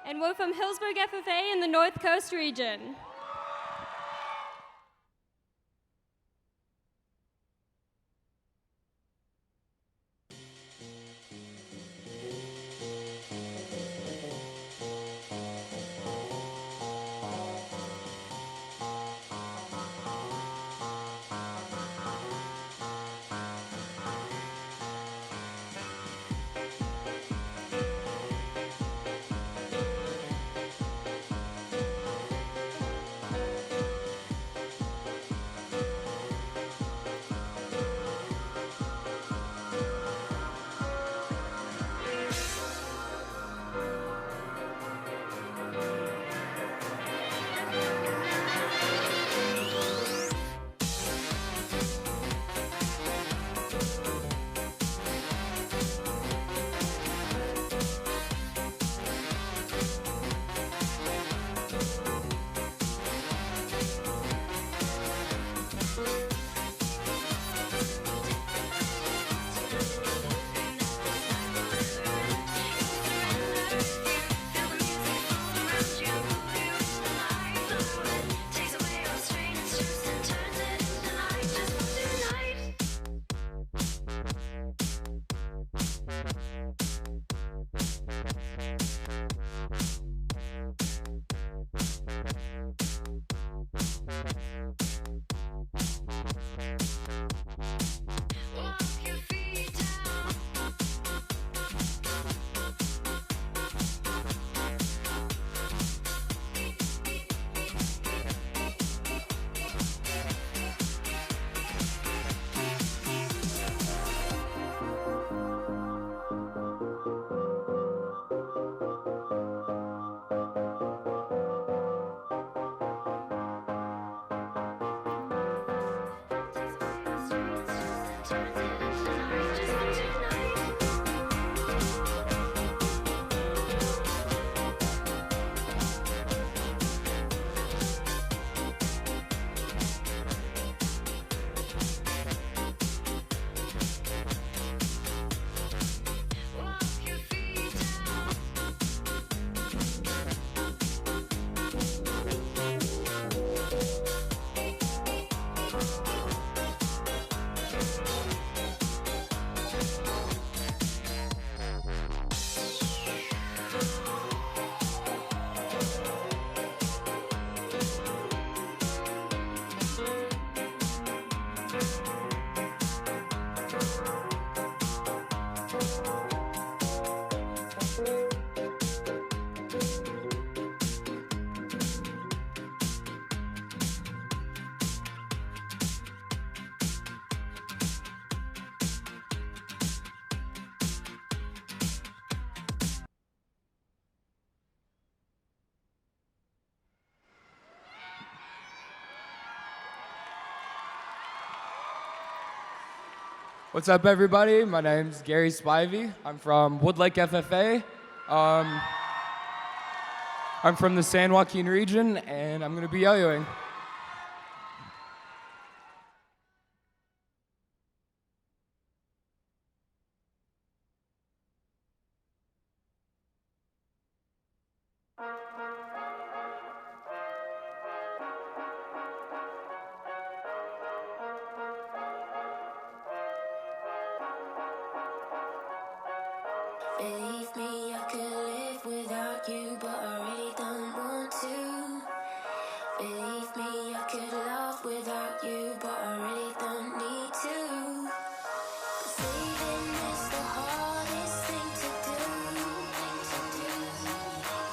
and we're from Hillsburg FFA in the North Coast region. What's up, everybody? My name's Gary Spivey. I'm from Woodlake FFA. I'm from the San Joaquin region, and I'm going to be yo-yoing. Believe me, I could live without you, but I really don't want to. Believe me, I could love without you, but I really don't need to. 'Cause leaving is the hardest thing to do.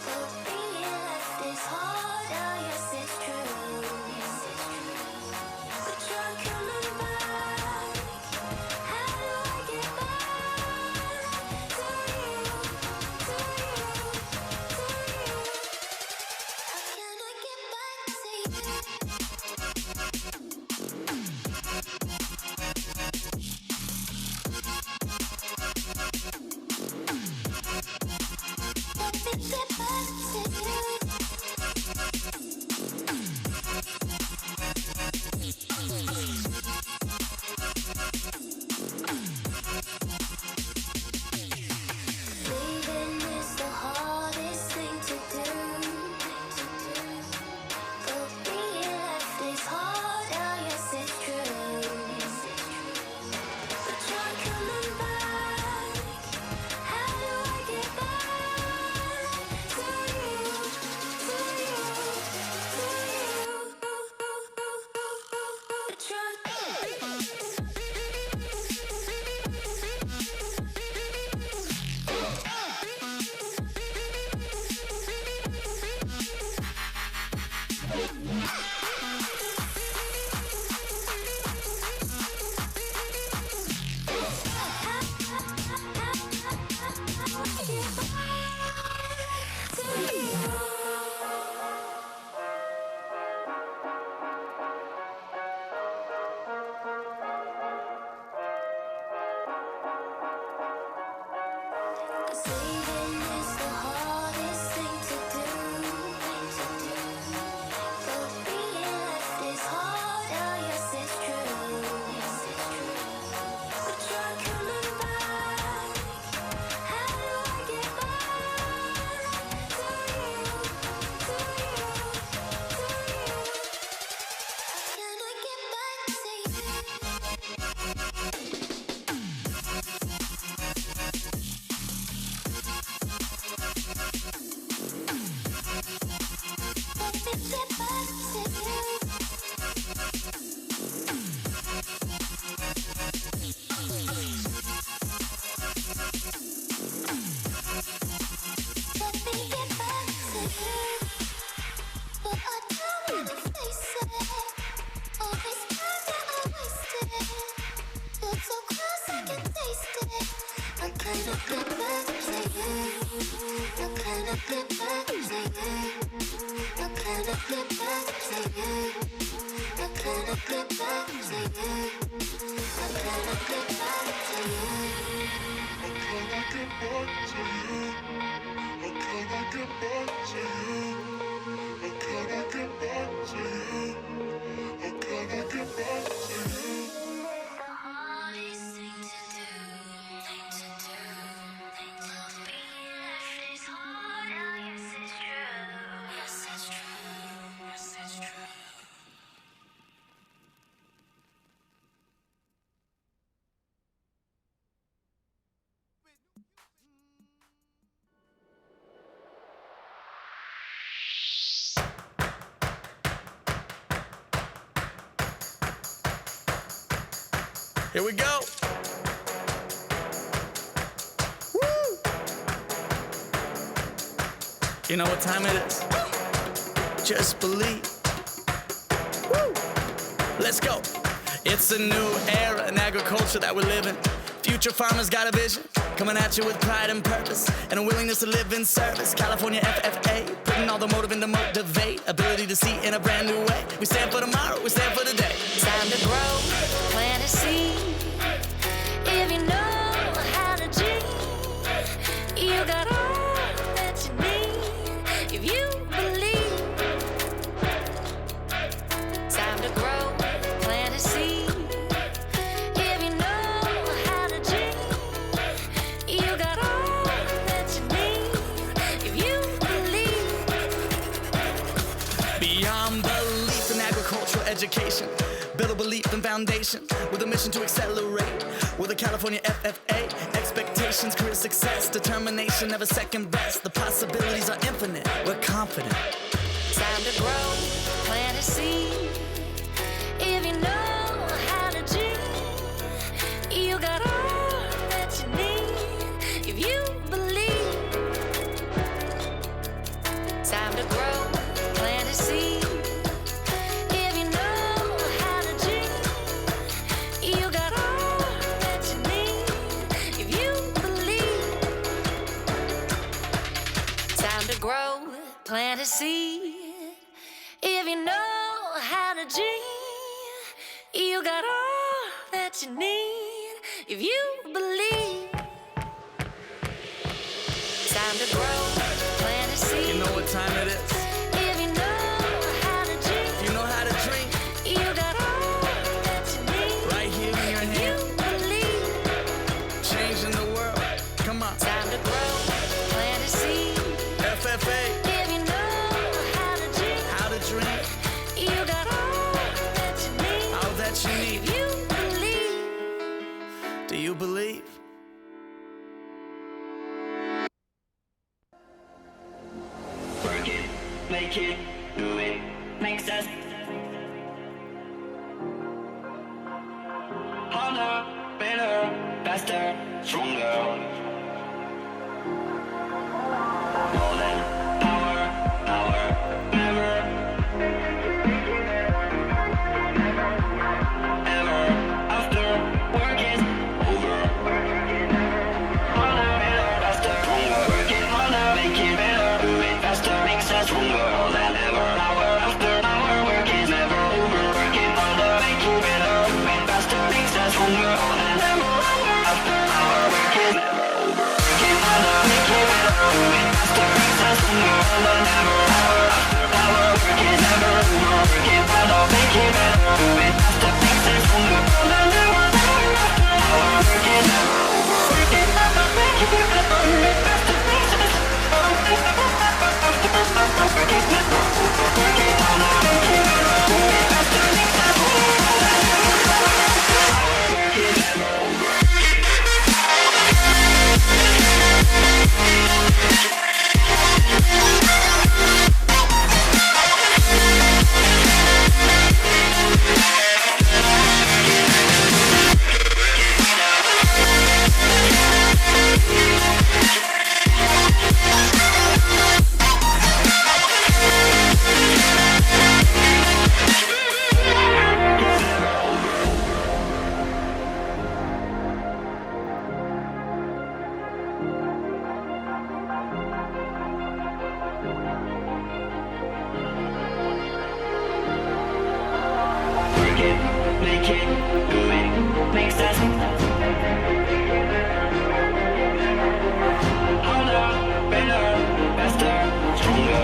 But being left is hard, oh yes it's true. But you're coming back. How do I get back to you? To you, to you. Here we go. Woo! You know what time it is? Just believe. Woo! Let's go. It's a new era in agriculture that we're living. Future farmers got a vision, coming at you with pride and purpose, and a willingness to live in service. California FFA, putting all the motive into motivate, ability to see in a brand new way. We stand for tomorrow, we stand for today. Time to grow, plant a seed. If you know how to dream, you got all that you need. If you believe, time to grow, plant a seed. If you know how to dream, you got all that you need. If you believe. Beyond belief in agricultural education, build a belief and foundation with a mission to accelerate. With the California FFA, expectations, career success, determination, never second best. The possibilities are infinite. We're confident. Time to grow, plant a seed. If you know how to dream, you got all that you need. If you believe. Time to grow, plant a seed. Grow, plant a seed. If you know how to dream, you got all that you need. If you believe. Time to grow, plant a seed. You know what time it is? If you know how to dream, if you know how to dream, you got all that you need. Right here in your hand. You believe. Changing the world. Come on. Time to grow, plant a seed. FFA. If you know how to dream, you got all that you need. All that you need. If you believe. Do you believe? Work it, make it, do it, makes us harder, better, faster, stronger. More than power, never, ever, after work is over. Harder, better, faster, stronger. Work it harder, make it better, do it faster, makes us stronger. More than ever, hour after hour, work is never over. Work it harder, make it better, do it faster, makes us stronger. More than ever, hour after hour, work is never over. Work it harder, make it better, do it faster, makes us stronger. More than ever, hour after hour, work is never over. Work it harder, make it better, do it faster, makes us stronger. More than ever, hour after hour, work is never over. Work it harder, make it better, do it faster, makes us stronger. Work it never over. Work it harder, make it better, do it faster, makes us stronger. More than ever, hour after hour, work is never over. wicked, do it makes us harder, better, faster, stronger.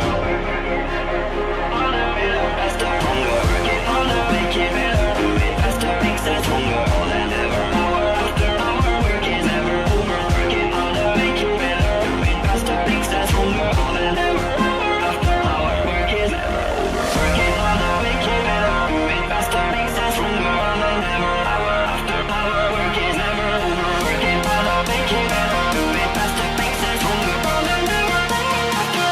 Harder, better, faster, stronger. Working harder, make it better, do it faster, makes us stronger. More than ever, hour after hour, work is never over. Working harder, make it better, do it faster, makes us stronger. More than ever, hour after hour, work is never over. Working harder, make it better, do it faster, makes us stronger. More than ever, hour after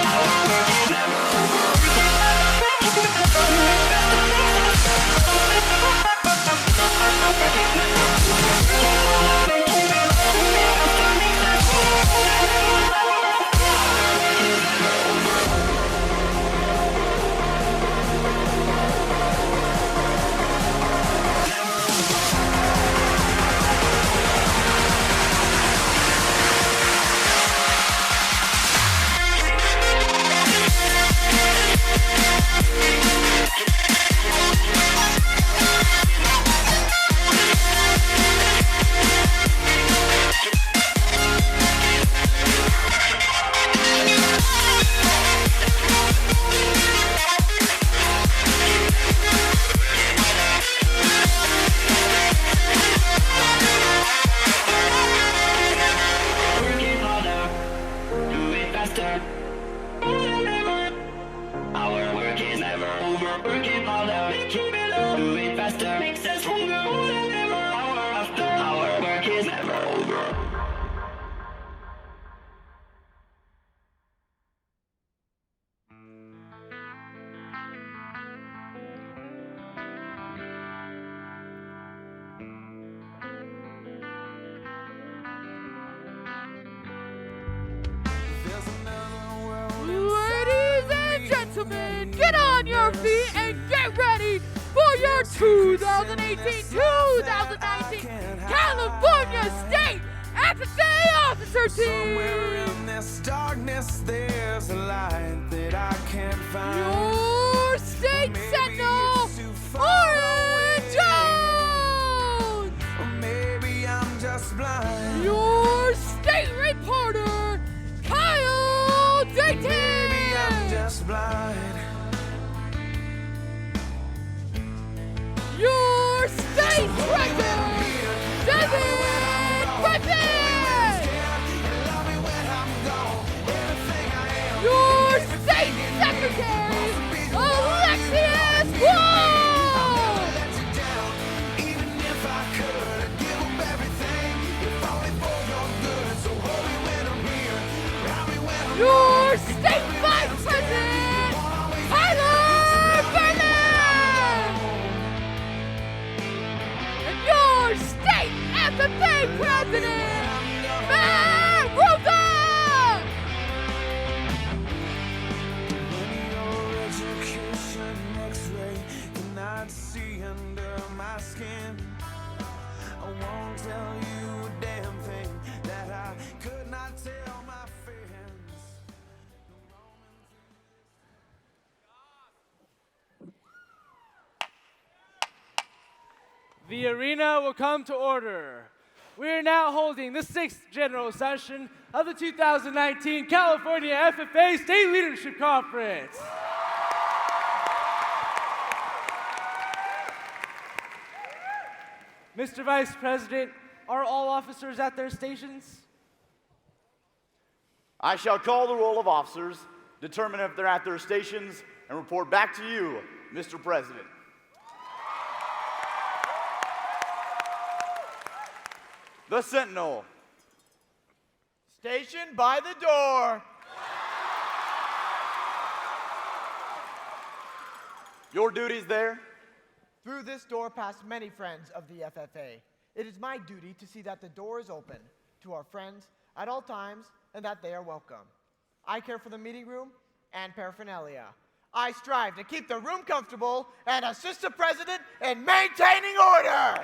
hour, work is never over. Working harder, make it better, do it faster, makes us stronger. More than ever, hour after hour, work is never over. Working harder, make it better, do it faster, makes us working harder, do it faster. More than ever, our work is never over. Working harder, make it better, do it faster, makes us stronger. More than ever, hour after hour, work is never over. Ladies and gentlemen, get on your feet and get ready for your 2018-2019 California State FFA Officer Somewhere Team. in this darkness, there's a light that I can't find. Your State Maybe Sentinel, it's too far Oren away. Jones. Or maybe I'm just blind. Your State Reporter, Kyle Maybe I'm Dayton. just blind. Your State Treasurer, David Griffin. Love me when I'm gone. Everything I am. Your State Secretary, Alexius Wall. Let you down. Even if I could, I'd give up everything. If only for your good. So hold me when I'm here. Hold me when I'm Your State Vice President, Tyler Vernon. And your State FFA President, Matt Rosa. your education X-ray cannot see under my skin. I won't tell you a damn thing that I could not tell my friends. The arena will come to order. We are now holding the 6th general session of the 2019 California FFA State Leadership Conference. Mr. Vice President, are all officers at their stations? I shall call the roll of officers, determine if they're at their stations, and report back to you, Mr. President. The Sentinel. Station by the door. Your duties there? Through this door pass many friends of the FFA. It is my duty to see that the door is open to our friends at all times and that they are welcome. I care for the meeting room and paraphernalia. I strive to keep the room comfortable and assist the president in maintaining order.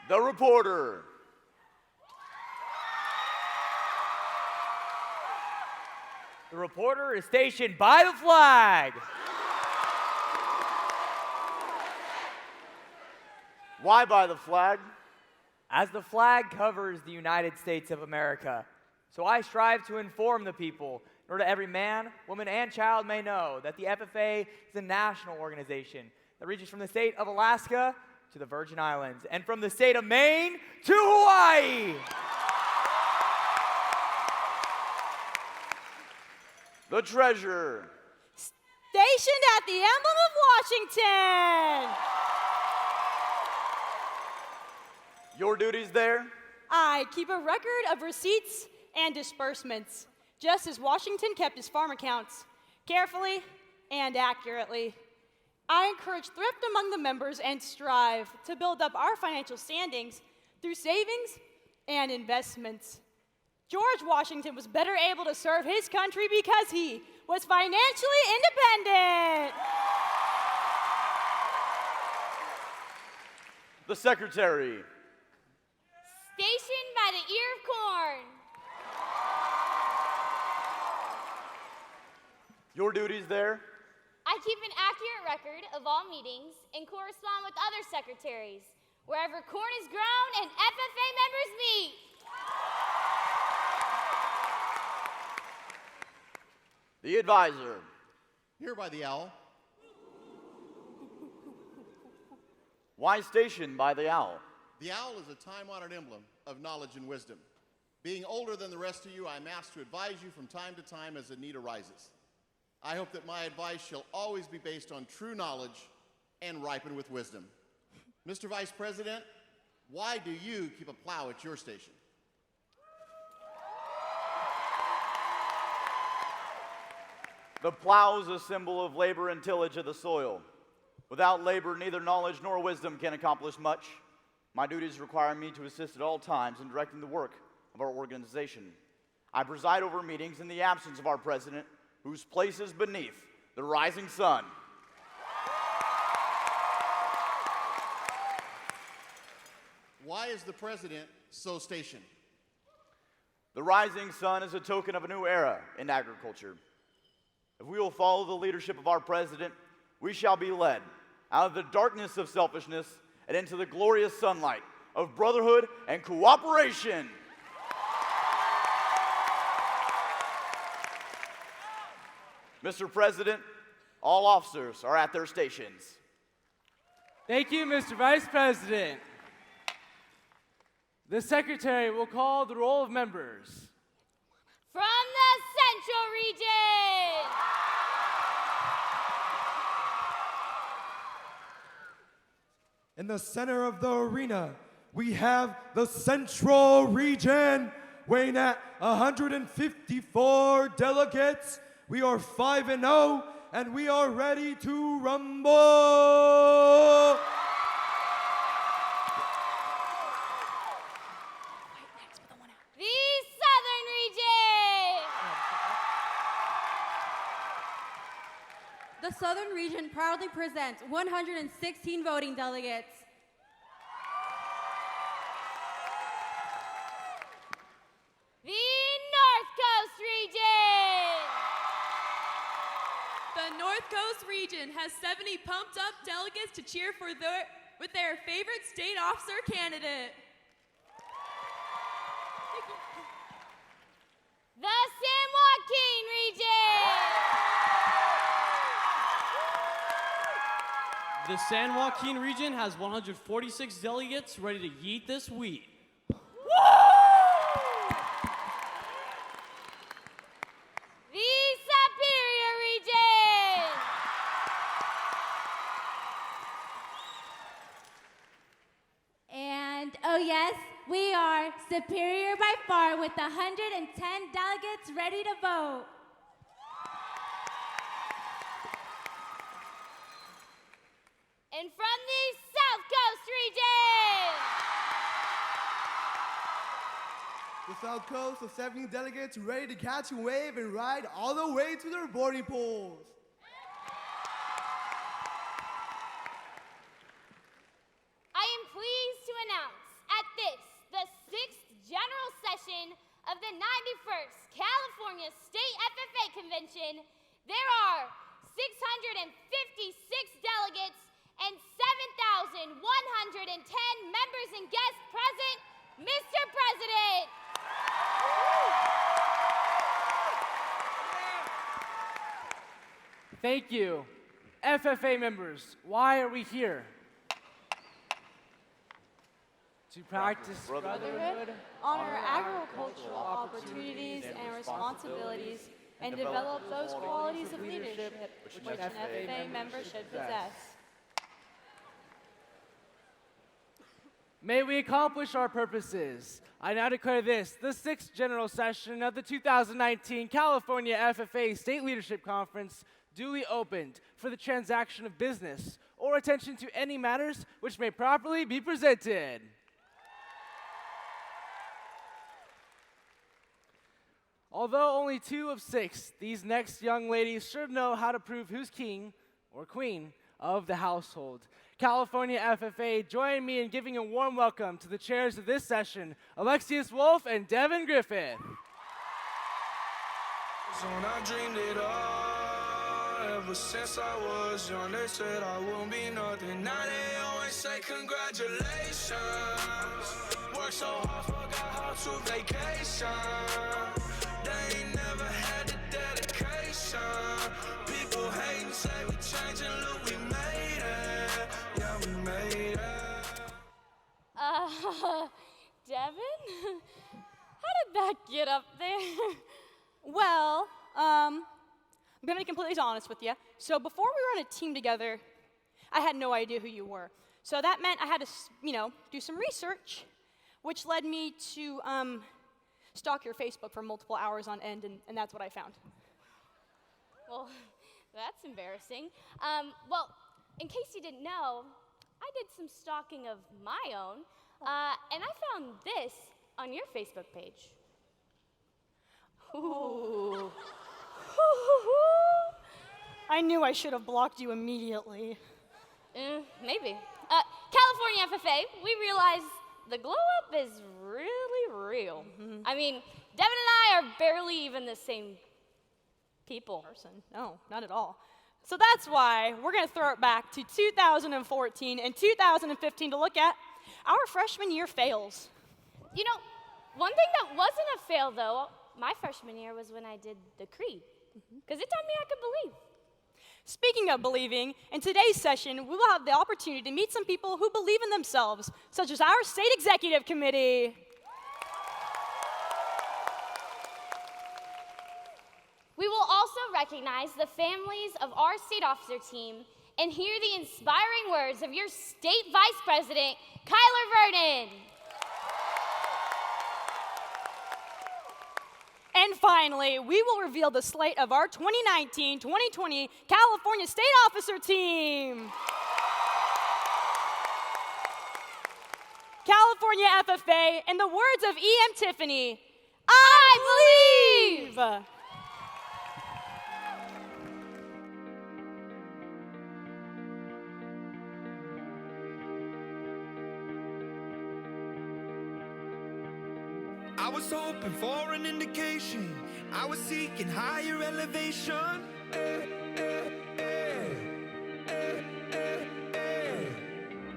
The reporter. The reporter is stationed by the flag. Why by the flag? As the flag covers the United States of America, so I strive to inform the people in order that every man, woman, and child may know that the FFA is a national organization that reaches from the state of Alaska to the Virgin Islands and from the state of Maine to Hawaii. The treasurer. Stationed at the emblem of Washington. Your duties there? I keep a record of receipts and disbursements, just as Washington kept his farm accounts, carefully and accurately. I encourage thrift among the members and strive to build up our financial standings through savings and investments. George Washington was better able to serve his country because he was financially independent. The secretary. Stationed by the ear of corn. Your duties there? I keep an accurate record of all meetings and correspond with other secretaries wherever corn is grown and FFA members meet. The advisor. Here by the owl. Why stationed by the owl? The owl is a time-honored emblem of knowledge and wisdom. Being older than the rest of you, I'm asked to advise you from time to time as a need arises. I hope that my advice shall always be based on true knowledge and ripen with wisdom. Mr. Vice President, why do you keep a plow at your station? The plow is a symbol of labor and tillage of the soil. Without labor, neither knowledge nor wisdom can accomplish much. My duties require me to assist at all times in directing the work of our organization. I preside over meetings in the absence of our president, whose place is beneath the rising sun. Why is the president so stationed? The rising sun is a token of a new era in agriculture. If we will follow the leadership of our president, we shall be led out of the darkness of selfishness and into the glorious sunlight of brotherhood and cooperation. Mr. President, all officers are at their stations. Thank you, Mr. Vice President. The Secretary will call the roll of members. From the Central Region. In the center of the arena, we have the Central Region, weighing at 154 delegates. We are 5-0, and we are ready to rumble. The Southern Region. The Southern Region proudly presents 116 voting delegates. The North Coast Region. The North Coast region has 70 pumped up delegates to cheer for with their favorite state officer candidate. The San Joaquin Region. The San Joaquin region has 146 delegates ready to yeet this wheat. The Superior Region. And oh yes, we are superior by far with 110 delegates ready to vote. And from the South Coast Region. The South Coast of 70 delegates ready to catch a wave and ride all the way to their boarding pools. I am pleased to announce at this, the 6th General Session of the 91st California State FFA Convention, there are 656 delegates and 7,110 members and guests present, Mr. President. Thank you. FFA members, why are we here? To practice brotherhood, honor agricultural opportunities and responsibilities, and develop those qualities of leadership which an FFA member should possess. May we accomplish our purposes. I now declare this, the 6th General Session of the 2019 California FFA State Leadership Conference, duly opened for the transaction of business or attention to any matters which may properly be presented. Although only 2 of 6, these next young ladies should know how to prove who's king or queen of the household. California FFA, join me in giving a warm welcome to the chairs of this session, Alexius Wolf and Devin Griffith. I dreamed it all. Ever since I was young, they said I won't be nothing. Now they always say congratulations. Worked so hard, forgot how to vacation. They ain't never had the dedication. People hate and say we changing, look, we made it. Yeah, we made it. Devin? How did that get up there? Well, I'm gonna be completely honest with you. So before we were on a team together, I had no idea who you were. So that meant I had to, do some research, which led me to stalk your Facebook for multiple hours on end, and that's what I found. Well, that's embarrassing. Well, in case you didn't know, I did some stalking of my own, and I found this on your Facebook page. Ooh. I knew I should have blocked you immediately. Maybe. California FFA, we realize the glow up is really real. Mm-hmm. I mean, Devin and I are barely even the same people. No, not at all. So that's why we're going to throw it back to 2014 and 2015 to look at our freshman year fails. You know, one thing that wasn't a fail, though, my freshman year was when I did the Creed, because it taught me I could believe. Speaking of believing, in today's session, we will have the opportunity to meet some people who believe in themselves, such as our State Executive Committee. We will also recognize the families of our state officer team and hear the inspiring words of your State Vice President, Kyler Vernon. And finally, we will reveal the slate of our 2019-2020 California State Officer Team. California FFA, in the words of E.M. Tiffany, I believe! I was hoping for an indication. I was seeking higher elevation.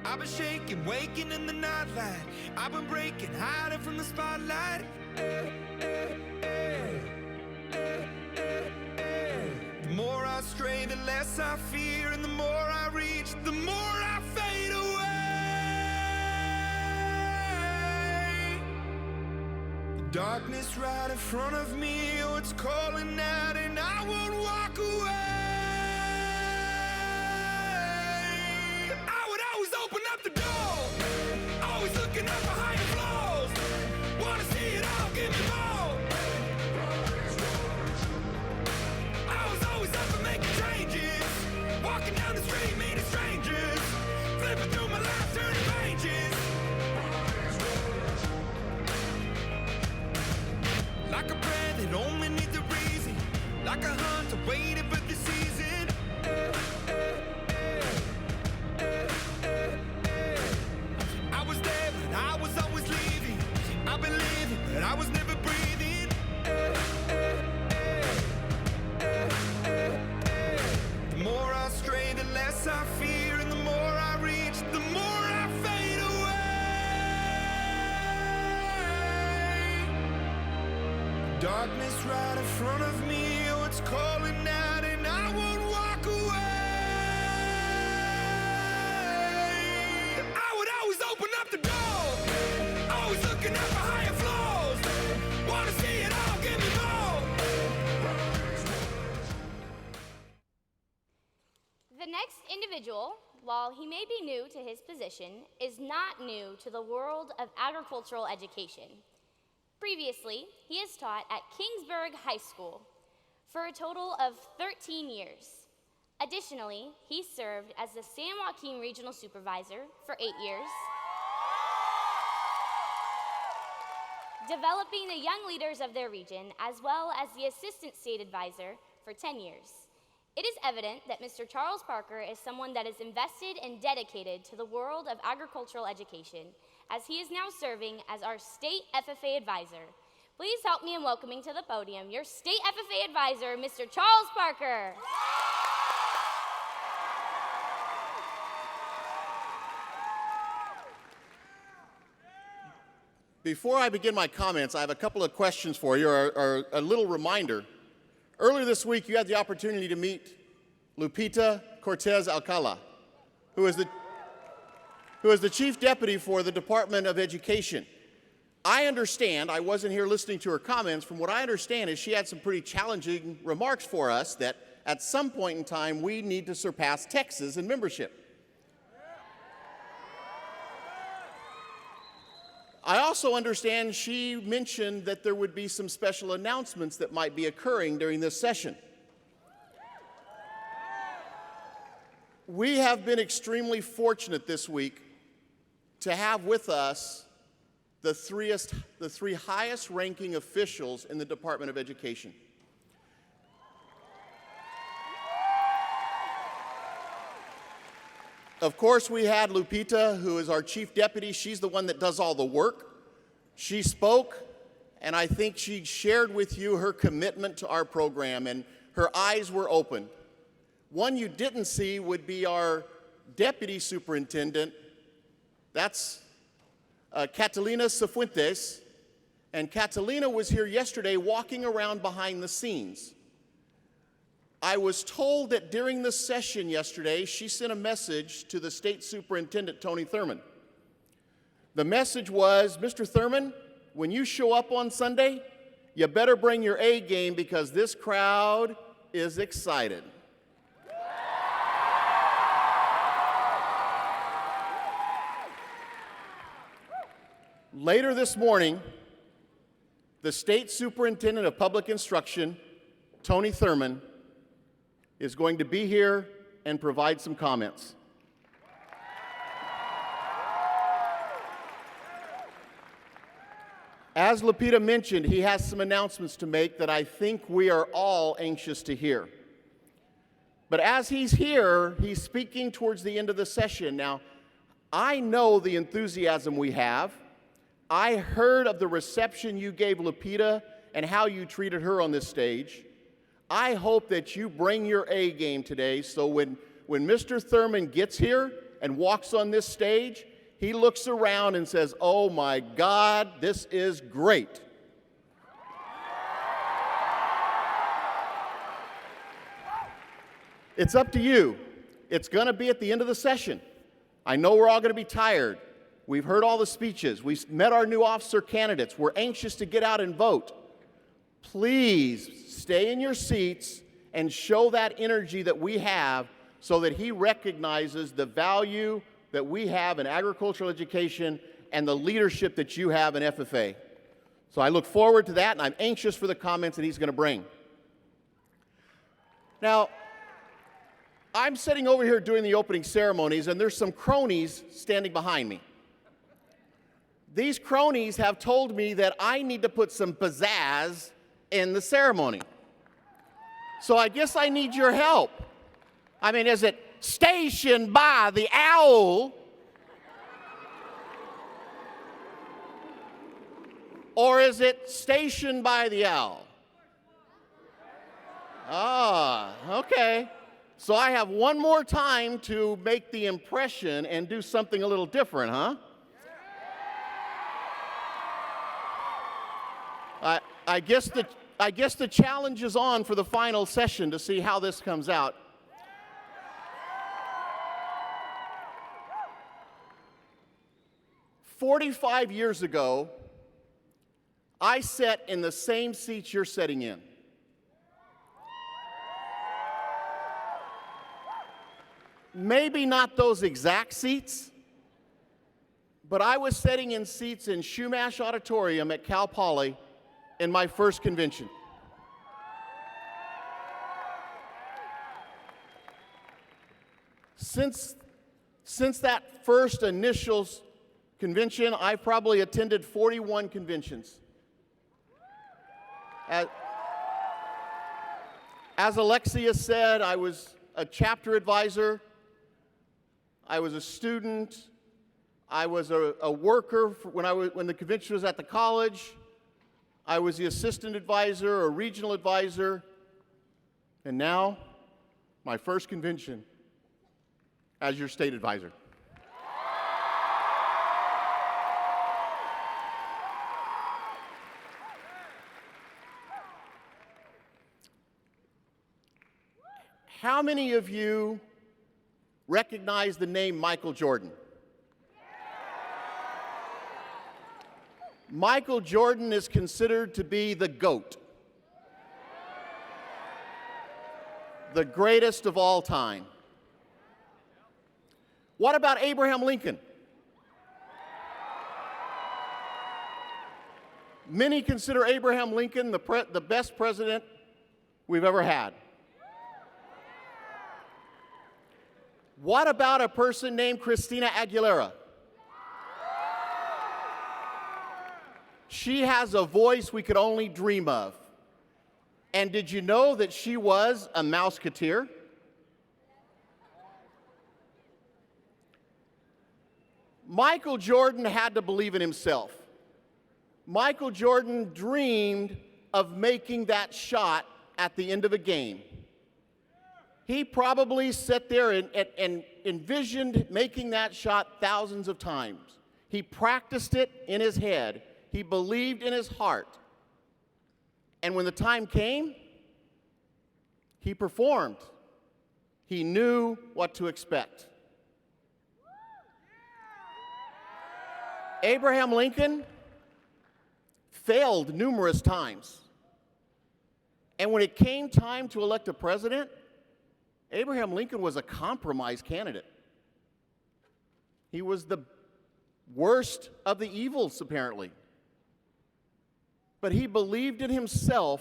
I've been shaking, waking in the nightlight. I've been breaking, hiding from the spotlight. The more I stray, the less I fear, and the more I reach, the more I fade away. Darkness right in front of me, oh, it's calling out, and I won't walk away. I would always open up the door, always looking up for higher floors. Wanna see it all, give me more. I was always up for making changes, walking down the street, meeting strangers, flipping through my life, turning pages. Like a prayer that only needs a reason, like a hunter waiting for the season. I was there, but I was always leaving. I believed, but I was never breathing. Darkness right in front of me, oh, it's calling out and I won't walk away. I would always open up the door, always looking up for higher floors. Wanna see it all, give me more. The next individual, while he may be new to his position, is not new to the world of agricultural education. Previously, he has taught at Kingsburg High School for a total of 13 years. Additionally, he served as the San Joaquin Regional Supervisor for 8 years, developing the young leaders of their region, as well as the Assistant State Advisor for 10 years. It is evident that Mr. Charles Parker is someone that is invested and dedicated to the world of agricultural education, as he is now serving as our State FFA Advisor. Please help me in welcoming to the podium your State FFA Advisor, Mr. Charles Parker. Before I begin my comments, I have a couple of questions for you, or a little reminder. Earlier this week, you had the opportunity to meet Lupita Cortez Alcala, who is the Chief Deputy for the Department of Education. I understand, I wasn't here listening to her comments, from what I understand is she had some pretty challenging remarks for us that at some point in time we need to surpass Texas in membership. I also understand she mentioned that there would be some special announcements that might be occurring during this session. We have been extremely fortunate this week to have with us the three highest ranking officials in the Department of Education. Of course, we had Lupita, who is our Chief Deputy. She's the one that does all the work. She spoke, and I think she shared with you her commitment to our program, and her eyes were open. One you didn't see would be our Deputy Superintendent. That's Catalina Cifuentes. And Catalina was here yesterday walking around behind the scenes. I was told that during the session yesterday, she sent a message to the State Superintendent, Tony Thurman. The message was, Mr. Thurman, when you show up on Sunday, you better bring your A game because this crowd is excited. Later this morning, the State Superintendent of Public Instruction, Tony Thurman, is going to be here and provide some comments. As Lupita mentioned, he has some announcements to make that I think we are all anxious to hear. But as he's here, he's speaking towards the end of the session. Now, I know the enthusiasm we have. I heard of the reception you gave Lupita and how you treated her on this stage. I hope that you bring your A game today so when Mr. Thurman gets here and walks on this stage, he looks around and says, "Oh my God, this is great." It's up to you. It's going to be at the end of the session. I know we're all going to be tired. We've heard all the speeches. We've met our new officer candidates. We're anxious to get out and vote. Please stay in your seats and show that energy that we have so that he recognizes the value that we have in agricultural education and the leadership that you have in FFA. So I look forward to that, and I'm anxious for the comments that he's going to bring. Now, I'm sitting over here doing the opening ceremonies, and there's some cronies standing behind me. These cronies have told me that I need to put some pizzazz in the ceremony. So I guess I need your help. I mean, is it stationed by the owl? Or is it stationed by the owl? Ah, okay. So I have one more time to make the impression and do something a little different, huh? I guess the challenge is on for the final session to see how this comes out. "45 years ago, I sat in the same seats you're sitting in. Maybe not those exact seats, but I was sitting in seats in Shumash Auditorium at Cal Poly in my first convention. Since that first initial convention, I've probably attended 41 conventions. As Alexia said, I was a chapter advisor, I was a student, I was a worker when the convention was at the college, I was the assistant advisor, a regional advisor, and now my first convention as your state advisor. How many of you recognize the name Michael Jordan? Michael Jordan is considered to be the GOAT, the greatest of all time. What about Abraham Lincoln? Many consider Abraham Lincoln the best president we've ever had. What about a person named Christina Aguilera? She has a voice we could only dream of. And did you know that she was a Mouseketeer? Michael Jordan had to believe in himself. Michael Jordan dreamed of making that shot at the end of a game. He probably sat there and envisioned making that shot thousands of times. He practiced it in his head. He believed in his heart. And when the time came, he performed. He knew what to expect. Abraham Lincoln failed numerous times. And when it came time to elect a president, Abraham Lincoln was a compromise candidate. He was the worst of the evils, apparently. But he believed in himself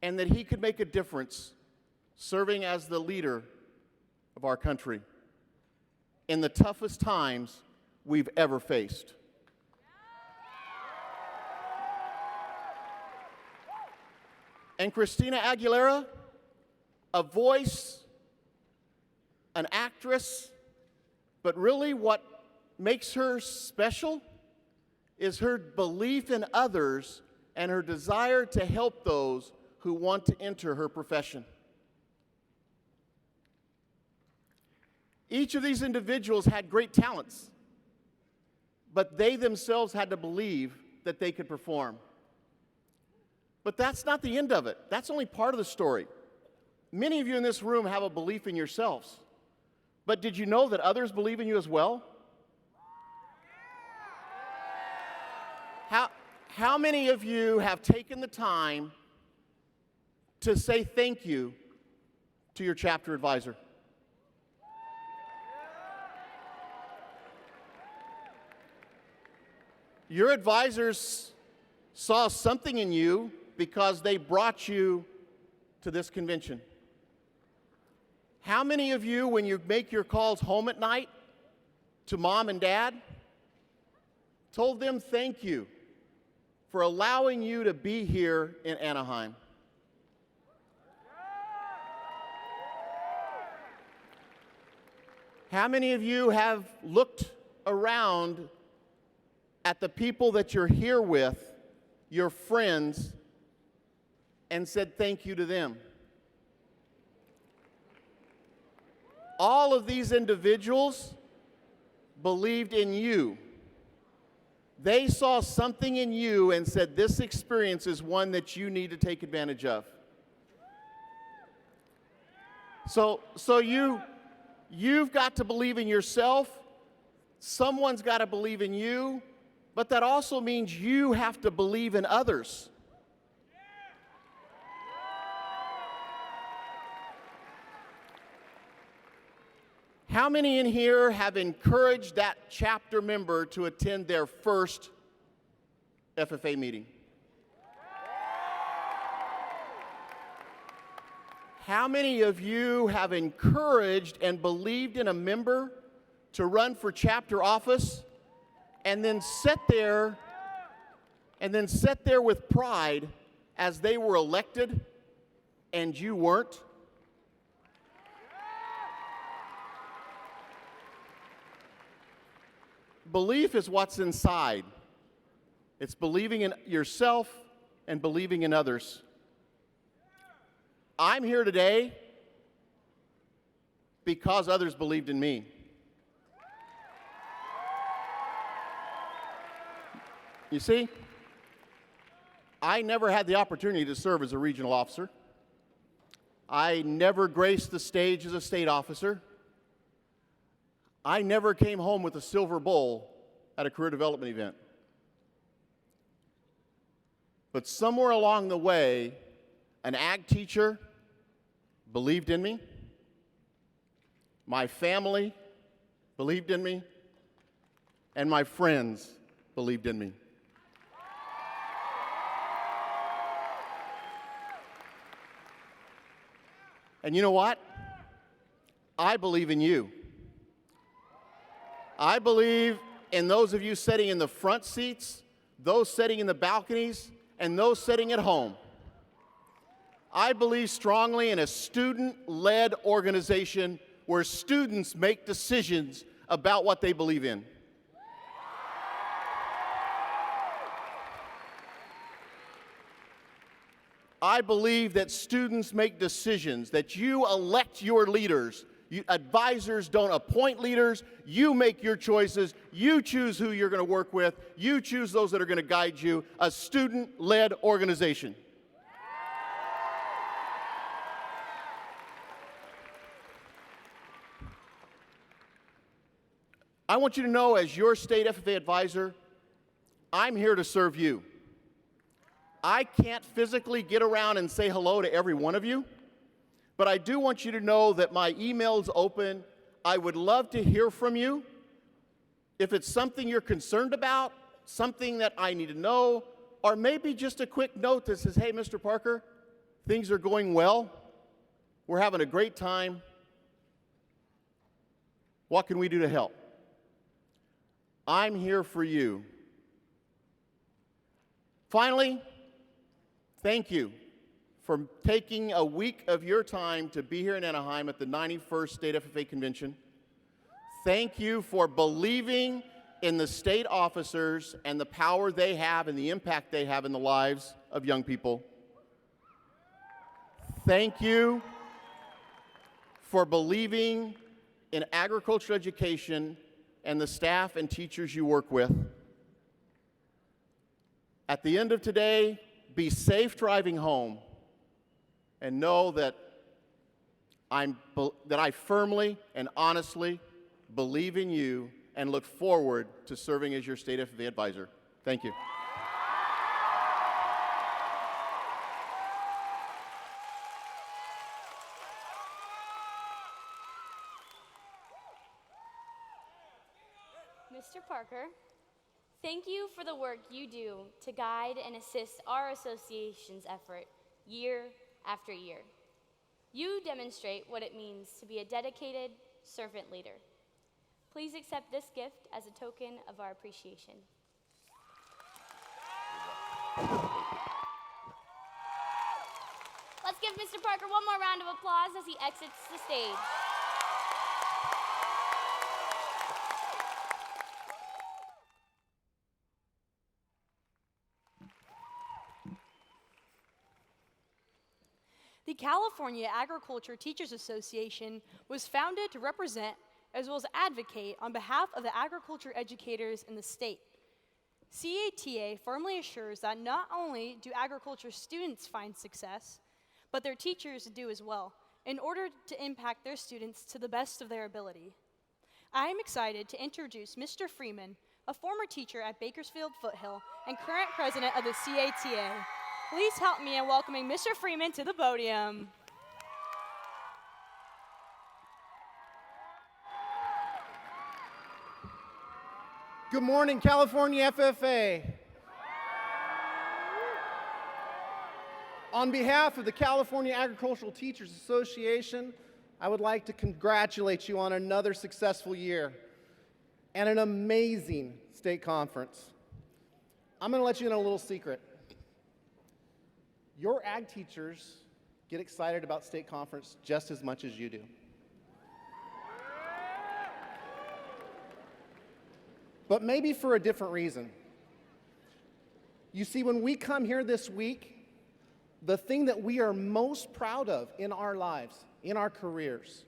and that he could make a difference serving as the leader of our country in the toughest times we've ever faced. And Christina Aguilera, a voice, an actress, but really what makes her special is her belief in others and her desire to help those who want to enter her profession. Each of these individuals had great talents, but they themselves had to believe that they could perform. But that's not the end of it. That's only part of the story. Many of you in this room have a belief in yourselves. But did you know that others believe in you as well? How many of you have taken the time to say thank you to your chapter advisor? Your advisors saw something in you because they brought you to this convention. How many of you, when you make your calls home at night to mom and dad, told them thank you for allowing you to be here in Anaheim? How many of you have looked around at the people that you're here with, your friends, and said thank you to them? All of these individuals believed in you. They saw something in you and said, this experience is one that you need to take advantage of. So you've got to believe in yourself. Someone's got to believe in you, but that also means you have to believe in others. How many in here have encouraged that chapter member to attend their first FFA meeting? How many of you have encouraged and believed in a member to run for chapter office and then sit there with pride as they were elected and you weren't? Belief is what's inside. It's believing in yourself and believing in others. I'm here today because others believed in me. You see, I never had the opportunity to serve as a regional officer. I never graced the stage as a state officer. I never came home with a silver bowl at a career development event. But somewhere along the way, an ag teacher believed in me. My family believed in me. And my friends believed in me. And you know what? I believe in you. I believe in those of you sitting in the front seats, those sitting in the balconies, and those sitting at home. I believe strongly in a student-led organization where students make decisions about what they believe in. I believe that students make decisions, that you elect your leaders. Advisors don't appoint leaders. You make your choices. You choose who you're going to work with. You choose those that are going to guide you. A student-led organization. I want you to know, as your state FFA advisor, I'm here to serve you. I can't physically get around and say hello to every one of you. But I do want you to know that my email's open. I would love to hear from you. If it's something you're concerned about, something that I need to know, or maybe just a quick note that says, hey, Mr. Parker, things are going well. We're having a great time. What can we do to help? I'm here for you. Finally, thank you for taking a week of your time to be here in Anaheim at the 91st State FFA Convention. Thank you for believing in the state officers and the power they have and the impact they have in the lives of young people. Thank you for believing in agricultural education and the staff and teachers you work with. At the end of today, be safe driving home. And know that I firmly and honestly believe in you and look forward to serving as your state FFA advisor. Thank you. Mr. Parker, thank you for the work you do to guide and assist our association's effort year after year. You demonstrate what it means to be a dedicated servant leader. Please accept this gift as a token of our appreciation. Let's give Mr. Parker one more round of applause as he exits the stage. The California Agriculture Teachers Association was founded to represent as well as advocate on behalf of the agriculture educators in the state. CATA firmly assures that not only do agriculture students find success, but their teachers do as well, in order to impact their students to the best of their ability. I am excited to introduce Mr. Freeman, a former teacher at Bakersfield Foothill and current president of the CATA. Please help me in welcoming Mr. Freeman to the podium. Good morning, California FFA. On behalf of the California Agricultural Teachers Association, I would like to congratulate you on another successful year and an amazing state conference. I'm going to let you in a little secret. Your ag teachers get excited about state conference just as much as you do. But maybe for a different reason. You see, when we come here this week, the thing that we are most proud of in our lives, in our careers,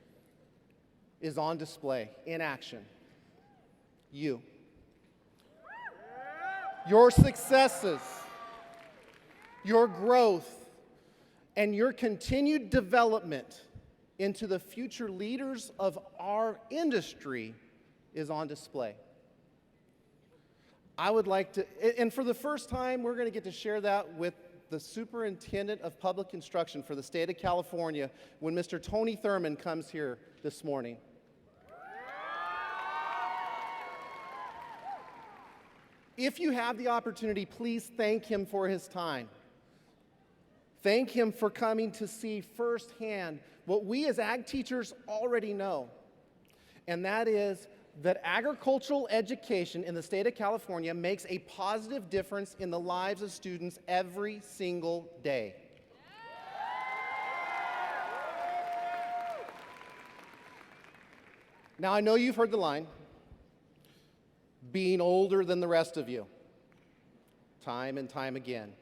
is on display, in action. You. Your successes, your growth, and your continued development into the future leaders of our industry is on display. I would like to, and for the first time, we're going to get to share that with the Superintendent of Public Instruction for the state of California when Mr. Tony Thurman comes here this morning. If you have the opportunity, please thank him for his time. Thank him for coming to see firsthand what we as ag teachers already know, and that is that agricultural education in the state of California makes a positive difference in the lives of students every single day. Now, I know you've heard the line, being older than the rest of you, time and time again.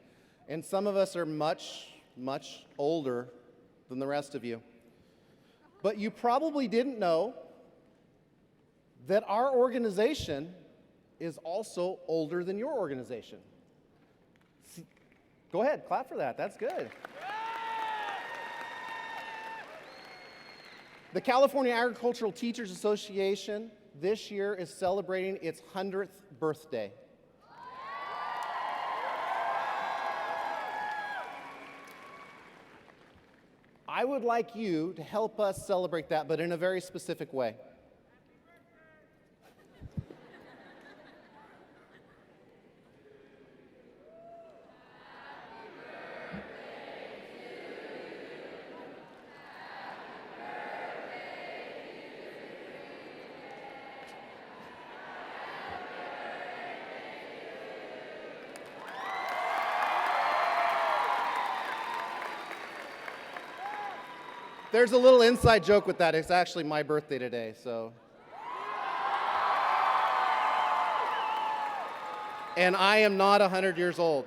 And some of us are much, much older than the rest of you. But you probably didn't know that our organization is also older than your organization. Go ahead, clap for that. That's good. The California Agricultural Teachers Association this year is celebrating its 100th birthday. I would like you to help us celebrate that, but in a very specific way. There's a little inside joke with that. It's actually my birthday today, so. And I am not 100 years old.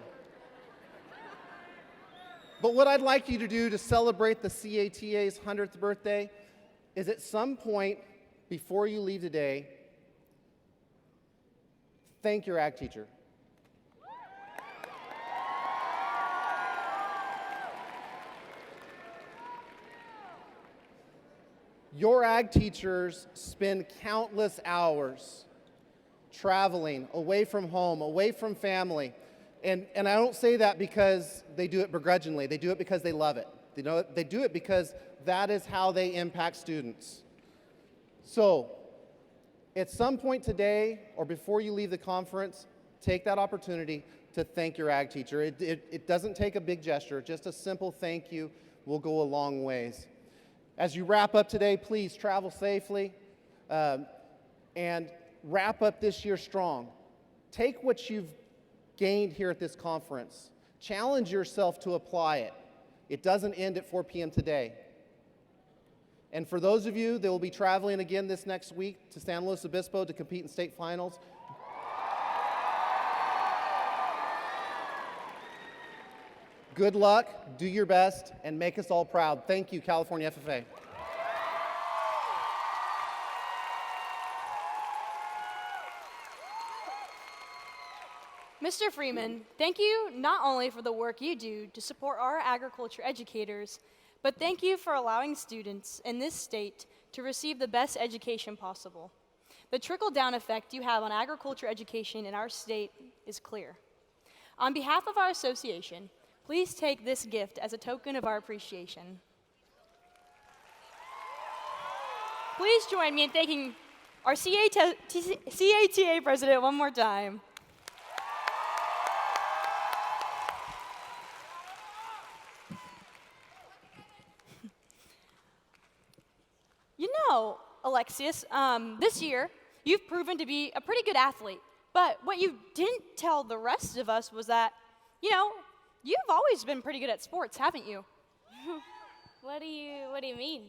But what I'd like you to do to celebrate the CATA's 100th birthday is at some point before you leave today, thank your ag teacher. Your ag teachers spend countless hours traveling away from home, away from family. And I don't say that because they do it begrudgingly. They do it because they love it. They do it because that is how they impact students. So, at some point today or before you leave the conference, take that opportunity to thank your ag teacher. It doesn't take a big gesture. Just a simple thank you will go a long ways. As you wrap up today, please travel safely and wrap up this year strong. Take what you've gained here at this conference. Challenge yourself to apply it. It doesn't end at 4 p.m. today. And for those of you that will be traveling again this next week to San Luis Obispo to compete in state finals, good luck, do your best, and make us all proud. Thank you, California FFA. Mr. Freeman, thank you not only for the work you do to support our agriculture educators, but thank you for allowing students in this state to receive the best education possible. The trickle-down effect you have on agriculture education in our state is clear. On behalf of our association, please take this gift as a token of our appreciation. Please join me in thanking our CATA president one more time. You know, Alexius, this year, you've proven to be a pretty good athlete. But what you didn't tell the rest of us was that, you know, you've always been pretty good at sports, haven't you? What do you mean?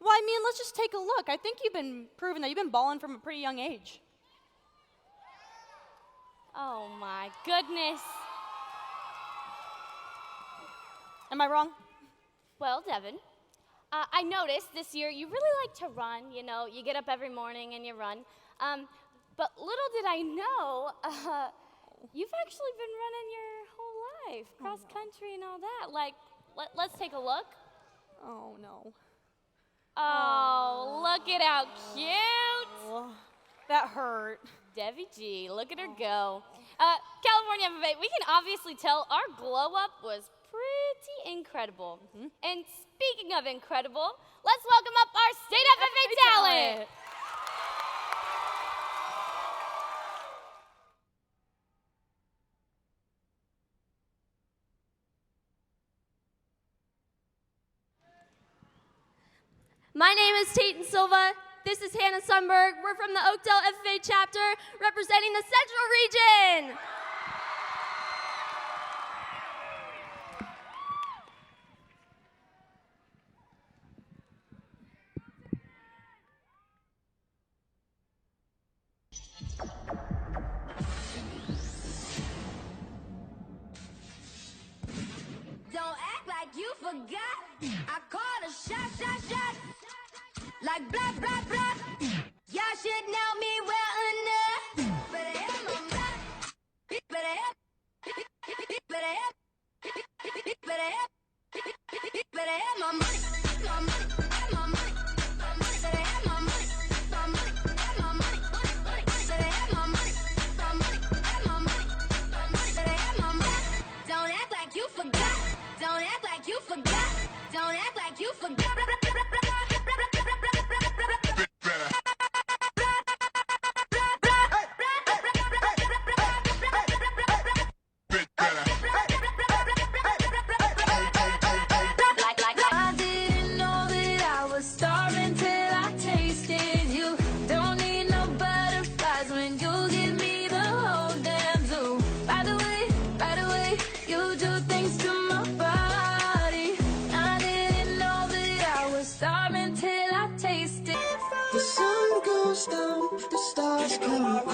Well, I mean, let's just take a look. I think you've been proving that you've been balling from a pretty young age. Oh my goodness. Am I wrong? Well, Devin, I noticed this year you really like to run. You know, you get up every morning and you run. But little did I know, you've actually been running your whole life, cross country and all that. Like, let's take a look. Oh, no. Oh, look at how cute. Oh, that hurt. Debbie G, look at her go. California FFA, we can obviously tell our glow up was pretty incredible. And speaking of incredible, let's welcome up our State FFA talent. My name is Tayton Silva. This is Hannah Sunberg. We're from the Oakdale FFA chapter representing the Central Region. Don't act like you forgot. I called a shot. Like blah, blah, blah. Y'all should know me well enough. Better have my money. Better have. Better have. Better have my money. My money. My money. My money. Better have my money. My money. My money. Better have my money. My money. My money. Better have my money. Don't act like you forgot. Don't act like you forgot. Don't act like you forgot. I didn't know that I was starving till I tasted you. Don't need no butterflies when you give me the whole damn zoo. By the way, you do things to my body. I didn't know that I was starving till I tasted. The sun goes down, the stars come out.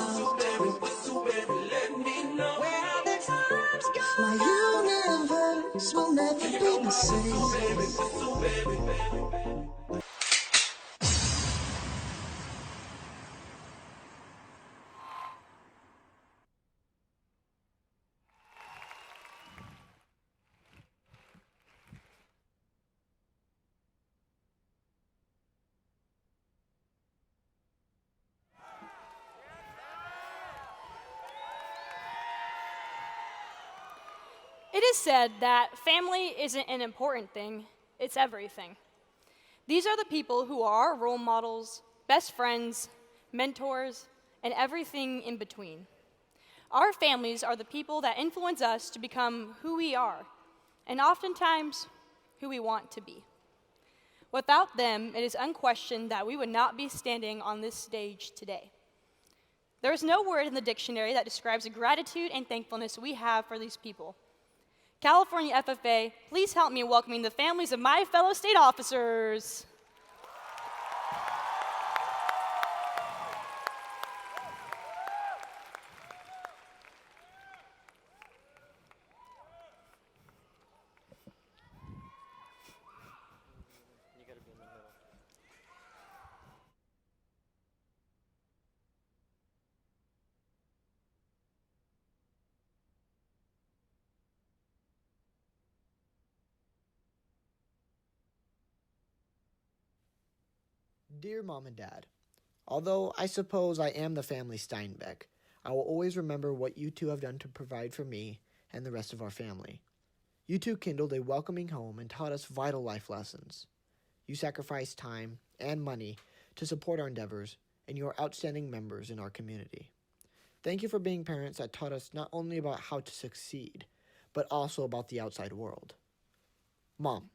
Where have the times gone? My universe will never be the same. It is said that family isn't an important thing, it's everything. These are the people who are our role models, best friends, mentors, and everything in between. Our families are the people that influence us to become who we are, and oftentimes, who we want to be. Without them, it is unquestioned that we would not be standing on this stage today. There is no word in the dictionary that describes the gratitude and thankfulness we have for these people. California FFA, please help me in welcoming the families of my fellow state officers. Dear Mom and Dad, although I suppose I am the family Steinbeck, I will always remember what you two have done to provide for me and the rest of our family. You two kindled a welcoming home and taught us vital life lessons. You sacrificed time and money to support our endeavors, and you are outstanding members in our community. Thank you for being parents that taught us not only about how to succeed, but also about the outside world. Mom,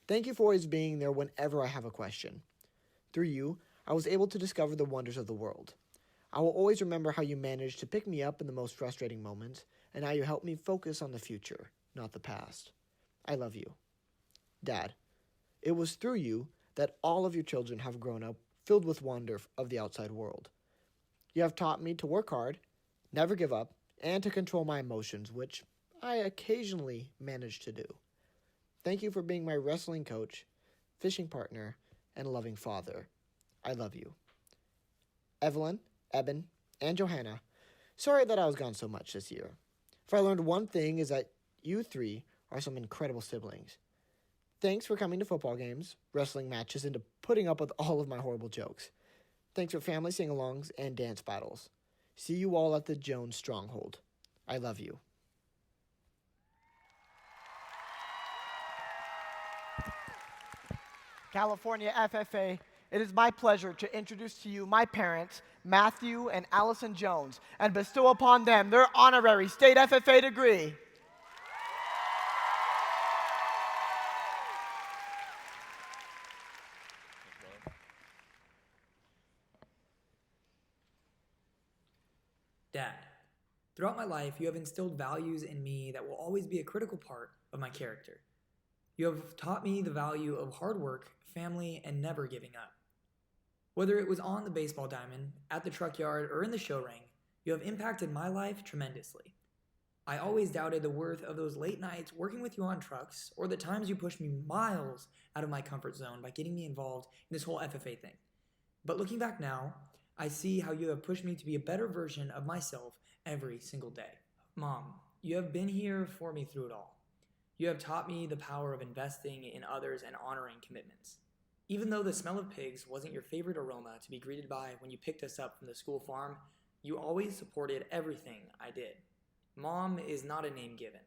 thank you for always being there whenever I have a question. Through you, I was able to discover the wonders of the world. I will always remember how you managed to pick me up in the most frustrating moments, and how you helped me focus on the future, not the past. I love you. Dad, it was through you that all of your children have grown up filled with wonder of the outside world. You have taught me to work hard, never give up, and to control my emotions, which I occasionally manage to do. Thank you for being my wrestling coach, fishing partner, and loving father. I love you. Evelyn, Eben, and Johanna, sorry that I was gone so much this year. If I learned one thing is that you three are some incredible siblings. Thanks for coming to football games, wrestling matches, and to putting up with all of my horrible jokes. Thanks for family sing-alongs and dance battles. See you all at the Jones Stronghold. I love you. California FFA, it is my pleasure to introduce to you my parents, Matthew and Allison Jones, and bestow upon them their honorary state FFA degree. Dad, throughout my life, you have instilled values in me that will always be a critical part of my character. You have taught me the value of hard work, family, and never giving up. Whether it was on the baseball diamond, at the truck yard, or in the show ring, you have impacted my life tremendously. I always doubted the worth of those late nights working with you on trucks, or the times you pushed me miles out of my comfort zone by getting me involved in this whole FFA thing. But looking back now, I see how you have pushed me to be a better version of myself every single day. Mom, you have been here for me through it all. You have taught me the power of investing in others and honoring commitments. Even though the smell of pigs wasn't your favorite aroma to be greeted by when you picked us up from the school farm, you always supported everything I did. Mom is not a name given.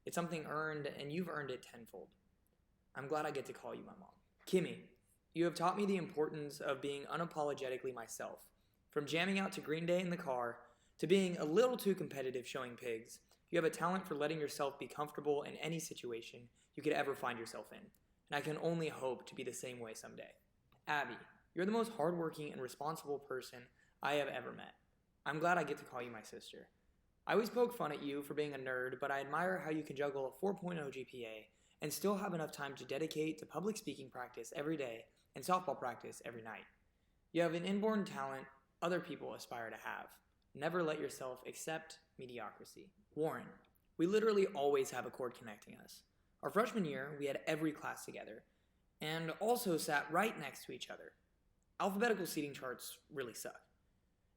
It's something earned, and you've earned it tenfold. I'm glad I get to call you my mom. Kimmy, you have taught me the importance of being unapologetically myself. From jamming out to Green Day in the car, to being a little too competitive showing pigs, you have a talent for letting yourself be comfortable in any situation you could ever find yourself in, and I can only hope to be the same way someday. Abby, you're the most hardworking and responsible person I have ever met. I'm glad I get to call you my sister. I always poke fun at you for being a nerd, but I admire how you can juggle a 4.0 GPA and still have enough time to dedicate to public speaking practice every day and softball practice every night. You have an inborn talent other people aspire to have. Never let yourself accept mediocrity. Warren, we literally always have a cord connecting us. Our freshman year, we had every class together, and also sat right next to each other. Alphabetical seating charts really suck.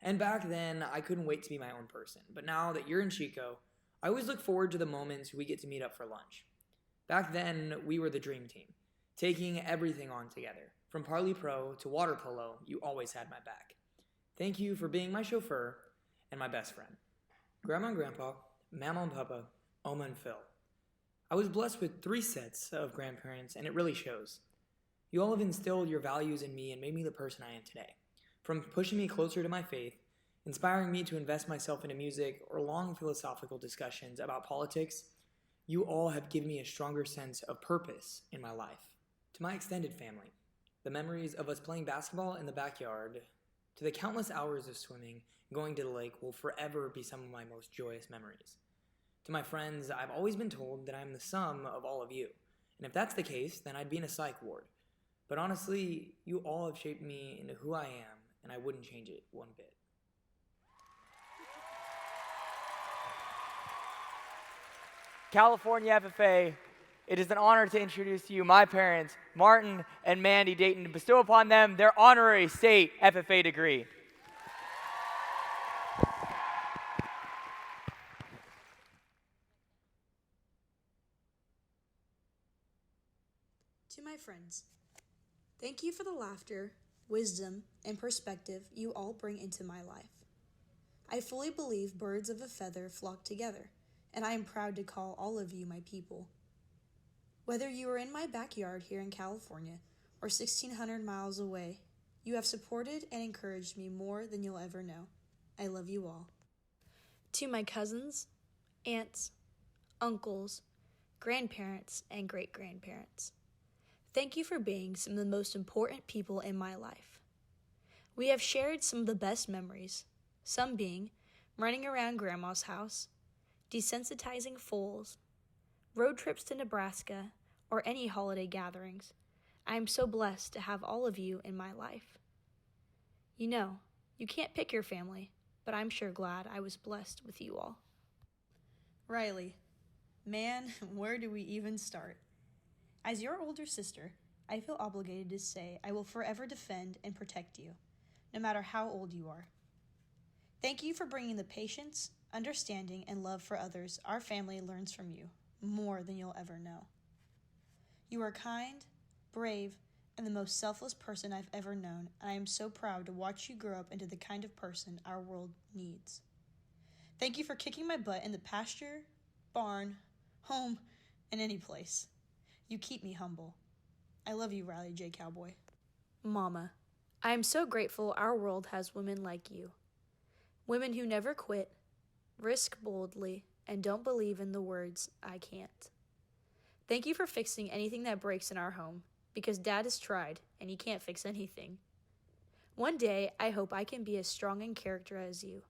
And back then, I couldn't wait to be my own person, but now that you're in Chico, I always look forward to the moments we get to meet up for lunch. Back then, we were the dream team, taking everything on together. From Parley Pro to water polo, you always had my back. Thank you for being my chauffeur and my best friend. Grandma and Grandpa, Mama and Papa, Oma and Phil. I was blessed with 3 sets of grandparents, and it really shows. You all have instilled your values in me and made me the person I am today. From pushing me closer to my faith, inspiring me to invest myself into music, or long philosophical discussions about politics, you all have given me a stronger sense of purpose in my life. To my extended family, the memories of us playing basketball in the backyard, to the countless hours of swimming and going to the lake will forever be some of my most joyous memories. To my friends, I've always been told that I'm the sum of all of you. And if that's the case, then I'd be in a psych ward. But honestly, you all have shaped me into who I am, and I wouldn't change it one bit. California FFA, it is an honor to introduce to you my parents, Martin and Mandy Dayton, to bestow upon them their honorary state FFA degree. To my friends, thank you for the laughter, wisdom, and perspective you all bring into my life. I fully believe birds of a feather flock together, and I am proud to call all of you my people. Whether you are in my backyard here in California or 1,600 miles away, you have supported and encouraged me more than you'll ever know. I love you all. To my cousins, aunts, uncles, grandparents, and great-grandparents, thank you for being some of the most important people in my life. We have shared some of the best memories, some being running around Grandma's house, desensitizing foals, road trips to Nebraska, or any holiday gatherings. I am so blessed to have all of you in my life. You know, you can't pick your family, but I'm sure glad I was blessed with you all. Riley, man, where do we even start? As your older sister, I feel obligated to say I will forever defend and protect you, no matter how old you are. Thank you for bringing the patience, understanding, and love for others our family learns from you, more than you'll ever know. You are kind, brave, and the most selfless person I've ever known, and I am so proud to watch you grow up into the kind of person our world needs. Thank you for kicking my butt in the pasture, barn, home, and any place. You keep me humble. I love you, Riley J. Cowboy. Mama, I am so grateful our world has women like you. Women who never quit, risk boldly, and don't believe in the words, I can't. Thank you for fixing anything that breaks in our home, because Dad has tried, and he can't fix anything. One day, I hope I can be as strong in character as you,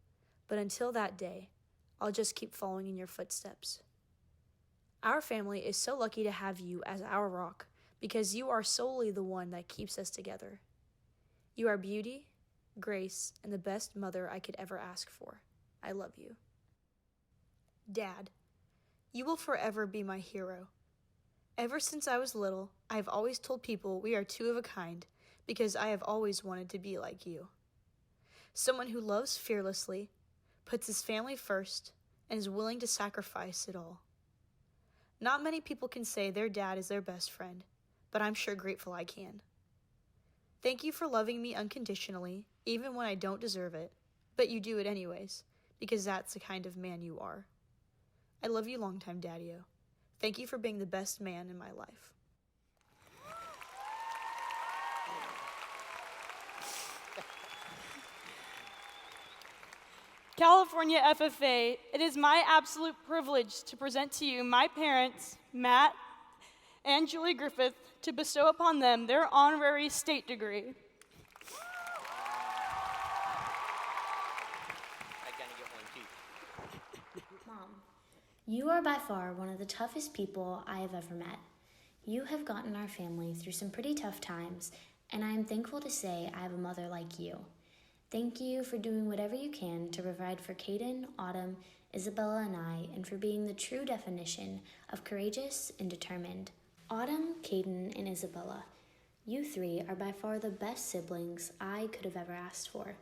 but until that day, I'll just keep following in your footsteps. Our family is so lucky to have you as our rock, because you are solely the one that keeps us together. You are beauty, grace, and the best mother I could ever ask for. I love you. Dad, you will forever be my hero. Ever since I was little, I have always told people we are two of a kind because I have always wanted to be like you. Someone who loves fearlessly, puts his family first, and is willing to sacrifice it all. Not many people can say their dad is their best friend, but I'm sure grateful I can. Thank you for loving me unconditionally, even when I don't deserve it, but you do it anyways, because that's the kind of man you are. I love you long time, Daddy-O. Thank you for being the best man in my life. California FFA, it is my absolute privilege to present to you my parents, Matt and Julie Griffith, to bestow upon them their honorary state degree. Mom, you are by far one of the toughest people I have ever met. You have gotten our family through some pretty tough times, and I am thankful to say I have a mother like you. Thank you for doing whatever you can to provide for Caden, Autumn, Isabella, and I, and for being the true definition of courageous and determined. Autumn, Caden, and Isabella, you three are by far the best siblings I could have ever asked for.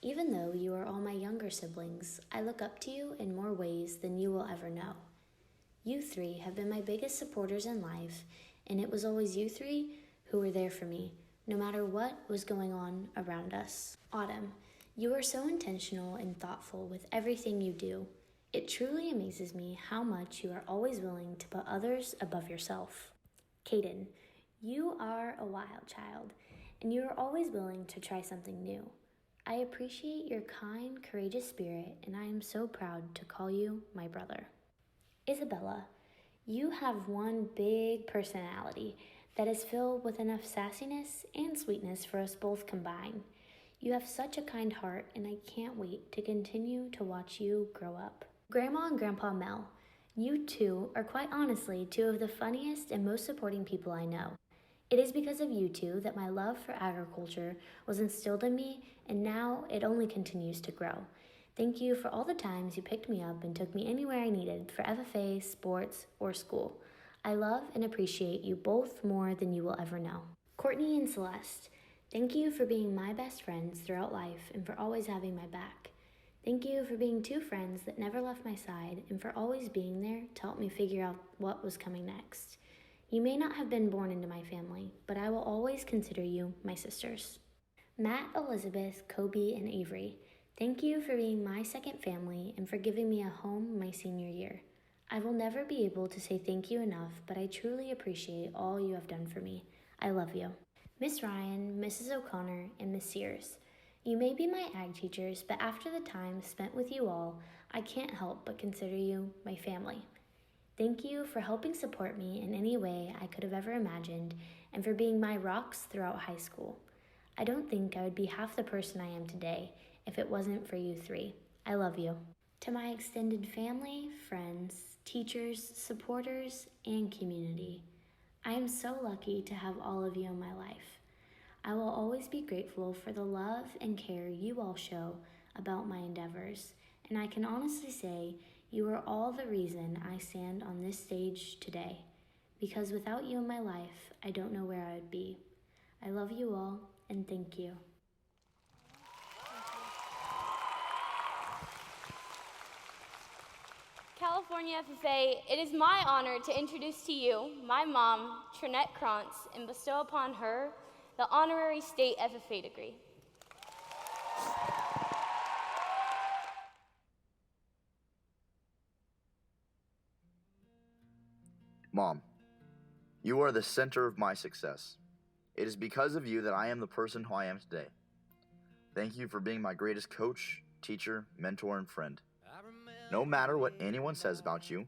Even though you are all my younger siblings, I look up to you in more ways than you will ever know. You three have been my biggest supporters in life, and it was always you three who were there for me, no matter what was going on around us. Autumn, you are so intentional and thoughtful with everything you do. It truly amazes me how much you are always willing to put others above yourself. Caden, you are a wild child, and you are always willing to try something new. I appreciate your kind, courageous spirit, and I am so proud to call you my brother. Isabella, you have one big personality that is filled with enough sassiness and sweetness for us both combined. You have such a kind heart, and I can't wait to continue to watch you grow up. Grandma and Grandpa Mel, you two are quite honestly two of the funniest and most supporting people I know. It is because of you two that my love for agriculture was instilled in me, and now it only continues to grow. Thank you for all the times you picked me up and took me anywhere I needed for FFA, sports, or school. I love and appreciate you both more than you will ever know. Courtney and Celeste, thank you for being my best friends throughout life and for always having my back. Thank you for being two friends that never left my side and for always being there to help me figure out what was coming next. You may not have been born into my family, but I will always consider you my sisters. Matt, Elizabeth, Kobe, and Avery, thank you for being my second family and for giving me a home my senior year. I will never be able to say thank you enough, but I truly appreciate all you have done for me. I love you. Miss Ryan, Mrs. O'Connor, and Miss Sears, you may be my ag teachers, but after the time spent with you all, I can't help but consider you my family. Thank you for helping support me in any way I could have ever imagined and for being my rocks throughout high school. I don't think I would be half the person I am today if it wasn't for you three. I love you. To my extended family, friends, teachers, supporters, and community, I am so lucky to have all of you in my life. I will always be grateful for the love and care you all show about my endeavors, and I can honestly say you are all the reason I stand on this stage today, because without you in my life, I don't know where I would be. I love you all, and thank you. California FFA, it is my honor to introduce to you my mom, Trinette Krantz, and bestow upon her the honorary state FFA degree. Mom, you are the center of my success. It is because of you that I am the person who I am today. Thank you for being my greatest coach, teacher, mentor, and friend. No matter what anyone says about you,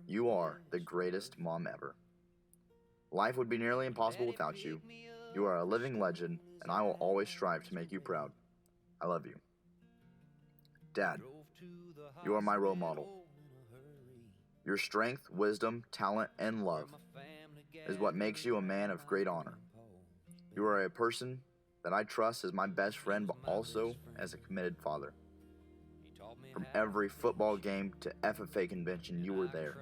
you are the greatest mom ever. Life would be nearly impossible without you. You are a living legend, and I will always strive to make you proud. I love you. Dad, you are my role model. Your strength, wisdom, talent, and love is what makes you a man of great honor. You are a person that I trust as my best friend, but also as a committed father. From every football game to FFA convention, you were there.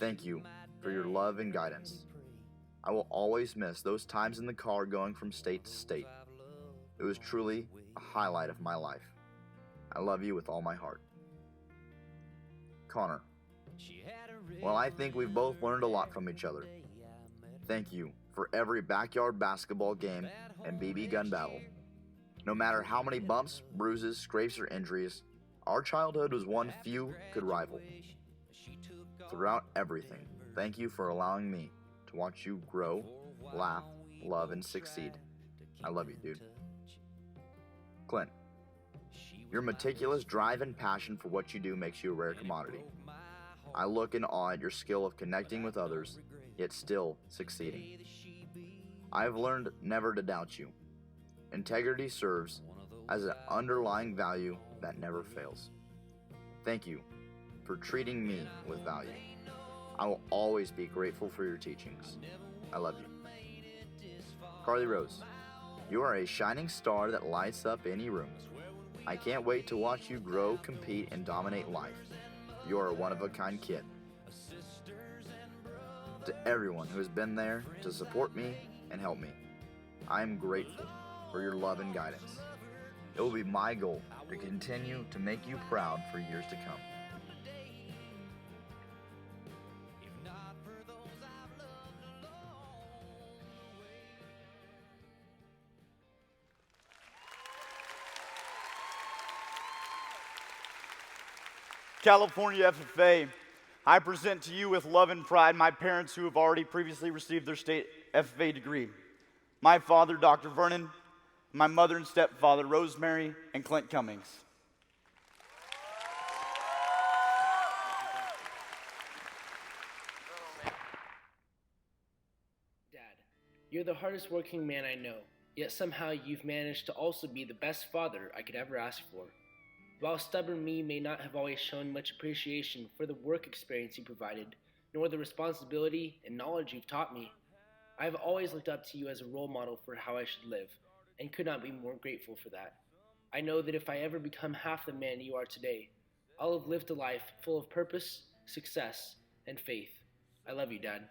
Thank you for your love and guidance. I will always miss those times in the car going from state to state. It was truly a highlight of my life. I love you with all my heart. Connor, well, I think we've both learned a lot from each other. Thank you for every backyard basketball game and BB gun battle. No matter how many bumps, bruises, scrapes, or injuries, our childhood was one few could rival. Throughout everything, thank you for allowing me to watch you grow, laugh, love, and succeed. I love you, dude. Clint, your meticulous drive and passion for what you do makes you a rare commodity. I look in awe at your skill of connecting with others, yet still succeeding. I have learned never to doubt you. Integrity serves as an underlying value that never fails. Thank you for treating me with value. I will always be grateful for your teachings. I love you. Carly Rose, you are a shining star that lights up any room. I can't wait to watch you grow, compete, and dominate life. You are a one-of-a-kind kid. To everyone who has been there to support me and help me, I am grateful for your love and guidance. It will be my goal to continue to make you proud for years to come. California FFA, I present to you with love and pride my parents who have already previously received their state FFA degree. My father, Dr. Vernon, my mother and stepfather, Rosemary and Clint Cummings. Dad, you're the hardest working man I know, yet somehow you've managed to also be the best father I could ever ask for. While stubborn me may not have always shown much appreciation for the work experience you provided, nor the responsibility and knowledge you've taught me, I have always looked up to you as a role model for how I should live, and could not be more grateful for that. I know that if I ever become half the man you are today, I'll have lived a life full of purpose, success, and faith. I love you, Dad.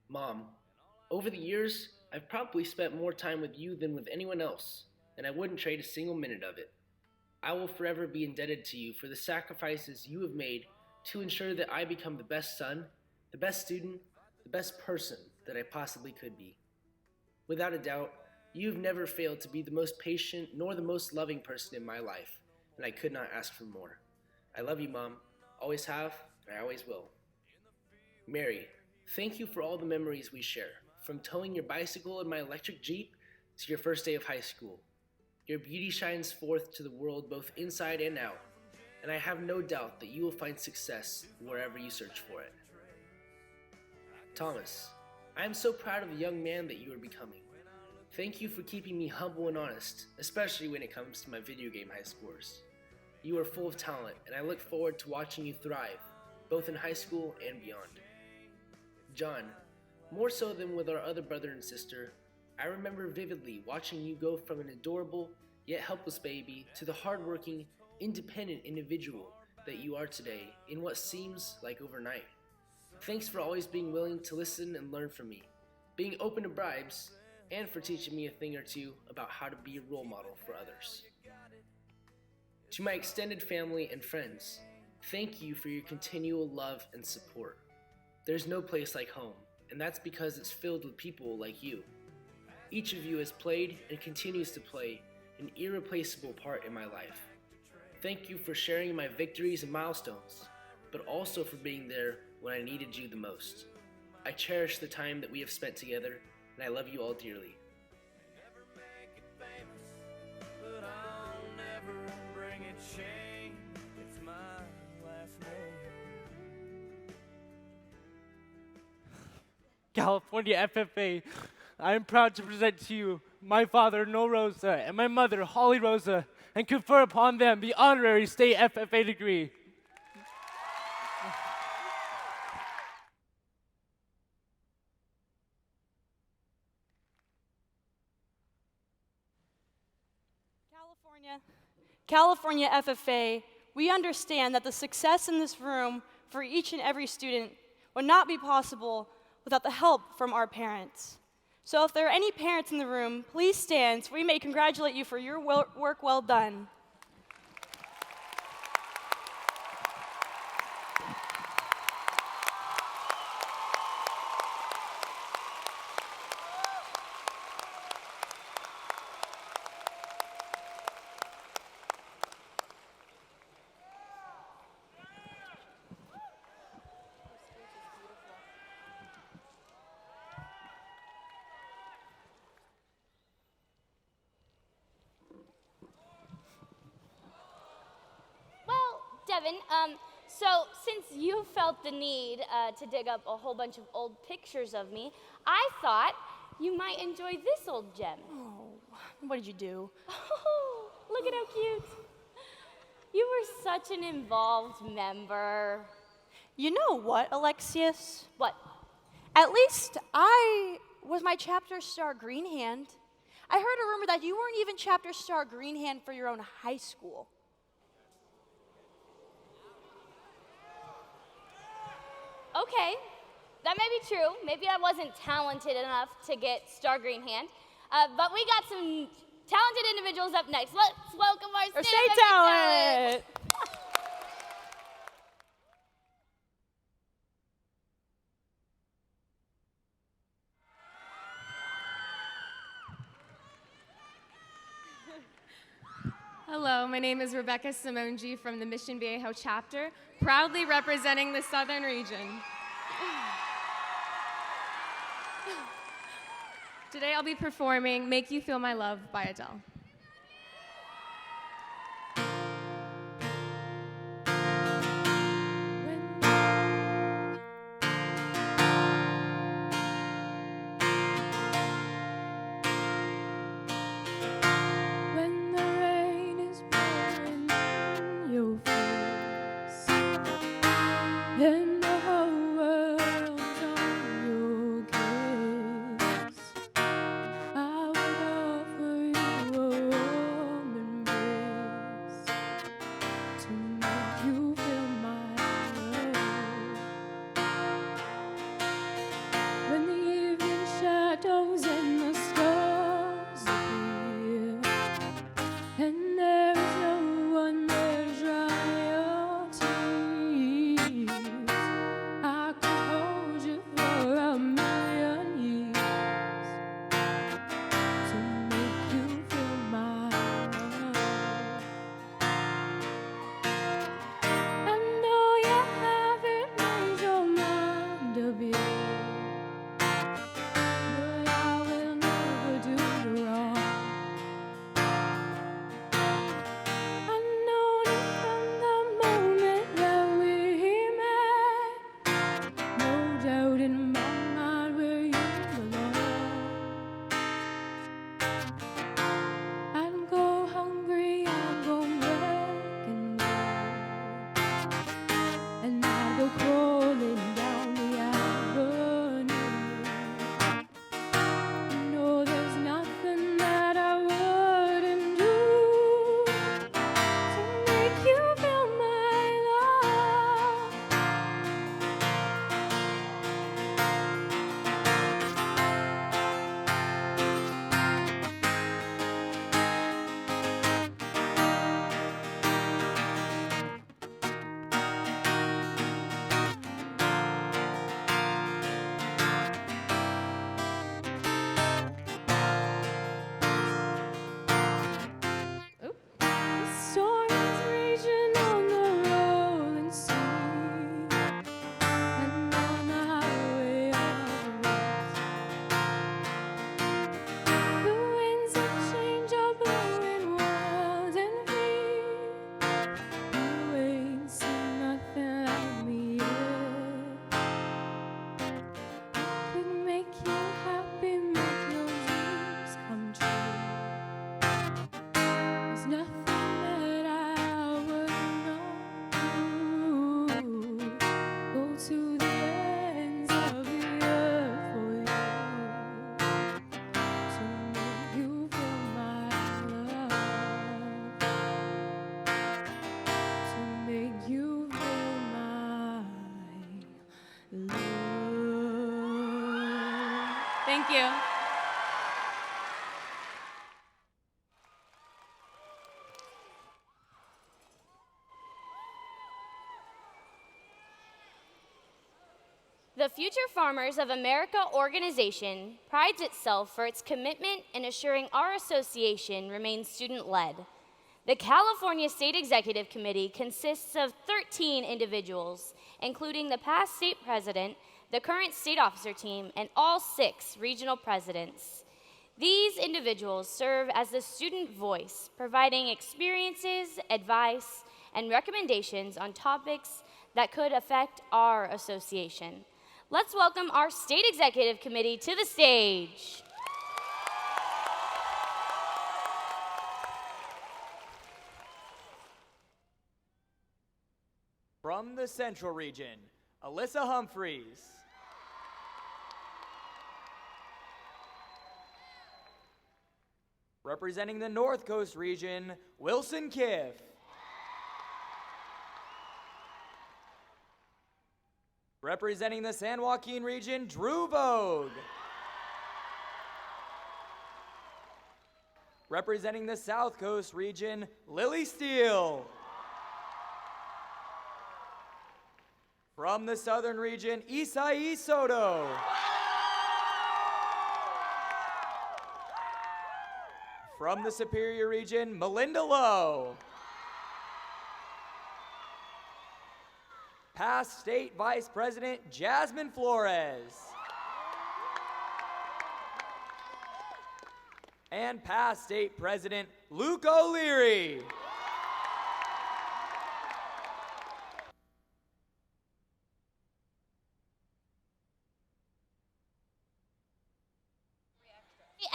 Mom, over the years, I've probably spent more time with you than with anyone else, and I wouldn't trade a single minute of it. I will forever be indebted to you for the sacrifices you have made to ensure that I become the best son, the best student, the best person that I possibly could be. Without a doubt, You've never failed to be the most patient nor the most loving person in my life, and I could not ask for more. I love you, Mom. Always have, and I always will. Mary, thank you for all the memories we share, from towing your bicycle in my electric Jeep to your first day of high school. Your beauty shines forth to the world both inside and out, and I have no doubt that you will find success wherever you search for it. Thomas, I am so proud of the young man that you are becoming. Thank you for keeping me humble and honest, especially when it comes to my video game high scores. You are full of talent, and I look forward to watching you thrive, both in high school and beyond. John, more so than with our other brother and sister, I remember vividly watching you go from an adorable yet helpless baby to the hardworking, independent individual that you are today in what seems like overnight. Thanks for always being willing to listen and learn from me, being open to bribes, and for teaching me a thing or two about how to be a role model for others. To my extended family and friends, thank you for your continual love and support. There's no place like home, and that's because it's filled with people like you. Each of you has played and continues to play an irreplaceable part in my life. Thank you for sharing my victories and milestones, but also for being there when I needed you the most. I cherish the time that we have spent together, and I love you all dearly. California FFA, I am proud to present to you my father, No Rosa, and my mother, Holly Rosa, and confer upon them the honorary state FFA degree. California FFA, we understand that the success in this room for each and every student would not be possible without the help from our parents. So if there are any parents in the room, please stand so we may congratulate you for your work well done. Devin, so since you felt the need to dig up a whole bunch of old pictures of me, I thought you might enjoy this old gem. Oh, what did you do? Oh, look at how cute. You were such an involved member. You know what, Alexius? What? At least I was my chapter star Greenhand. I heard a rumor that you weren't even chapter star Greenhand for your own high school. Okay, that may be true. Maybe I wasn't talented enough to get Star Greenhand, but we got some talented individuals up next. Let's welcome our state talent. Hello, my name is Rebecca Simonji from the Mission Viejo chapter, proudly representing the Southern region. Today I'll be performing Make You Feel My Love by Adele. And the whole world's on your case, I would offer you Thank you. The Future Farmers of America organization prides itself for its commitment in assuring our association remains student-led. The California State Executive Committee consists of 13 individuals, including the past state president, the current state officer team, and all 6 regional presidents. These individuals serve as the student voice, providing experiences, advice, and recommendations on topics that could affect our association. Let's welcome our State Executive Committee to the stage. From the Central Region, Alyssa Humphreys. Representing the North Coast region, Wilson Kiff. Representing the San Joaquin region, Drew Vogue. Representing the South Coast region, Lily Steele. From the Southern region, Isai Soto. From the Superior region, Melinda Lowe. Past State Vice President, Jasmine Flores. And past State President, Luke O'Leary.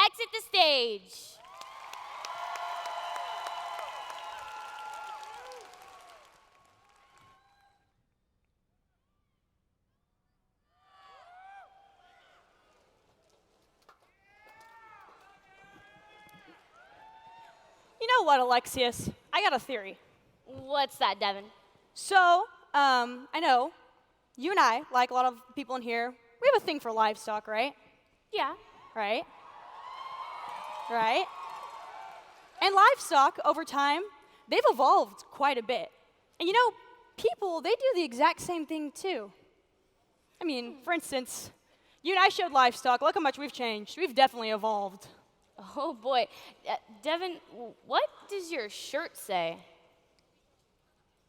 Exit the stage. You know what, Alexius? I got a theory. What's that, Devin? So, I know you and I, like a lot of people in here, we have a thing for livestock, right? Yeah. Right? Right? And livestock, over time, they've evolved quite a bit. And you know, people, they do the exact same thing too. I mean, for instance, you and I showed livestock. Look how much we've changed. We've definitely evolved. Oh boy. Devin, what does your shirt say?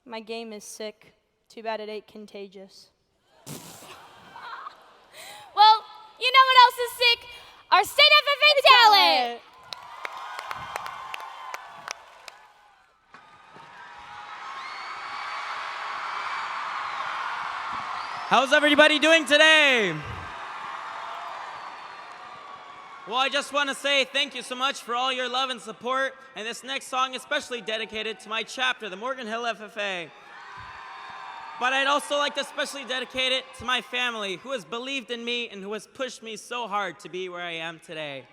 My game is sick. Too bad it ain't contagious. Well, you know what else is sick? Our state FFA talent! How's everybody doing today? Well, I just want to say thank you so much for all your love and support, and this next song is especially dedicated to my chapter, the Morgan Hill FFA. But I'd also like to especially dedicate it to my family, who has believed in me and who has pushed me so hard to be where I am today.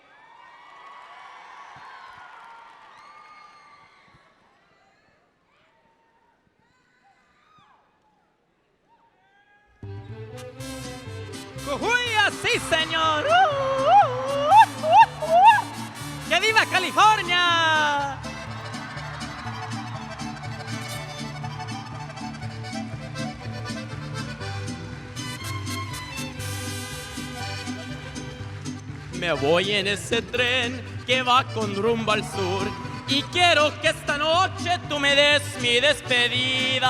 ¡Jujuya, sí, señor! ¡Que viva California! Me voy en ese tren que va con rumbo al sur y quiero que esta noche tú me des mi despedida.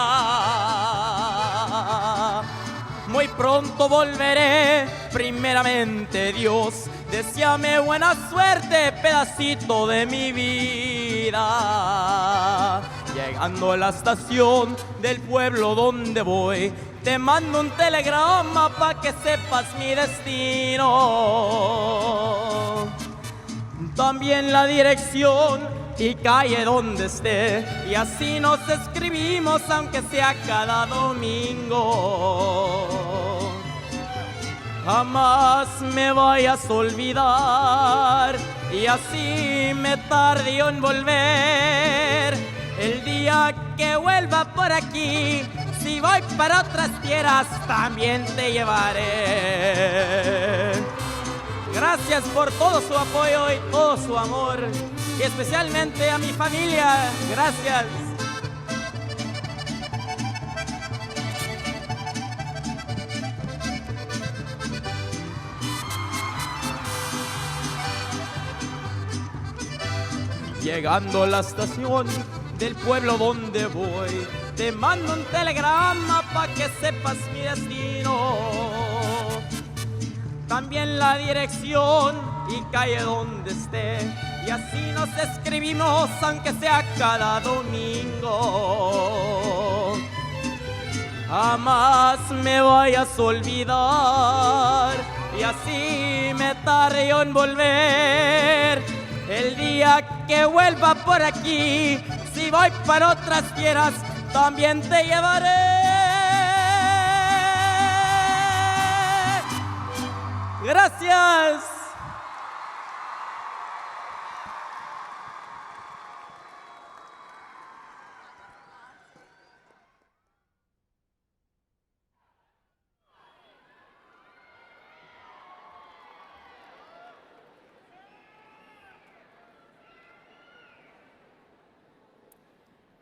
Muy pronto volveré, primeramente Dios, deséame buena suerte, pedacito de mi vida. Llegando a la estación del pueblo donde voy, te mando un telegrama pa' que sepas mi destino. También la dirección y calle donde esté, y así nos escribimos aunque sea cada domingo. Jamás me vayas a olvidar, y así me tarde yo en volver. El día que vuelva por aquí, si voy para otras tierras, también te llevaré. Gracias. Gracias por todo su apoyo y todo su amor. Y especialmente a mi familia. Gracias. Llegando a la estación del pueblo donde voy, te mando un telegrama pa' que sepas mi destino. También la dirección y calle donde esté, y así nos escribimos aunque sea cada domingo. Jamás me vayas a olvidar, y así me tarde en volver. El día que vuelva por aquí, si voy para otras tierras, también te llevaré. Gracias.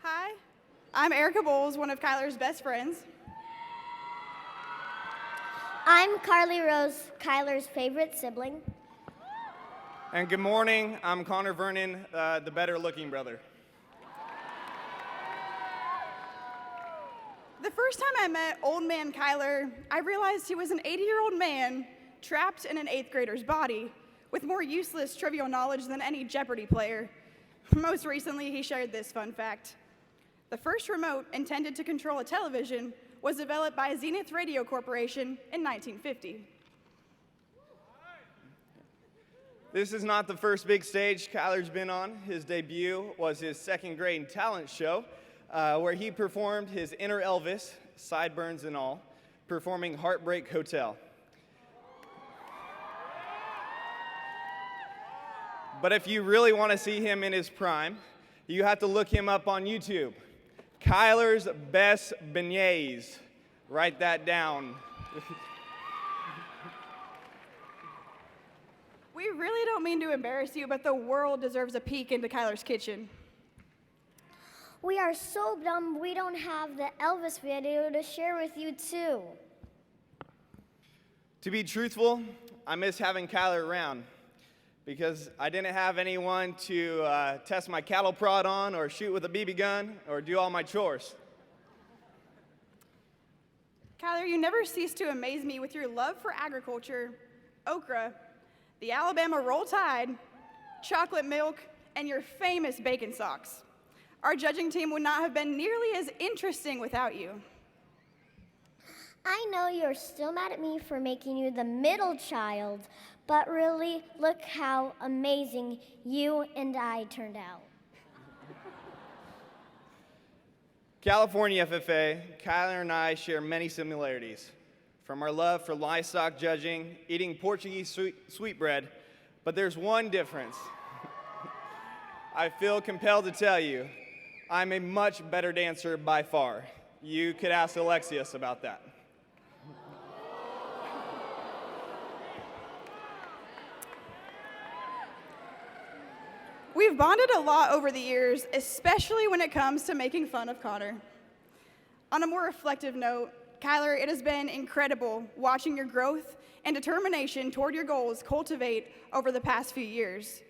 Hi, I'm Erica Bowles, one of Kyler's best friends. I'm Carly Rose, Kyler's favorite sibling. And good morning, I'm Connor Vernon, the better looking brother. The first time I met old man Kyler, I realized he was an 80-year-old man trapped in an 8th grader's body with more useless trivial knowledge than any Jeopardy player. Most recently, he shared this fun fact. The first remote intended to control a television was developed by Zenith Radio Corporation in 1950. This is not the first big stage Kyler's been on. His debut was his second grade talent show, where he performed his inner Elvis, sideburns and all, performing Heartbreak Hotel. But if you really want to see him in his prime, you have to look him up on YouTube. Kyler's Best Beignets. Write that down. We really don't mean to embarrass you, but the world deserves a peek into Kyler's kitchen. We are so dumb we don't have the Elvis video to share with you too. To be truthful, I miss having Kyler around because I didn't have anyone to test my cattle prod on or shoot with a BB gun or do all my chores. Kyler, you never cease to amaze me with your love for agriculture, okra, the Alabama Roll Tide, chocolate milk, and your famous bacon socks. Our judging team would not have been nearly as interesting without you. I know you're still mad at me for making you the middle child, but really, look how amazing you and I turned out. California FFA, Kyler and I share many similarities, from our love for livestock judging, eating Portuguese sweetbread, but there's one difference. I feel compelled to tell you, I'm a much better dancer by far. You could ask Alexius about that. We've bonded a lot over the years, especially when it comes to making fun of Connor. On a more reflective note, Kyler, it has been incredible watching your growth and determination toward your goals cultivate over the past few years.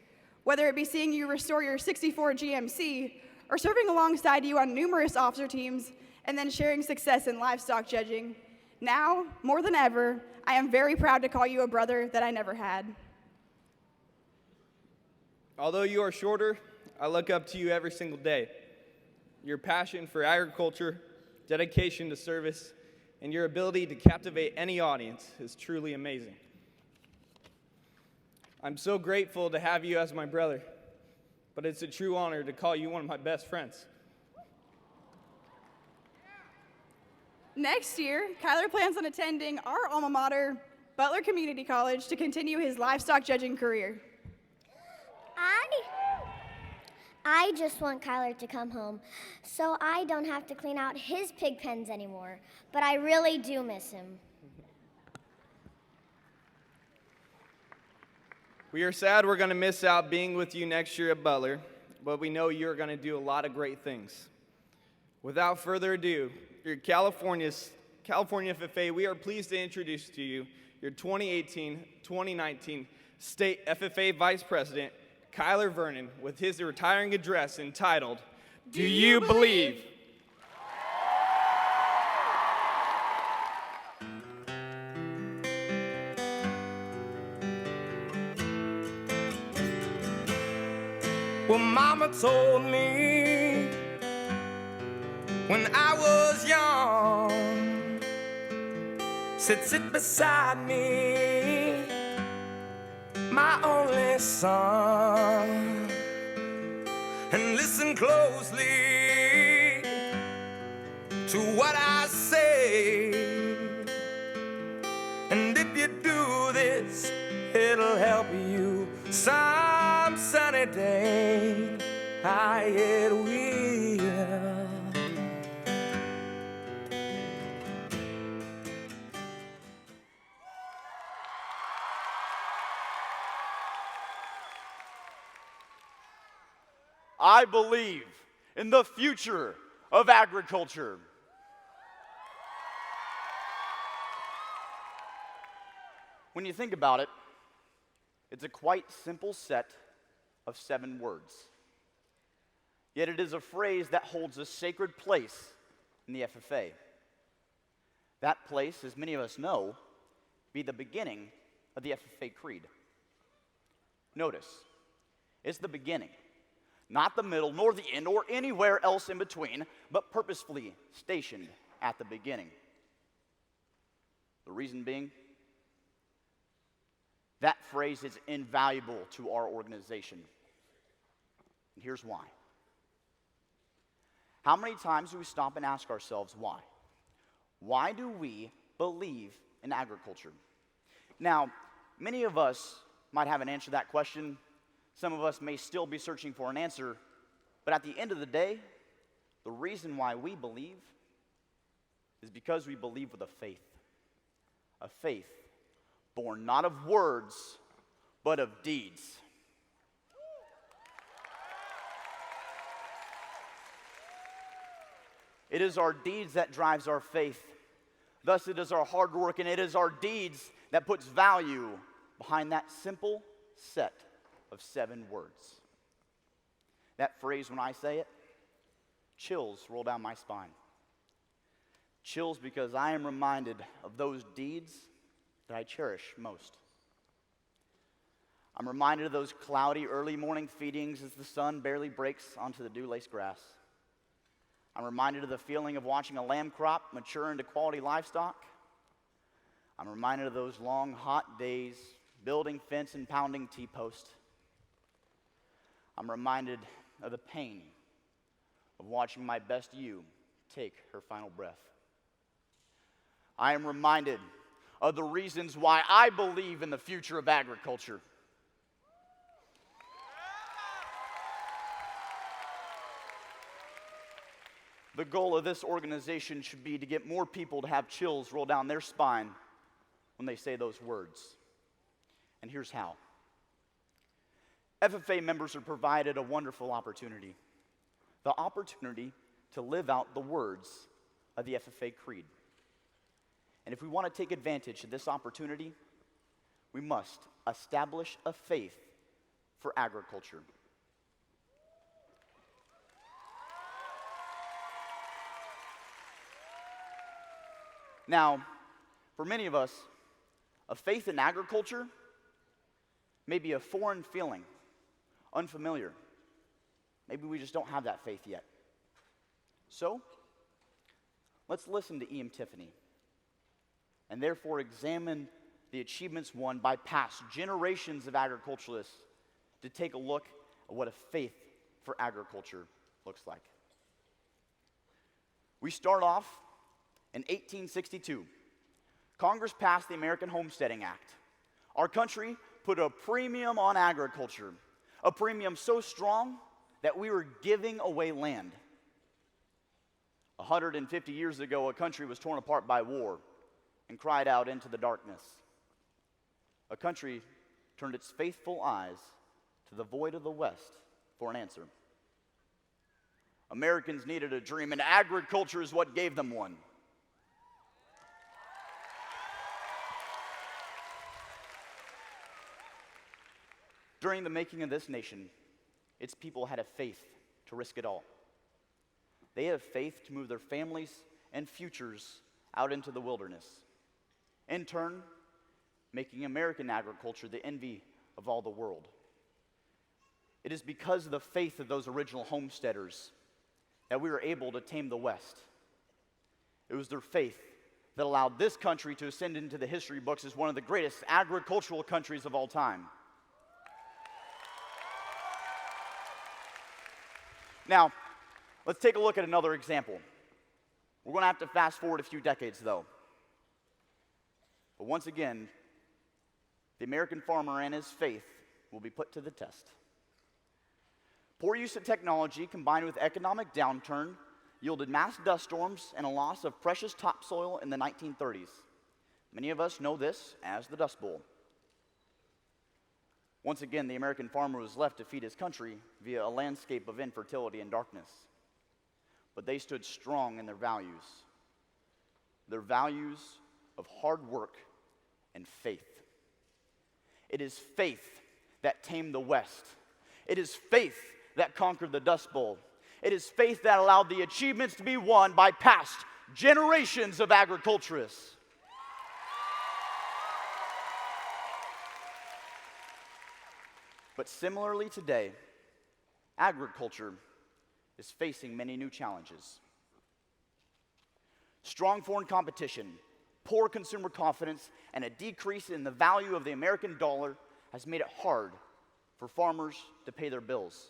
Whether it be seeing you restore your 64 GMC or serving alongside you on numerous officer teams and then sharing success in livestock judging, now, more than ever, I am very proud to call you a brother that I never had. Although you are shorter, I look up to you every single day. Your passion for agriculture, dedication to service, and your ability to captivate any audience is truly amazing. I'm so grateful to have you as my brother, but it's a true honor to call you one of my best friends. Next year, Kyler plans on attending our alma mater, Butler Community College, to continue his livestock judging career. I just want Kyler to come home so I don't have to clean out his pig pens anymore, but I really do miss him. We are sad we're going to miss out being with you next year at Butler, but we know you're going to do a lot of great things. Without further ado, your California FFA, we are pleased to introduce to you your 2018-2019 State FFA Vice President, Kyler Vernon, with his retiring address entitled, Do You Believe? Well, Mama told me when I was young, said sit beside me, my only son, and listen closely to what I say. And if you do this, it'll help you some sunny day. It will. I believe in the future of agriculture. When you think about it, it's a quite simple set of 7 words. Yet it is a phrase that holds a sacred place in the FFA. That place, as many of us know, be the beginning of the FFA Creed. Notice, it's the beginning, not the middle, nor the end, or anywhere else in between, but purposefully stationed at the beginning. The reason being, that phrase is invaluable to our organization. And here's why. How many times do we stop and ask ourselves why? Why do we believe in agriculture? Now, many of us might have an answer to that question. Some of us may still be searching for an answer. But at the end of the day, the reason why we believe is because we believe with a faith. A faith born not of words, but of deeds. It is our deeds that drives our faith. Thus, it is our hard work and it is our deeds that puts value behind that simple set of 7 words. That phrase, when I say it, chills roll down my spine. Chills because I am reminded of those deeds that I cherish most. I'm reminded of those cloudy early morning feedings as the sun barely breaks onto the dew-laced grass. I'm reminded of the feeling of watching a lamb crop mature into quality livestock. I'm reminded of those long, hot days building fence and pounding T-post. I'm reminded of the pain of watching my best ewe take her final breath. I am reminded of the reasons why I believe in the future of agriculture. The goal of this organization should be to get more people to have chills roll down their spine when they say those words. And here's how. FFA members are provided a wonderful opportunity. The opportunity to live out the words of the FFA Creed. And if we want to take advantage of this opportunity, we must establish a faith for agriculture. Now, for many of us, a faith in agriculture may be a foreign feeling, unfamiliar. Maybe we just don't have that faith yet. So, let's listen to E.M. Tiffany and therefore examine the achievements won by past generations of agriculturalists to take a look at what a faith for agriculture looks like. We start off in 1862. Congress passed the American Homesteading Act. Our country put a premium on agriculture, a premium so strong that we were giving away land. 150 years ago, a country was torn apart by war and cried out into the darkness. A country turned its faithful eyes to the void of the West for an answer. Americans needed a dream, and agriculture is what gave them one. During the making of this nation, its people had a faith to risk it all. They have faith to move their families and futures out into the wilderness, in turn, making American agriculture the envy of all the world. It is because of the faith of those original homesteaders that we were able to tame the West. It was their faith that allowed this country to ascend into the history books as one of the greatest agricultural countries of all time. Now, let's take a look at another example. We're going to have to fast forward a few decades, though. But once again, the American farmer and his faith will be put to the test. Poor use of technology combined with economic downturn yielded mass dust storms and a loss of precious topsoil in the 1930s. Many of us know this as the Dust Bowl. Once again, the American farmer was left to feed his country via a landscape of infertility and darkness. But they stood strong in their values of hard work and faith. It is faith that tamed the West. It is faith that conquered the Dust Bowl. It is faith that allowed the achievements to be won by past generations of agriculturists. But similarly today, agriculture is facing many new challenges. Strong foreign competition, poor consumer confidence, and a decrease in the value of the American dollar has made it hard for farmers to pay their bills.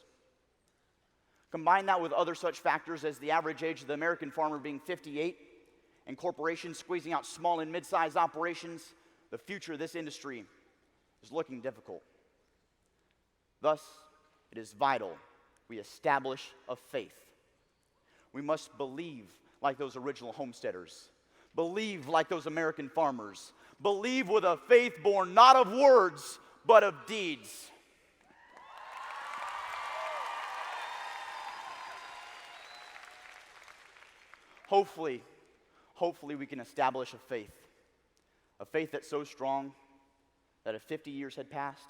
Combine that with other such factors as the average age of the American farmer being 58 and corporations squeezing out small and mid-sized operations, the future of this industry is looking difficult. Thus, it is vital we establish a faith. We must believe like those original homesteaders, believe like those American farmers, believe with a faith born not of words, but of deeds. Hopefully we can establish a faith that's so strong that if 50 years had passed,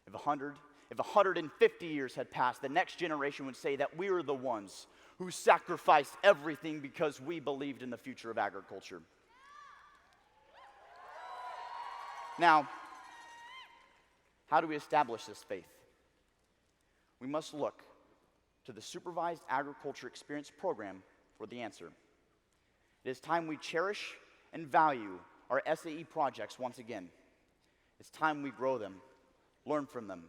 if 150 years had passed, the next generation would say that we were the ones who sacrificed everything because we believed in the future of agriculture. Now, how do we establish this faith? We must look to the Supervised Agriculture Experience Program for the answer. It is time we cherish and value our SAE projects once again. It's time we grow them, learn from them,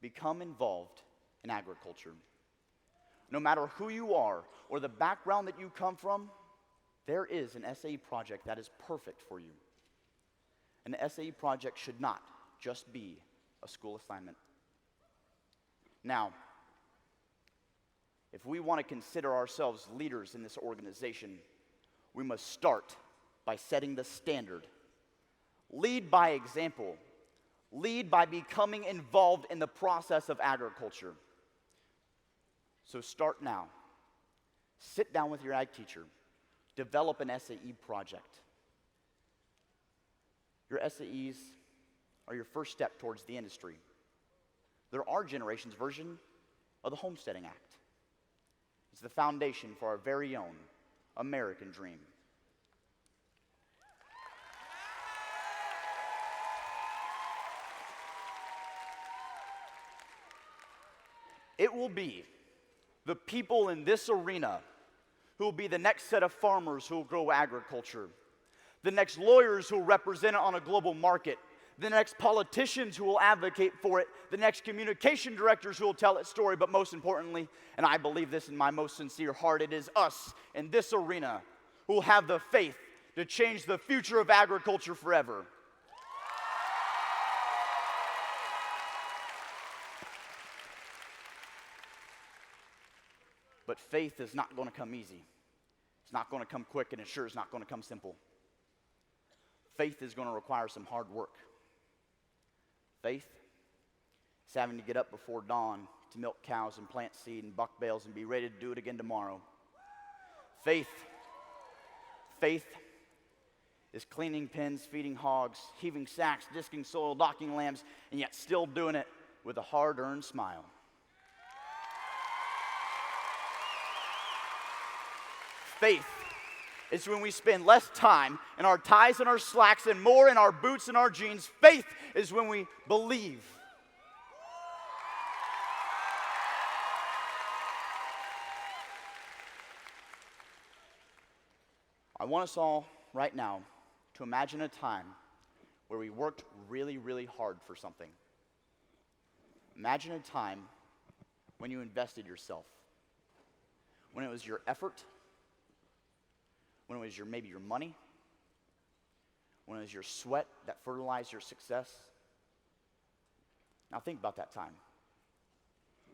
become involved in agriculture. No matter who you are or the background that you come from, there is an SAE project that is perfect for you. An SAE project should not just be a school assignment. Now, if we want to consider ourselves leaders in this organization, we must start by setting the standard. Lead by example. Lead by becoming involved in the process of agriculture. So start now. Sit down with your ag teacher. Develop an SAE project. Your SAEs are your first step towards the industry. They're our generation's version of the Homesteading Act. It's the foundation for our very own American dream. It will be the people in this arena who will be the next set of farmers who will grow agriculture, the next lawyers who will represent it on a global market, the next politicians who will advocate for it, the next communication directors who will tell its story, but most importantly, and I believe this in my most sincere heart, it is us in this arena who will have the faith to change the future of agriculture forever. But faith is not going to come easy. It's not going to come quick, and it sure is not going to come simple. Faith is going to require some hard work. Faith is having to get up before dawn to milk cows and plant seed and buck bales and be ready to do it again tomorrow. Faith is cleaning pens, feeding hogs, heaving sacks, disking soil, docking lambs, and yet still doing it with a hard-earned smile. Faith is when we spend less time in our ties and our slacks and more in our boots and our jeans. Faith is when we believe. I want us all right now to imagine a time where we worked really, really hard for something. Imagine a time when you invested yourself, when it was your effort, when it was maybe your money, when it was your sweat that fertilized your success. Now think about that time.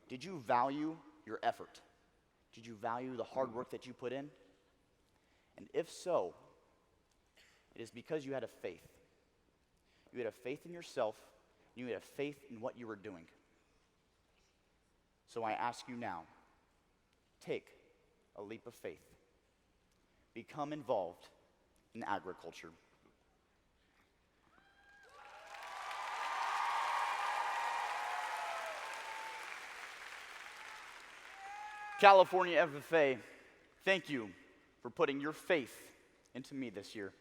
Did you value your effort? Did you value the hard work that you put in? And if so, it is because you had a faith. You had a faith in yourself, and you had a faith in what you were doing. So I ask you now, take a leap of faith. Become involved in agriculture. California FFA, thank you for putting your faith into me this year.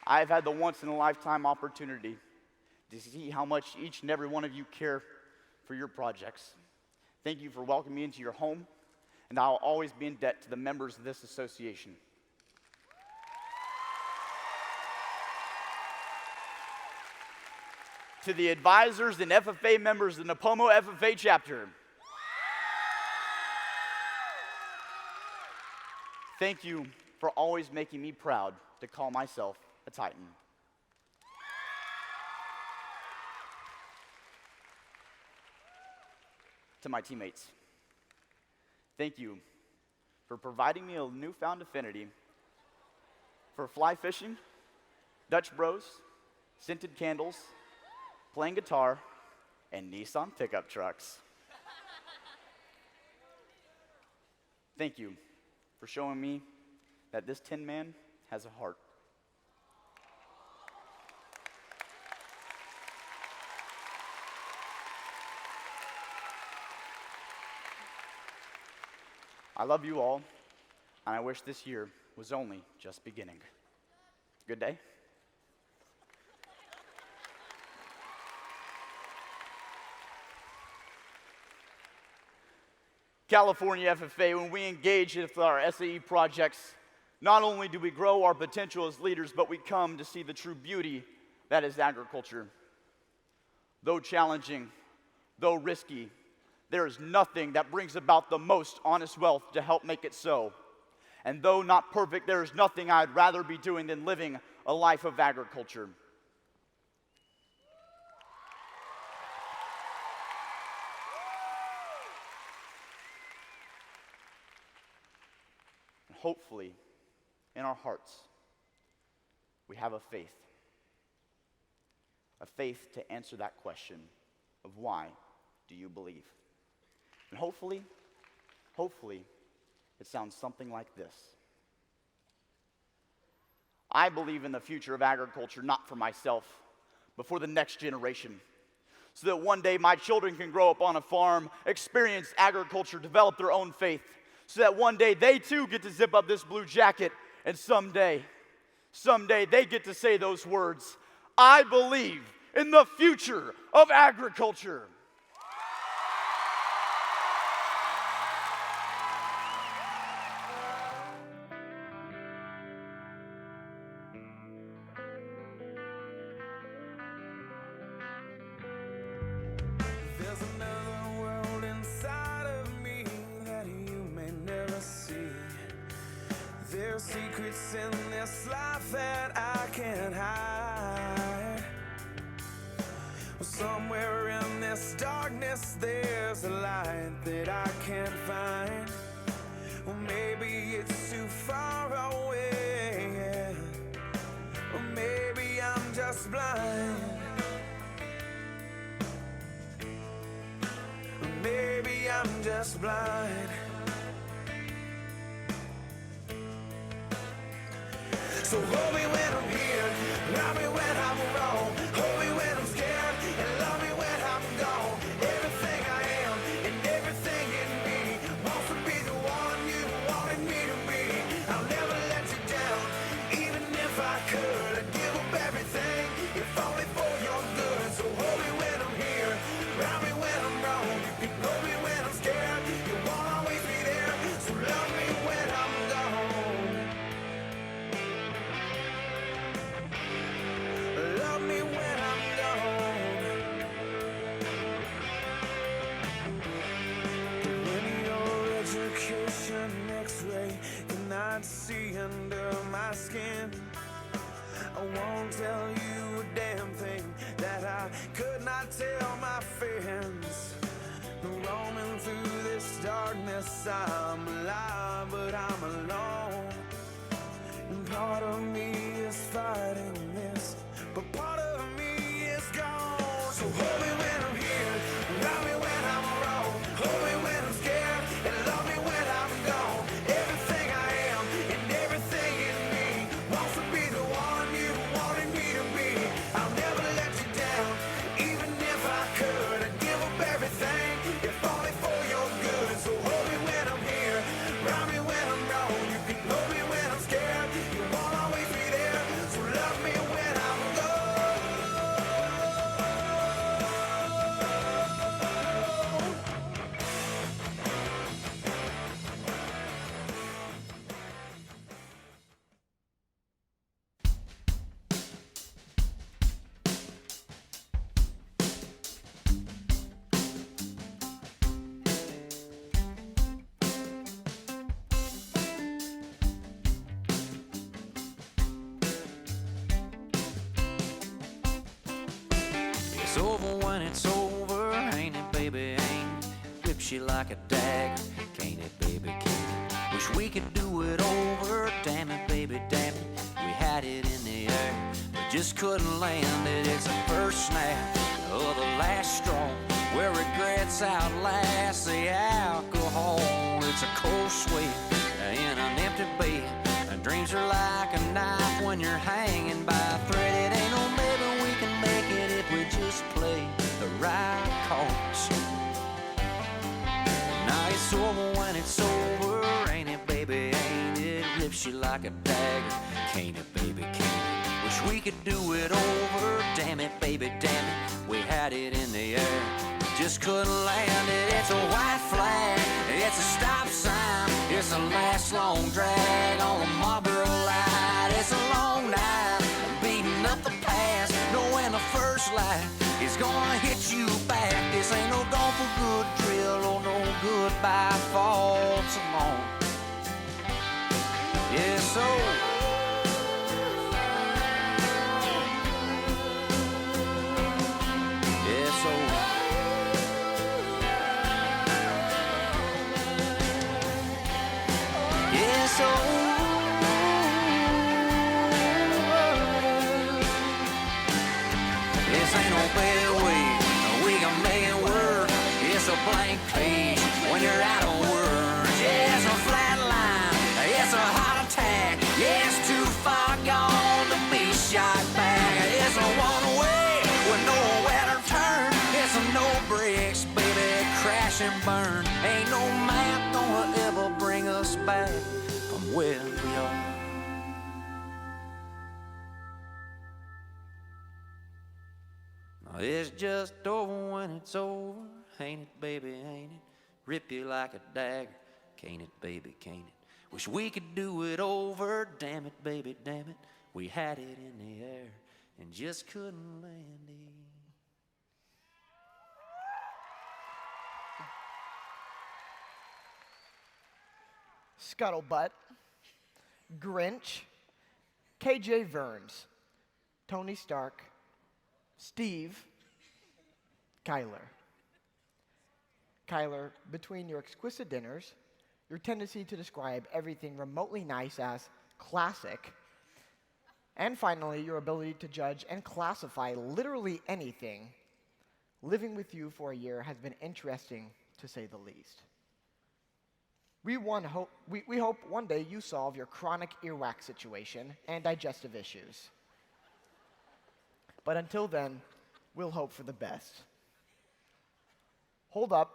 I've had the once-in-a-lifetime opportunity to see how much each and every one of you care for your projects. Thank you for welcoming me into your home, and I'll always be in debt to the members of this association. To the advisors and FFA members of the Napomo FFA chapter, thank you for always making me proud to call myself a Titan. To my teammates, thank you for providing me a newfound affinity for fly fishing, Dutch bros, scented candles, playing guitar, and Nissan pickup trucks. Thank you for showing me that this Tin Man has a heart. I love you all, and I wish this year was only just beginning. Good day. California FFA, when we engage with our SAE projects, not only do we grow our potential as leaders, but we come to see the true beauty that is agriculture. Though challenging, though risky, there is nothing that brings about the most honest wealth to help make it so. And though not perfect, there is nothing I'd rather be doing than living a life of agriculture. Hopefully, in our hearts, we have a faith to answer that question of why do you believe? And hopefully, it sounds something like this. I believe in the future of agriculture, not for myself, but for the next generation, so that one day my children can grow up on a farm, experience agriculture, develop their own faith, so that one day they too get to zip up this blue jacket, and someday they get to say those words, I believe in the future of agriculture. There's another world inside of me that you may never see. There's secrets in this life that I can't hide. Well, somewhere in this darkness there's a light that I can't find. Well, maybe it's too far away. just blind. Maybe I'm just blind. So hold me when I'm here, love me when I'm wrong, hold me when I'm scared, and love me when I'm gone. Everything I am and everything in me wants to be the one you wanted me to be. I'll never let you down, even if I could. I'd give up everything, if only for your good. So hold me when I'm here, love me when I'm wrong. You can hold me when I'm scared, you won't always be there. So love me when I'm gone. Love me when I'm gone. When your education X-ray cannot see under my skin, I won't tell you a damn thing that I could not tell my friends. Roaming through this darkness, I'm alive, but I'm alone. And part of me is fighting this, but part of me is gone. So hold me when I'm here, love me when I'm wrong, hold me when I'm scared, and love me when I'm gone. Everything I am and everything in me wants to be the one you wanted me to be. I'll never let you down, even if I could. I'd give up everything, if only for your good. So hold me when I'm here, love me when I'm wrong. You can hold me when I'm scared, you won't always be there. So love me when I'm gone. It's over when it's over, ain't it, baby, ain't it? Whips you like a dagger, can't it, baby, can't it? Wish we could do it over, damn it, baby, damn it. We had it in the air, but just couldn't land it. It's the first snap of the last straw, where regrets outlast the alcohol. It's a cold sweat in an empty bed, and dreams are like a knife when you're hanging by a thread. It ain't no maybe we can make it if we just play the right cards. Now it's over when it's over, ain't it, baby, ain't it? Rips you like a dagger, can't it, baby, can't it? Wish we could do it over, damn it, baby, damn it. We had it in the air, just couldn't land it. It's a white flag, it's a stop sign, it's a last long drag on the Marlboro Light. It's a long night, beating up the past, knowing the first light is gonna hit you back. This ain't no gone for good drill or no goodbye false alone. Yeah, so yeah, so yeah, so this ain't no better way we can make it work. It's a blank page when you're out of words. Yeah, it's a flat line, it's a heart attack. Yeah, it's too far gone to be shot back. It's a one way with nowhere to turn. It's a no brakes, baby, crash and burn. Ain't no map gonna ever bring us back from where we are. Now it's just over when it's over, ain't it, baby, ain't it? Rip you like a dagger, can't it, baby, can't it? Wish we could do it over, damn it, baby, damn it. We had it in the air and just couldn't land it. Scuttlebutt, Grinch, KJ Verns, Tony Stark, Steve, Kyler. Kyler, between your exquisite dinners, your tendency to describe everything remotely nice as classic, And finally, your ability to judge and classify literally anything. Living with you for a year has been interesting, to say the least. We hope one day you solve your chronic earwax situation and digestive issues. But until then, we'll hope for the best. Hold up,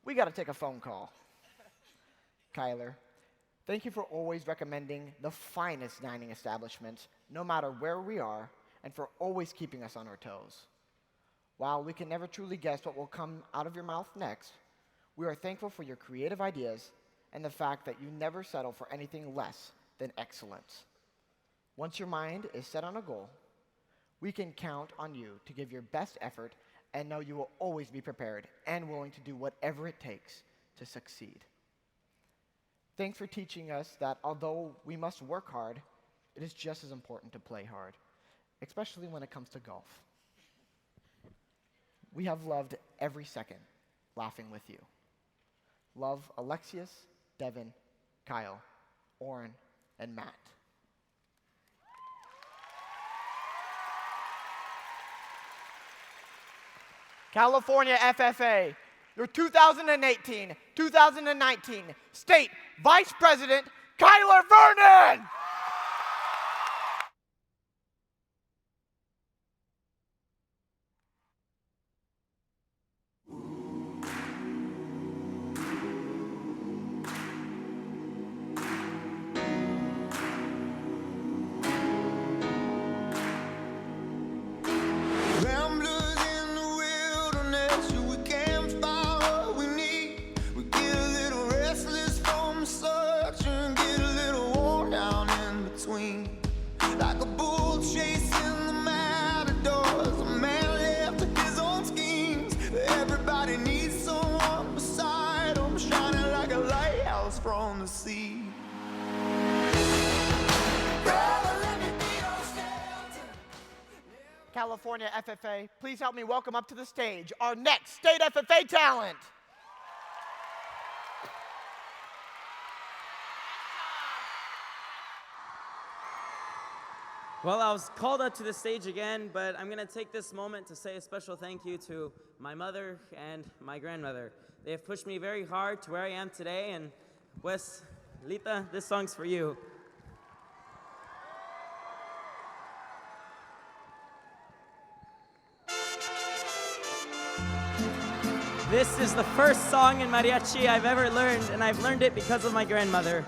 we gotta take a phone call. Kyler, thank you for always recommending the finest dining establishments, no matter where we are, and for always keeping us on our toes. While we can never truly guess what will come out of your mouth next, we are thankful for your creative ideas and the fact that you never settle for anything less than excellence. Once your mind is set on a goal, we can count on you to give your best effort and know you will always be prepared and willing to do whatever it takes to succeed. Thanks for teaching us that although we must work hard, it is just as important to play hard, especially when it comes to golf. We have loved every second laughing with you. Love, Alexius, Devin, Kyle, Oren, and Matt. California FFA, your 2018-2019 State Vice President, Kyler Vernon! Ramblers in the wilderness, we can't find what we need. We get a little restless from the search and get a little worn down in between. Like a bull chasing the matadors, a man left with his own schemes. Everybody needs someone beside him, shining like a lighthouse from the sea. California FFA, please help me welcome up to the stage our next State FFA talent. Well, I was called up to the stage again, but I'm going to take this moment to say a special thank you to my mother and my grandmother. They have pushed me very hard to where I am today, and Wes, Lita, this song's for you. This is the first song in mariachi I've ever learned, and I've learned it because of my grandmother.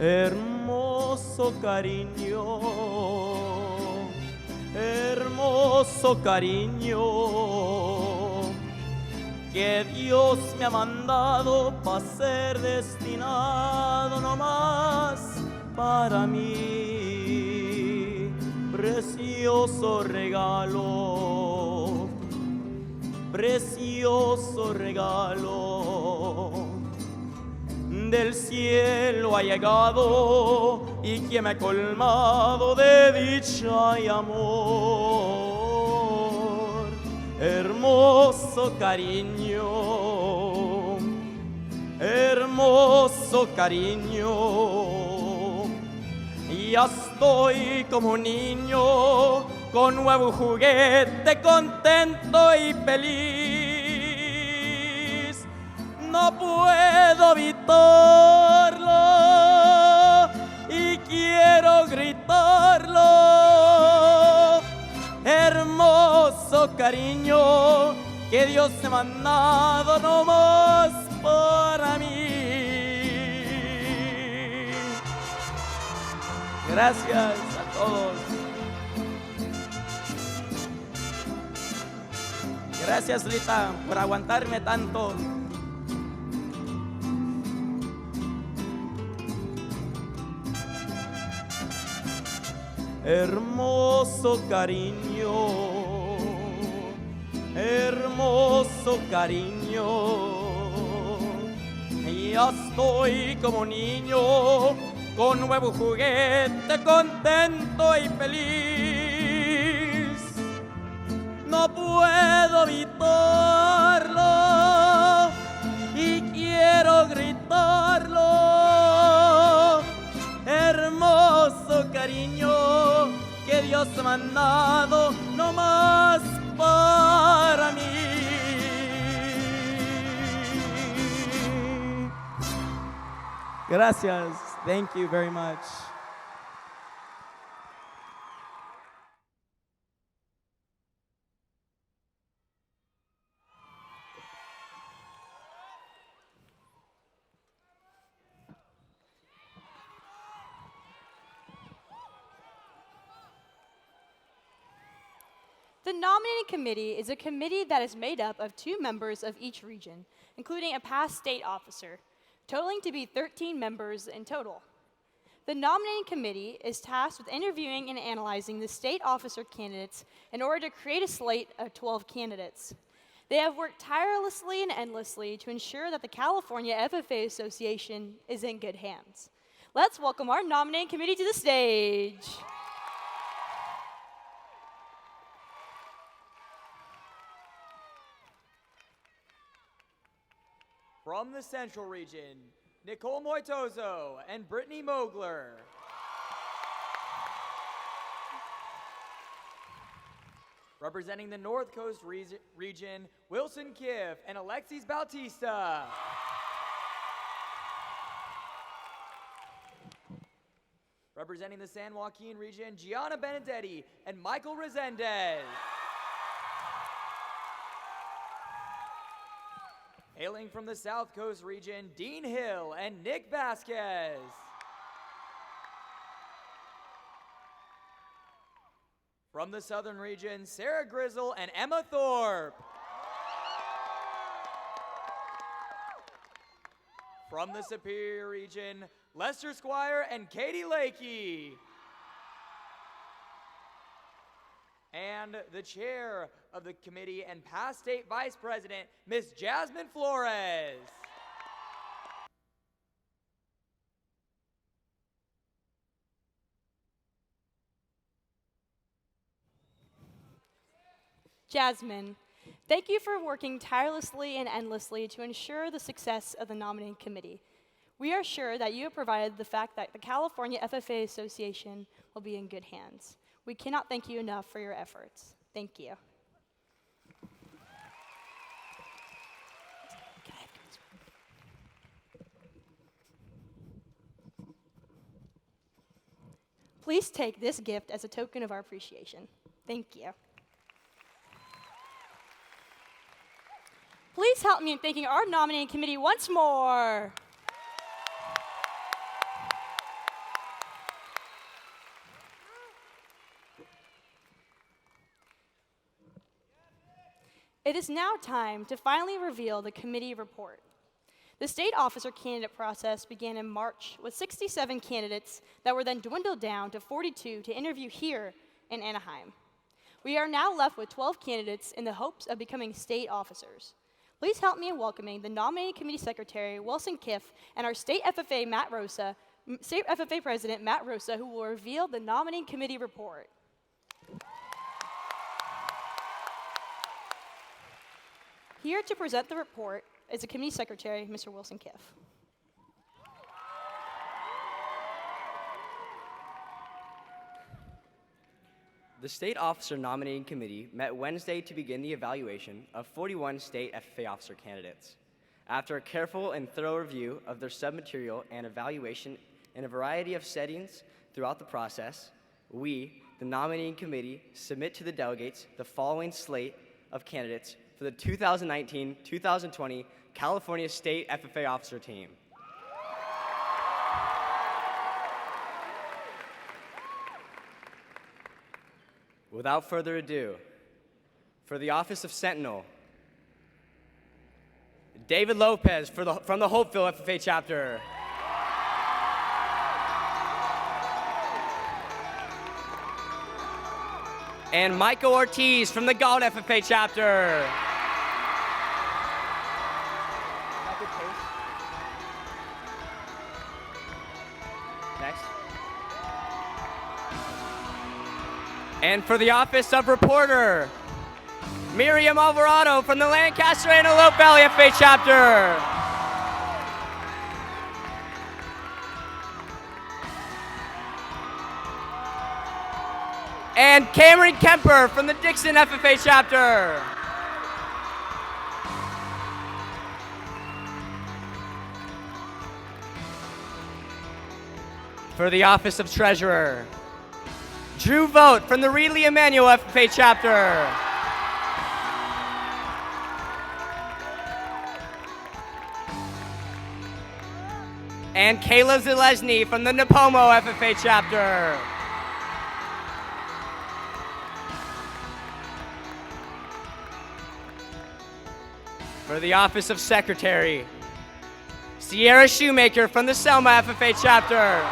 Hermoso cariño, hermoso cariño, que Dios me ha mandado para ser destinado nomás para mí. Precioso regalo, precioso regalo. Del cielo ha llegado y que me ha colmado de dicha y amor. Hermoso cariño, hermoso cariño. Ya estoy como un niño con nuevo juguete, contento y feliz. No puedo evitarlo y quiero gritarlo. Hermoso cariño que Dios me ha mandado nomás para mí. Gracias a todos. Gracias, Rita, por aguantarme tanto. Hermoso cariño, hermoso cariño. Ya estoy como niño con nuevo juguete, contento y feliz. No puedo evitarlo y quiero gritarlo. Hermoso cariño que Dios ha mandado no más para mí. Gracias. Thank you very much. The nominating committee is a committee that is made up of 2 members of each region, including a past state officer, totaling to be 13 members in total. The nominating committee is tasked with interviewing and analyzing the state officer candidates in order to create a slate of 12 candidates. They have worked tirelessly and endlessly to ensure that the California FFA Association is in good hands. Let's welcome our nominating committee to the stage. From the Central Region, Nicole Moitozo and Brittany Mogler. Representing the North Coast region, Wilson Kiff and Alexis Bautista. Representing the San Joaquin region, Gianna Benedetti and Michael Resendez. Hailing from the South Coast region, Dean Hill and Nick Vasquez. From the Southern region, Sarah Grizzle and Emma Thorpe. From the Superior region, Lester Squire and Katie Lakey. And the chair of the committee and past state vice president, Miss Jasmine Flores. Jasmine, thank you for working tirelessly and endlessly to ensure the success of the nominating committee. We are sure that you have provided the fact that the California FFA Association will be in good hands. We cannot thank you enough for your efforts. Thank you. Please take this gift as a token of our appreciation. Thank you. Please help me in thanking our nominating committee once more. It is now time to finally reveal the committee report. The state officer candidate process began in March with 67 candidates that were then dwindled down to 42 to interview here in Anaheim. We are now left with 12 candidates in the hopes of becoming state officers. Please help me in welcoming the nominating committee secretary, Wilson Kiff, and our state FFA president, Matt Rosa, who will reveal the nominating committee report. Here to present the report is the committee secretary, Mr. Wilson Kiff. The State Officer Nominating Committee met Wednesday to begin the evaluation of 41 state FFA officer candidates. After a careful and thorough review of their submaterial and evaluation in a variety of settings throughout the process, we, the Nominating Committee, submit to the delegates the following slate of candidates for the 2019-2020 California State FFA Officer Team. Without further ado, for the office of Sentinel, David Lopez from the Hopeville FFA chapter. And Michael Ortiz from the Galt FFA chapter. Next. And for the office of reporter, Miriam Alvarado from the Lancaster Antelope Valley FFA chapter. And Cameron Kemper from the Dixon FFA chapter. For the office of treasurer, Drew Vogt from the Reedley Emmanuel FFA chapter. And Kayla Zalesny from the Napomo FFA chapter. For the office of secretary, Sierra Shoemaker from the Selma FFA chapter.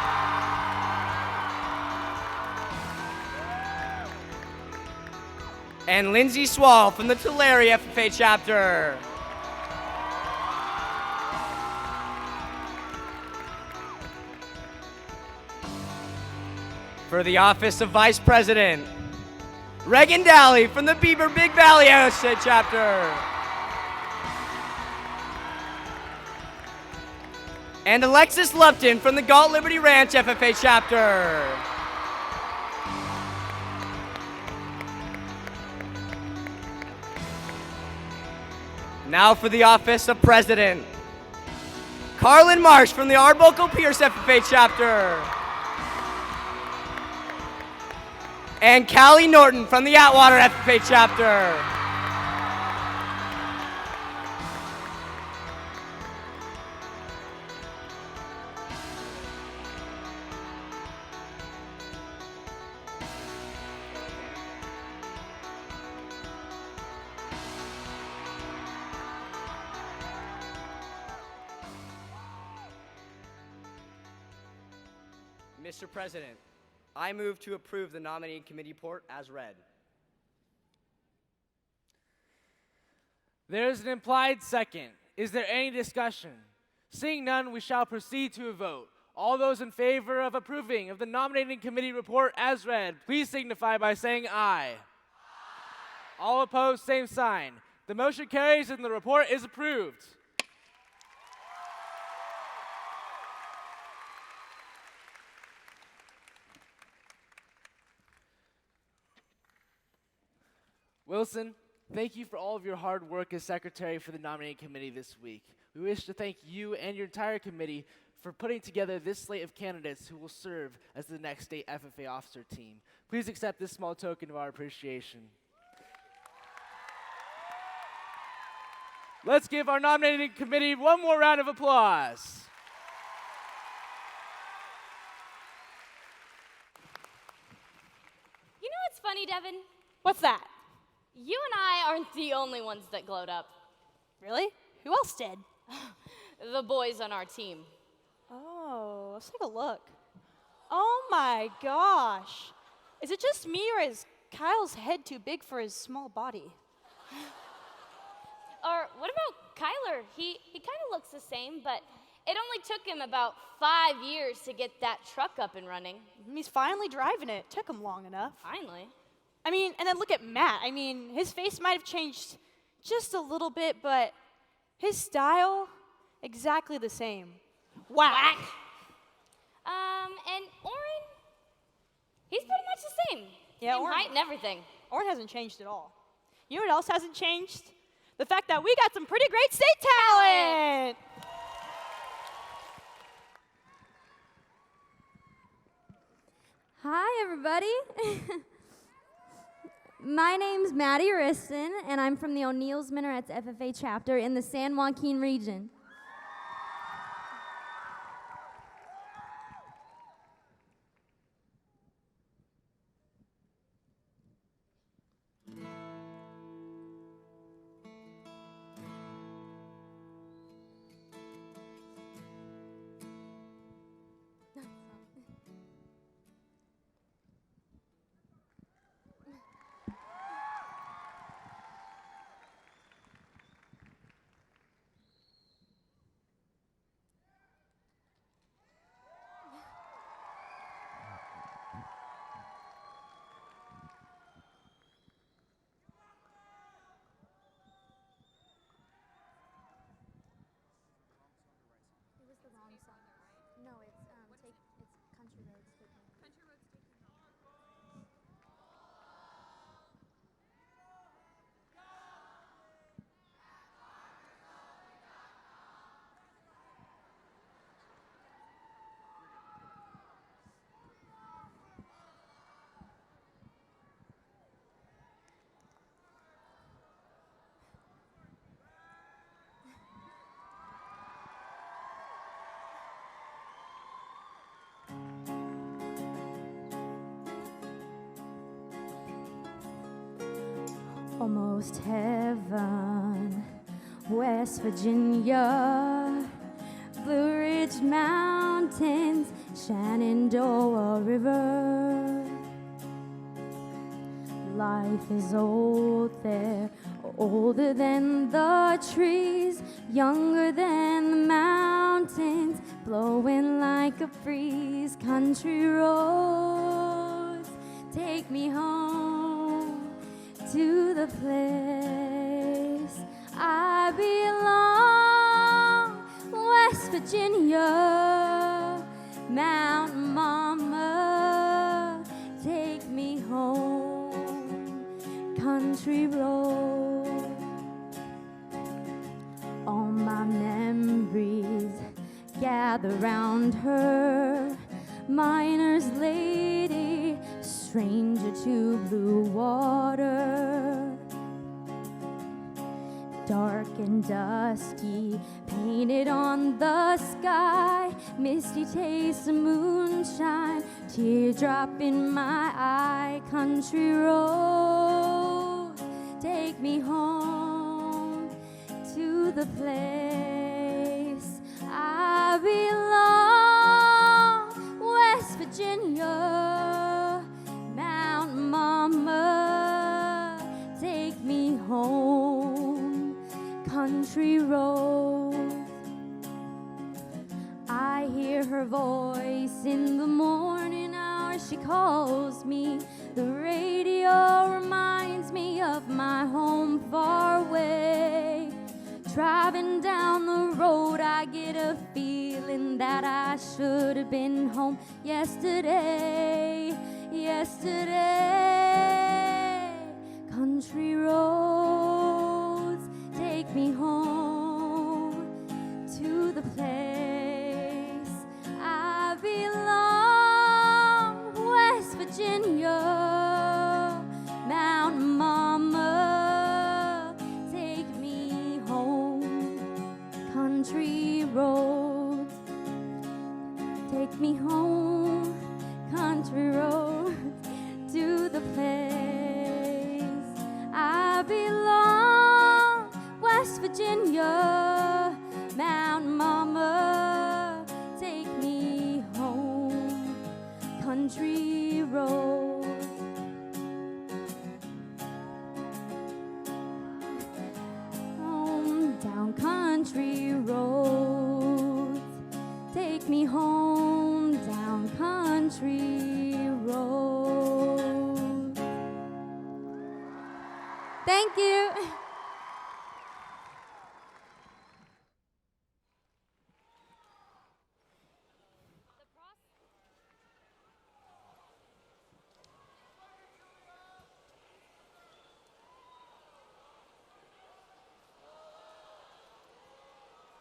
And Lindsay Swall from the Tulare FFA chapter. For the office of vice president, Reagan Daly from the Beaver Big Valley FFA chapter. And Alexis Lupton from the Galt Liberty Ranch FFA chapter. Now for the office of president, Carlin Marsh from the Arbuckle Pierce FFA chapter. And Callie Norton from the Atwater FFA chapter. Mr. President, I move to approve the nominating committee report as read. There is an implied second. Is there any discussion? Seeing none, we shall proceed to a vote. All those in favor of approving of the nominating committee report as read, please signify by saying aye. Aye. All opposed, same sign. The motion carries and the report is approved. Wilson, thank you for all of your hard work as secretary for the nominating committee this week. We wish to thank you and your entire committee for putting together this slate of candidates who will serve as the next state FFA officer team. Please accept this small token of our appreciation. Let's give our nominating committee one more round of applause. You know what's funny, Devin? What's that? You and I aren't the only ones that glowed up. Really? Who else did? The boys on our team. Oh, let's take a look. Oh my gosh. Is it just me or is Kyle's head too big for his small body? Or what about Kyler? He kind of looks the same, but it only took him about 5 years to get that truck up and running. He's finally driving it. Took him long enough. Finally. I mean, and then look at Matt. I mean, his face might have changed just a little bit, but his style, exactly the same. Wow. Whack. And Oren, he's pretty much the same. Yeah, same Oren, height and everything. Oren hasn't changed at all. You know what else hasn't changed? The fact that we got some pretty great state talent. Hi, everybody. My name's Maddie Riston, and I'm from the O'Neill's Minarets FFA chapter in the San Joaquin region. almost heaven. West Virginia, Blue Ridge Mountains, Shenandoah River. Life is old there, older than the trees, younger than the mountains, blowing like a breeze. Country roads take me home to the place I belong. West Virginia, Mountain Mama, take me home. Country road, all my memories gather round her. Miner's lady, stranger to blue water. Dark and dusky, painted on the sky, misty taste of moonshine, teardrop in my eye. Country road, take me home to the place I belong. West Virginia, Mountain Mama, take me home. Country road, I hear her voice in the morning hour. She calls me. The radio reminds me of my home far away. Driving down the road, I get a feeling that I should have been home yesterday. Yesterday, country roads take me home to the place I belong. West Virginia, Mountain Mama, take me home. Country roads take me home. Country roads to the place I belong. West Virginia, Mountain Mama, take me home. Country road, home down country roads, take me home down country road. Thank you.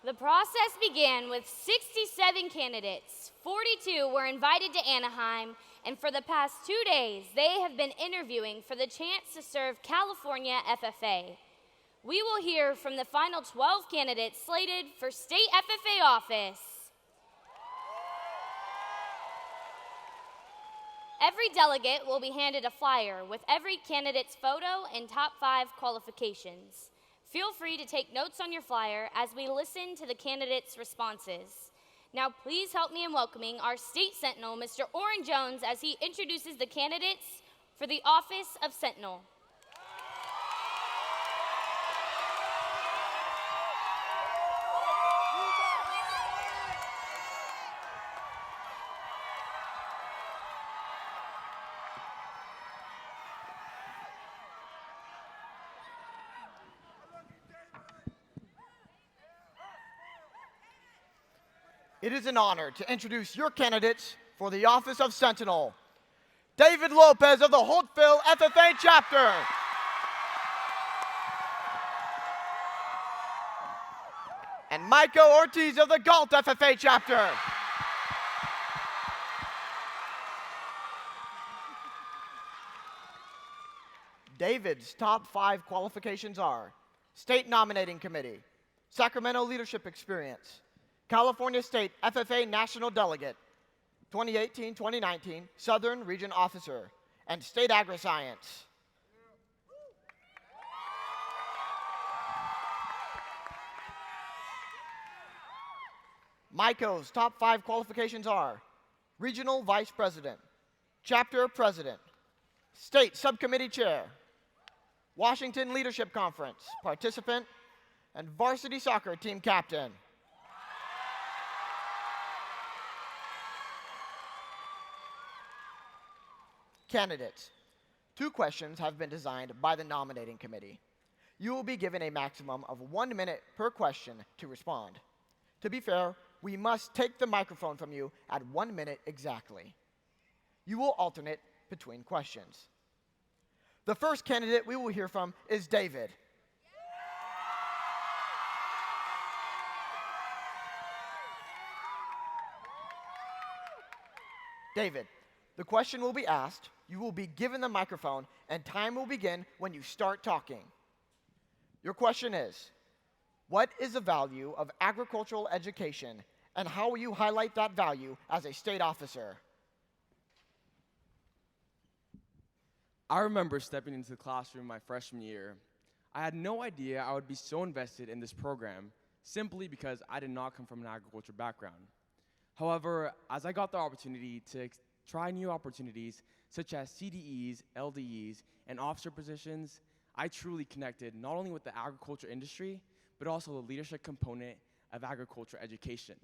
The process began with 67 candidates. 42 were invited to Anaheim, and for the past 2 days, they have been interviewing for the chance to serve California FFA. We will hear from the final 12 candidates slated for state FFA office. Every delegate will be handed a flyer with every candidate's photo and top 5 qualifications. Feel free to take notes on your flyer as we listen to the candidates' responses. Now please help me in welcoming our State Sentinel, Mr. Orrin Jones, as he introduces the candidates for the office of Sentinel. It is an honor to introduce your candidates for the office of Sentinel. David Lopez of the Holtville FFA chapter. And Maiko Ortiz of the Galt FFA chapter. David's top 5 qualifications are State Nominating Committee, Sacramento Leadership Experience, California State FFA National Delegate, 2018-2019 Southern Region Officer, and State Agri-Science. Maiko's top 5 qualifications are Regional Vice President, Chapter President, State Subcommittee Chair, Washington Leadership Conference Participant, and Varsity Soccer Team Captain. Candidates. 2 questions have been designed by the nominating committee. You will be given a maximum of 1 minute per question to respond. To be fair, we must take the microphone from you at 1 minute exactly. You will alternate between questions. The first candidate we will hear from is David. David, the question will be asked, you will be given the microphone, and time will begin when you start talking. Your question is, what is the value of agricultural education, and how will you highlight that value as a state officer? I remember stepping into the classroom my freshman year. I had no idea I would be so invested in this program simply because I did not come from an agriculture background. However, as I got the opportunity to try new opportunities such as CDEs, LDEs, and officer positions, I truly connected not only with the agriculture industry, but also the leadership component of agriculture education.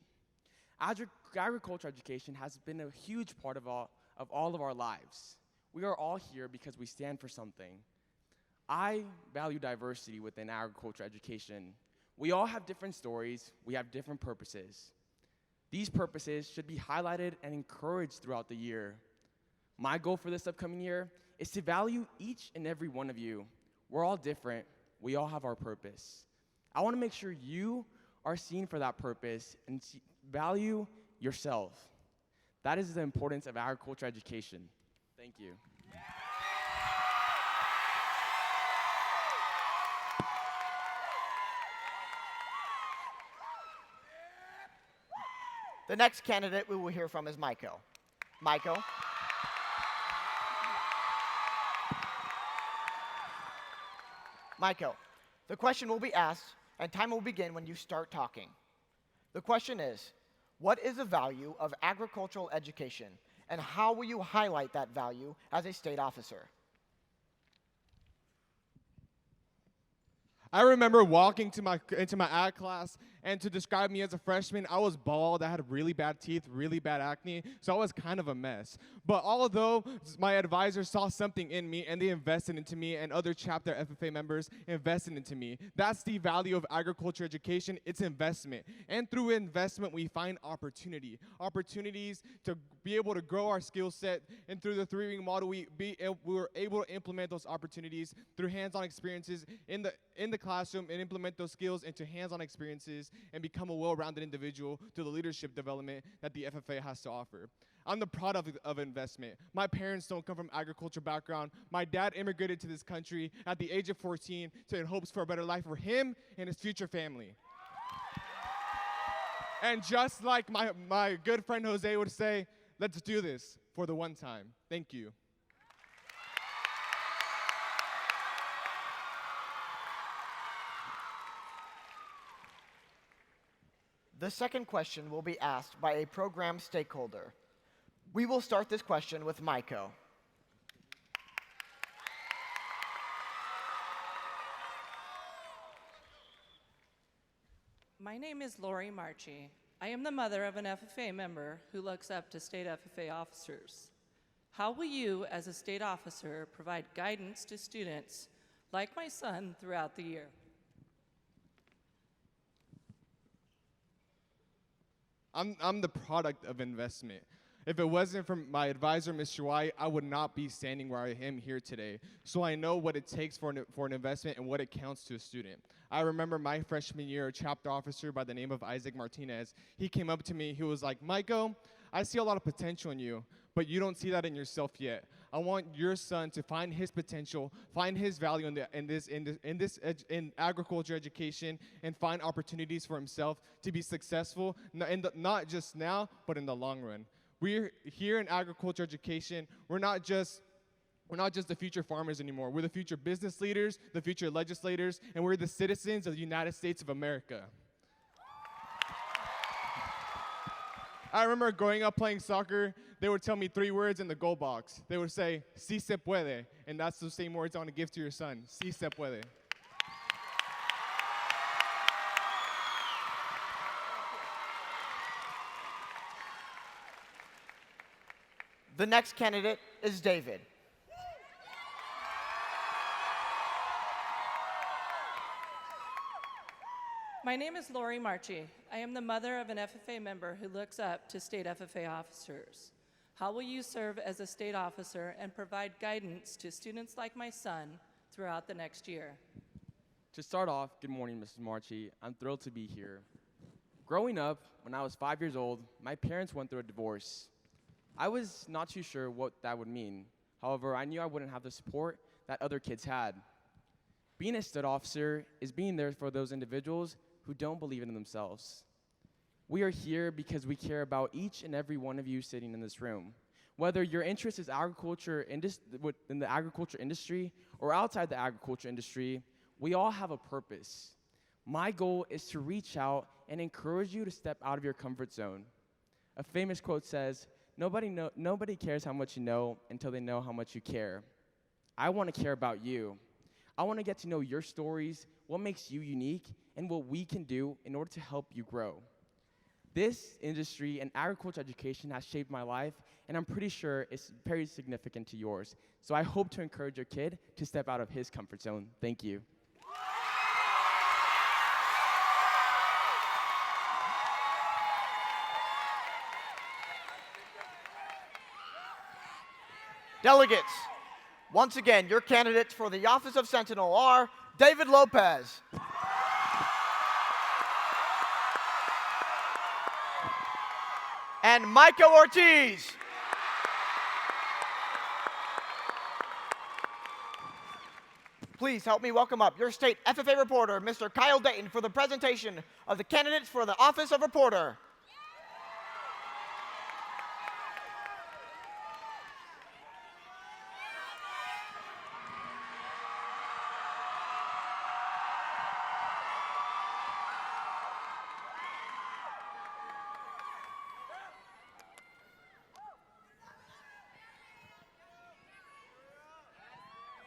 Agriculture education has been a huge part of all of our lives. We are all here because we stand for something. I value diversity within agriculture education. We all have different stories, we have different purposes. These purposes should be highlighted and encouraged throughout the year. My goal for this upcoming year is to value each and every one of you. We're all different, we all have our purpose. I want to make sure you are seen for that purpose and value yourself. That is the importance of agriculture education. Thank you. The next candidate we will hear from is Maiko. Maiko. Maiko, the question will be asked, and time will begin when you start talking. The question is, what is the value of agricultural education, and how will you highlight that value as a state officer? I remember walking into my ag class, and to describe me as a freshman, I was bald, I had really bad teeth, really bad acne, so I was kind of a mess. But although my advisors saw something in me and they invested into me, and other chapter FFA members invested into me, that's the value of agriculture education, it's investment. And through investment, we find opportunities to be able to grow our skill set, and through the 3-ring model, we were able to implement those opportunities through hands-on experiences in the classroom, and implement those skills into hands-on experiences and become a well-rounded individual through the leadership development that the FFA has to offer. I'm the product of investment. My parents don't come from agriculture background. My dad immigrated to this country at the age of 14 in hopes for a better life for him and his future family. And just like my good friend Jose would say, let's do this for the one time. Thank you. The second question will be asked by a program stakeholder. We will start this question with Maiko. My name is Lori Marchi. I am the mother of an FFA member who looks up to state FFA officers. How will you, as a state officer, provide guidance to students like my son throughout the year? I'm the product of investment. If it wasn't for my advisor, Mr. White, I would not be standing where I am here today. So I know what it takes for an investment and what it counts to a student. I remember my freshman year, a chapter officer by the name of Isaac Martinez, he came up to me, he was like, Maiko, I see a lot of potential in you, but you don't see that in yourself yet. I want your son to find his potential, find his value in agriculture education, and find opportunities for himself to be successful, not just now, but in the long run. We're here in agriculture education. We're not just the future farmers anymore. We're the future business leaders, the future legislators, and we're the citizens of the United States of America. I remember growing up playing soccer, they would tell me 3 words in the goal box. They would say, "Si se puede," and that's the same words I want to give to your son. Si se puede. The next candidate is David. My name is Lori Marchi. I am the mother of an FFA member who looks up to state FFA officers. How will you serve as a state officer and provide guidance to students like my son throughout the next year? To start off, good morning, Mrs. Marchi. I'm thrilled to be here. Growing up, when I was 5 years old, my parents went through a divorce. I was not too sure what that would mean. However, I knew I wouldn't have the support that other kids had. Being a state officer is being there for those individuals who don't believe in themselves. We are here because we care about each and every one of you sitting in this room. Whether your interest is agriculture in the agriculture industry or outside the agriculture industry, we all have a purpose. My goal is to reach out and encourage you to step out of your comfort zone. A famous quote says, nobody cares how much you know until they know how much you care. I want to care about you. I want to get to know your stories, what makes you unique, and what we can do in order to help you grow. This industry and agriculture education has shaped my life, and I'm pretty sure it's very significant to yours. So I hope to encourage your kid to step out of his comfort zone. Thank you. Delegates, once again, your candidates for the office of Sentinel are David Lopez, and Micah Ortiz. Please help me welcome up your state FFA reporter, Mr. Kyle Dayton, for the presentation of the candidates for the office of reporter.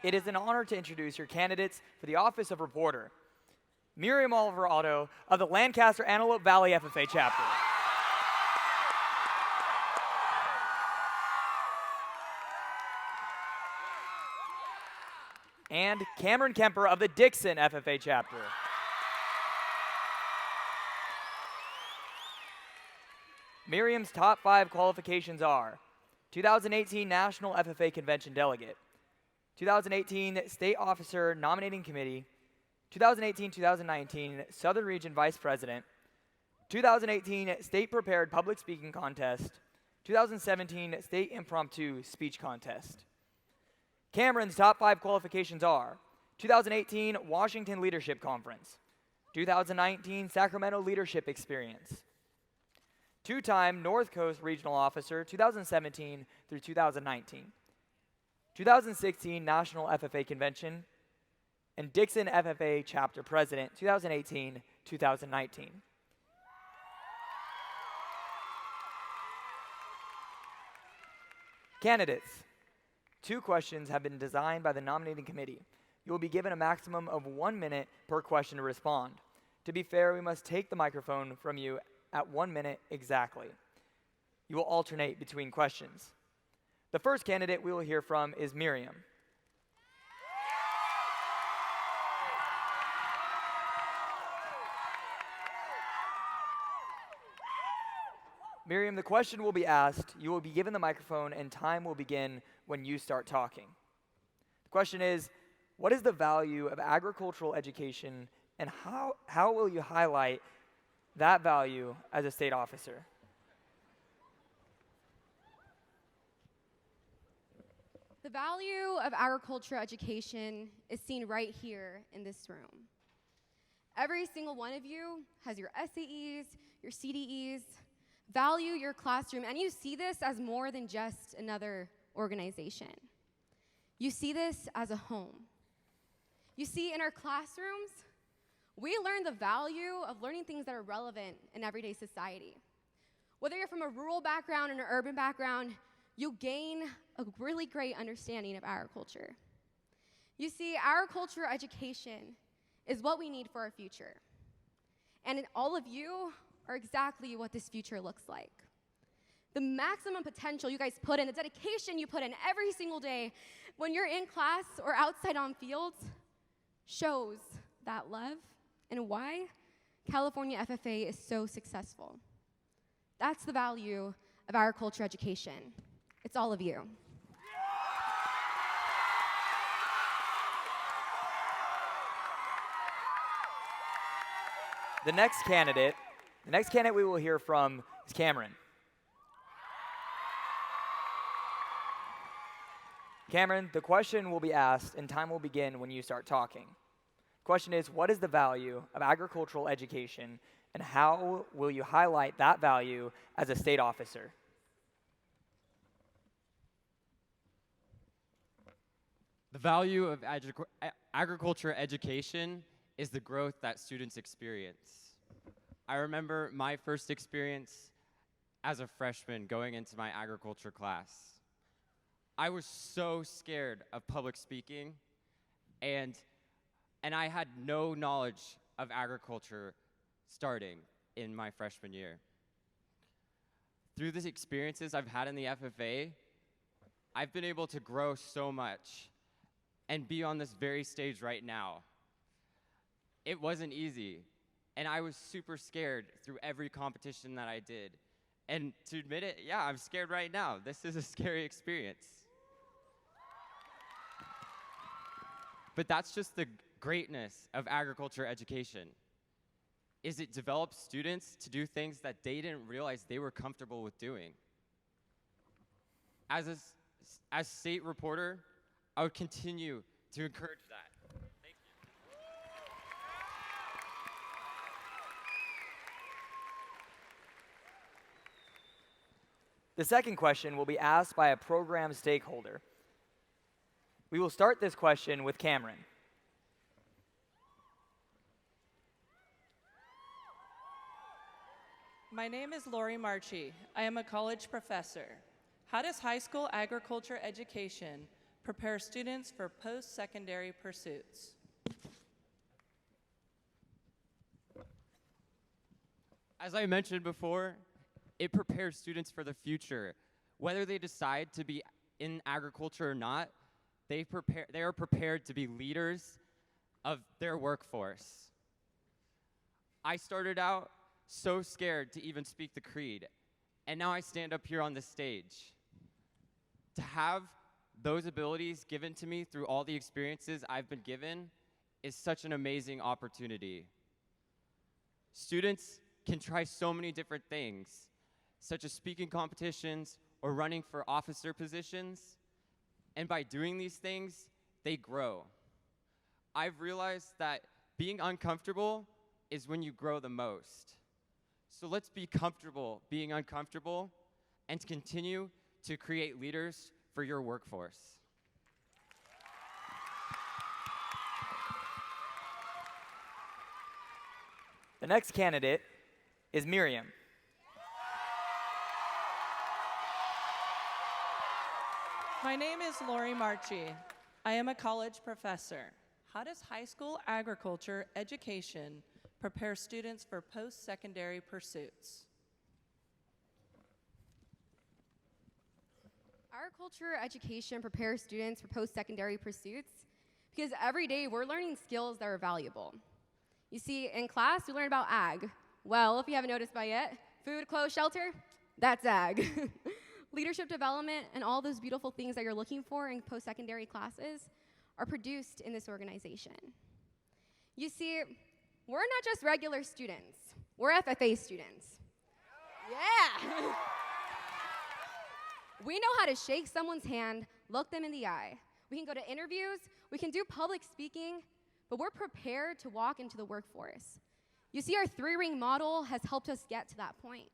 It is an honor to introduce your candidates for the office of reporter. Miriam Alvarado of the Lancaster Antelope Valley FFA chapter. And Cameron Kemper of the Dixon FFA chapter. Miriam's top 5 qualifications are 2018 National FFA Convention Delegate, 2018 State Officer Nominating Committee, 2018-2019 Southern Region Vice President, 2018 State Prepared Public Speaking Contest, 2017 State Impromptu Speech Contest. Cameron's top 5 qualifications are 2018 Washington Leadership Conference, 2019 Sacramento Leadership Experience, 2-time North Coast Regional Officer 2017 through 2019, 2016 National FFA Convention, and Dixon FFA Chapter President 2018-2019. Candidates, 2 questions have been designed by the nominating committee. You will be given a maximum of 1 minute per question to respond. To be fair, we must take the microphone from you at 1 minute exactly. You will alternate between questions. The first candidate we will hear from is Miriam. Miriam, the question will be asked, you will be given the microphone, and time will begin when you start talking. The question is, what is the value of agricultural education, and how will you highlight that value as a state officer? The value of agriculture education is seen right here in this room. Every single one of you has your SAEs, your CDEs, value your classroom, and you see this as more than just another organization. You see this as a home. You see, in our classrooms, we learn the value of learning things that are relevant in everyday society. Whether you're from a rural background or an urban background, you gain a really great understanding of agriculture. You see, agriculture education is what we need for our future. And all of you are exactly what this future looks like. The maximum potential you guys put in, the dedication you put in every single day when you're in class or outside on fields shows that love and why California FFA is so successful. That's the value of agriculture education. It's all of you. The next candidate we will hear from is Cameron. Cameron, the question will be asked and time will begin when you start talking. The question is, what is the value of agricultural education and how will you highlight that value as a state officer? The value of agriculture education is the growth that students experience. I remember my first experience as a freshman going into my agriculture class. I was so scared of public speaking, and I had no knowledge of agriculture starting in my freshman year. Through these experiences I've had in the FFA, I've been able to grow so much and be on this very stage right now. It wasn't easy, and I was super scared through every competition that I did. And to admit it, yeah, I'm scared right now. This is a scary experience. But that's just the greatness of agriculture education, is it develops students to do things that they didn't realize they were comfortable with doing. As state reporter, I would continue to encourage that. Thank you. The second question will be asked by a program stakeholder. We will start this question with Cameron. My name is Lori Marchi. I am a college professor. How does high school agriculture education prepare students for post-secondary pursuits? As I mentioned before, it prepares students for the future. Whether they decide to be in agriculture or not, they are prepared to be leaders of their workforce. I started out so scared to even speak the creed, and now I stand up here on the stage. To have those abilities given to me through all the experiences I've been given is such an amazing opportunity. Students can try so many different things, such as speaking competitions or running for officer positions, and by doing these things, they grow. I've realized that being uncomfortable is when you grow the most. So let's be comfortable being uncomfortable and continue to create leaders for your workforce. The next candidate is Miriam. My name is Lori Marchi. I am a college professor. How does high school agriculture education prepare students for post-secondary pursuits? Agriculture education prepares students for post-secondary pursuits because every day we're learning skills that are valuable. You see, in class, we learn about ag. Well, if you haven't noticed by yet, food, clothes, shelter, that's ag. Leadership development and all those beautiful things that you're looking for in post-secondary classes are produced in this organization. You see, we're not just regular students. We're FFA students. Yeah! We know how to shake someone's hand, look them in the eye. We can go to interviews, we can do public speaking, but we're prepared to walk into the workforce. You see, our 3-ring model has helped us get to that point.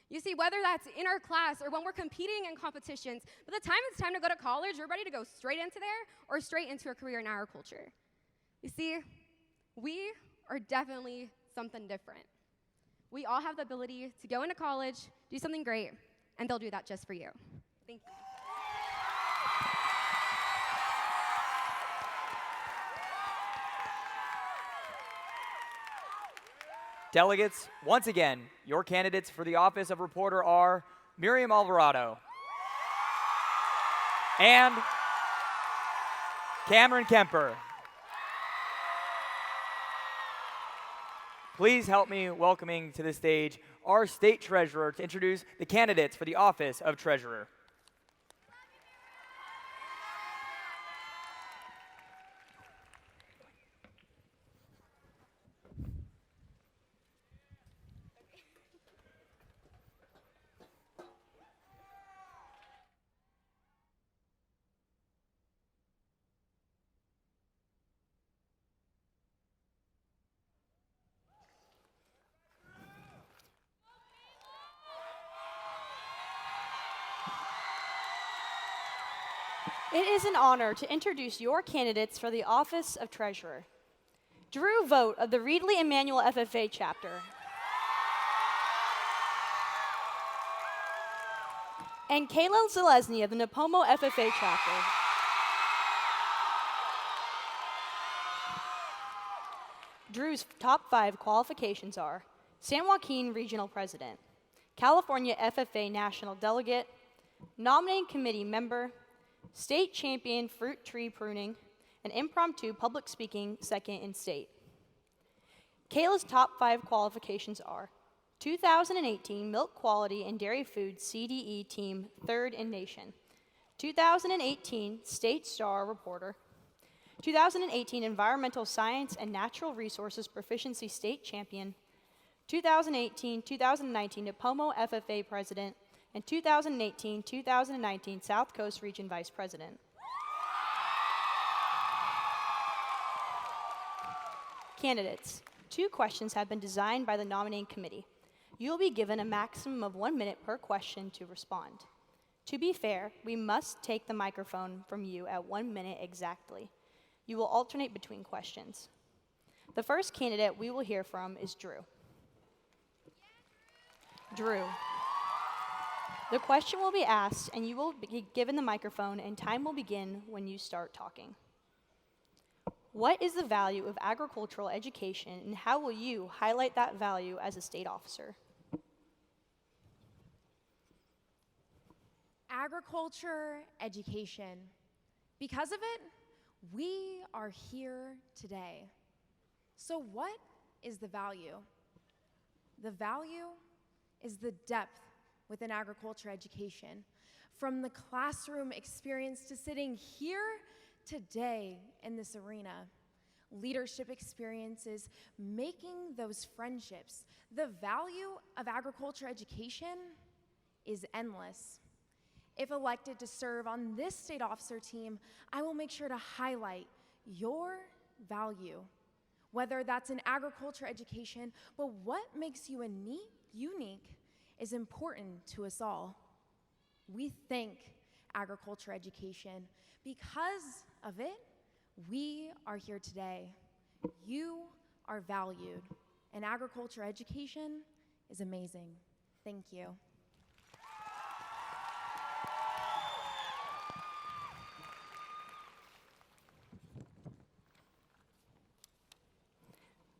You see, whether that's in our class or when we're competing in competitions, by the time it's time to go to college, we're ready to go straight into there or straight into a career in agriculture. You see, we are definitely something different. We all have the ability to go into college, do something great, and they'll do that just for you. Thank you. Delegates, once again, your candidates for the office of reporter are Miriam Alvarado and Cameron Kemper. Please help me welcoming to the stage our state treasurer to introduce the candidates for the office of treasurer. It is an honor to introduce your candidates for the office of treasurer. Drew Vogt of the Reedley Emmanuel FFA chapter. And Kayla Zalesny of the Napomo FFA chapter. Drew's top 5 qualifications are San Joaquin Regional President, California FFA National Delegate, Nominating Committee Member, State Champion Fruit Tree Pruning, and Impromptu Public Speaking Second in State. Kayla's top 5 qualifications are 2018 Milk Quality and Dairy Food CDE Team 3rd in Nation, 2018 State Star Reporter, 2018 Environmental Science and Natural Resources Proficiency State Champion, 2018-2019 Napomo FFA President, and 2018-2019 South Coast Region Vice President. Candidates, 2 questions have been designed by the nominating committee. You will be given a maximum of 1 minute per question to respond. To be fair, we must take the microphone from you at 1 minute exactly. You will alternate between questions. The first candidate we will hear from is Drew. Drew. The question will be asked, and you will be given the microphone, and time will begin when you start talking. What is the value of agricultural education, and how will you highlight that value as a state officer? Agriculture education. Because of it, we are here today. So what is the value? The value is the depth within agriculture education. From the classroom experience to sitting here today in this arena, leadership experiences, making those friendships. The value of agriculture education is endless. If elected to serve on this state officer team, I will make sure to highlight your value, whether that's in agriculture education, but what makes you unique is important to us all. We thank agriculture education. Because of it, we are here today. You are valued, and agriculture education is amazing. Thank you.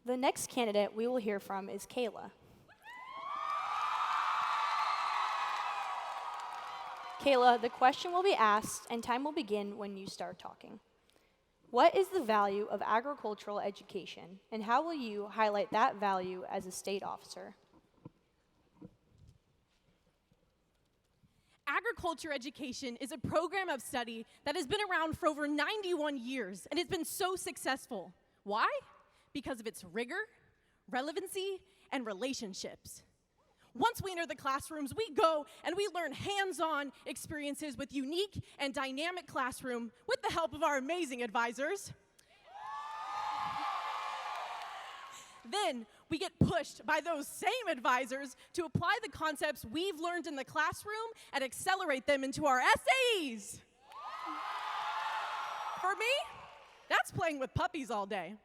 The next candidate we will hear from is Kayla. Kayla, the question will be asked and time will begin when you start talking. What is the value of agricultural education, and how will you highlight that value as a state officer? Agriculture education is a program of study that has been around for over 91 years, and it's been so successful. Why? Because of its rigor, relevancy, and relationships. Once we enter the classrooms, we go and we learn hands-on experiences with unique and dynamic classroom with the help of our amazing advisors. Then we get pushed by those same advisors to apply the concepts we've learned in the classroom and accelerate them into our essays. For me, that's playing with puppies all day.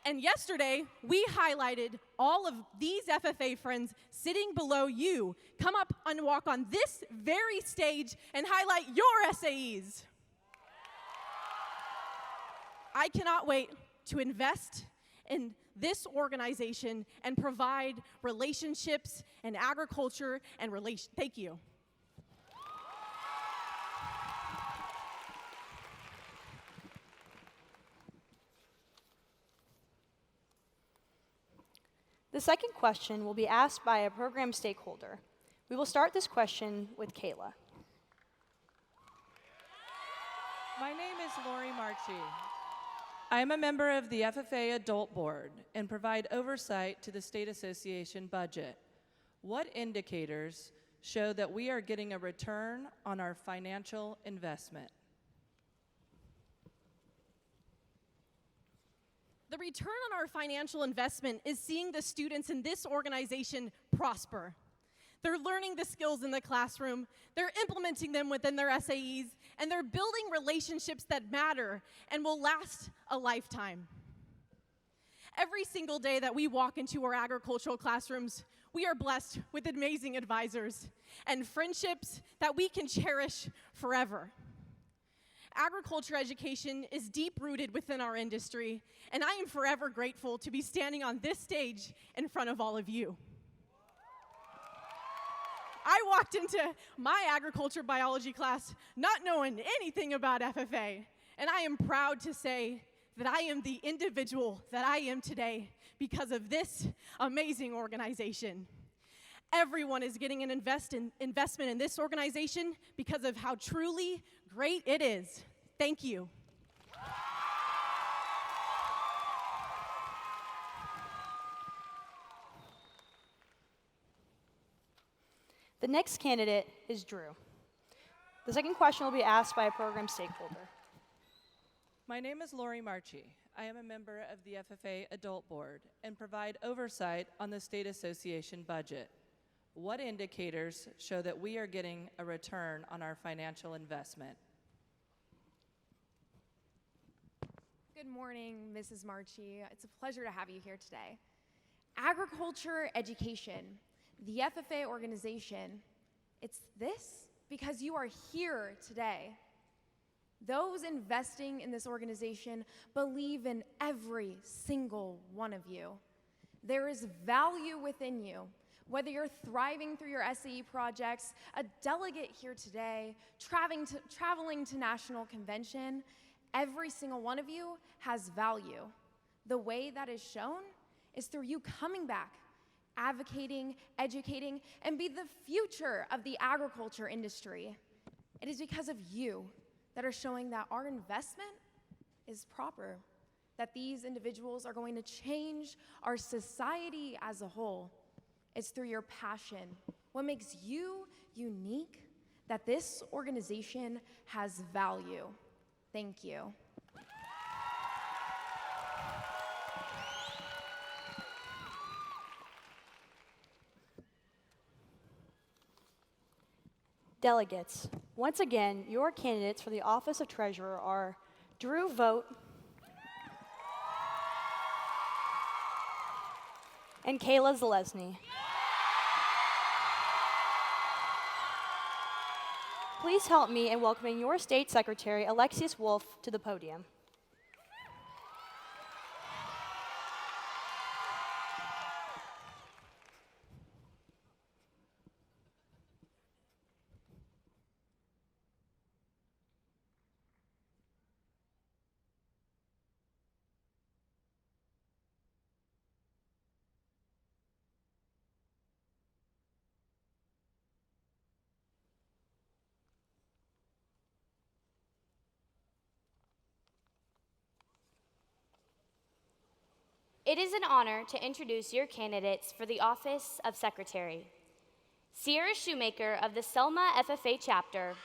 And yesterday, we highlighted all of these FFA friends sitting below you come up and walk on this very stage and highlight your SAEs. I cannot wait to invest in this organization and provide relationships and agriculture and thank you. The second question will be asked by a program stakeholder. We will start this question with Kayla. My name is Lori Marchi. I am a member of the FFA Adult Board and provide oversight to the State Association budget. What indicators show that we are getting a return on our financial investment? The return on our financial investment is seeing the students in this organization prosper. They're learning the skills in the classroom, they're implementing them within their SAEs, and they're building relationships that matter and will last a lifetime. Every single day that we walk into our agricultural classrooms, we are blessed with amazing advisors and friendships that we can cherish forever. Agriculture education is deep-rooted within our industry, and I am forever grateful to be standing on this stage in front of all of you. I walked into my agriculture biology class not knowing anything about FFA, and I am proud to say that I am the individual that I am today because of this amazing organization. Everyone is getting an investment in this organization because of how truly great it is. Thank you. The next candidate is Drew. The second question will be asked by a program stakeholder. My name is Lori Marchi. I am a member of the FFA Adult Board and provide oversight on the State Association budget. What indicators show that we are getting a return on our financial investment? Good morning, Mrs. Marchi. It's a pleasure to have you here today. Agriculture education, the FFA organization, it's this because you are here today. Those investing in this organization believe in every single one of you. There is value within you. Whether you're thriving through your SAE projects, a delegate here today, traveling to national convention, every single one of you has value. The way that is shown is through you coming back, advocating, educating, and be the future of the agriculture industry. It is because of you that are showing that our investment is proper, that these individuals are going to change our society as a whole. It's through your passion. What makes you unique, that this organization has value. Thank you. Delegates, once again, your candidates for the office of treasurer are Drew Vogt and Kayla Zalesny. Please help me in welcoming your state secretary, Alexius Wolf, to the podium. It is an honor to introduce your candidates for the office of secretary. Sierra Shoemaker of the Selma FFA chapter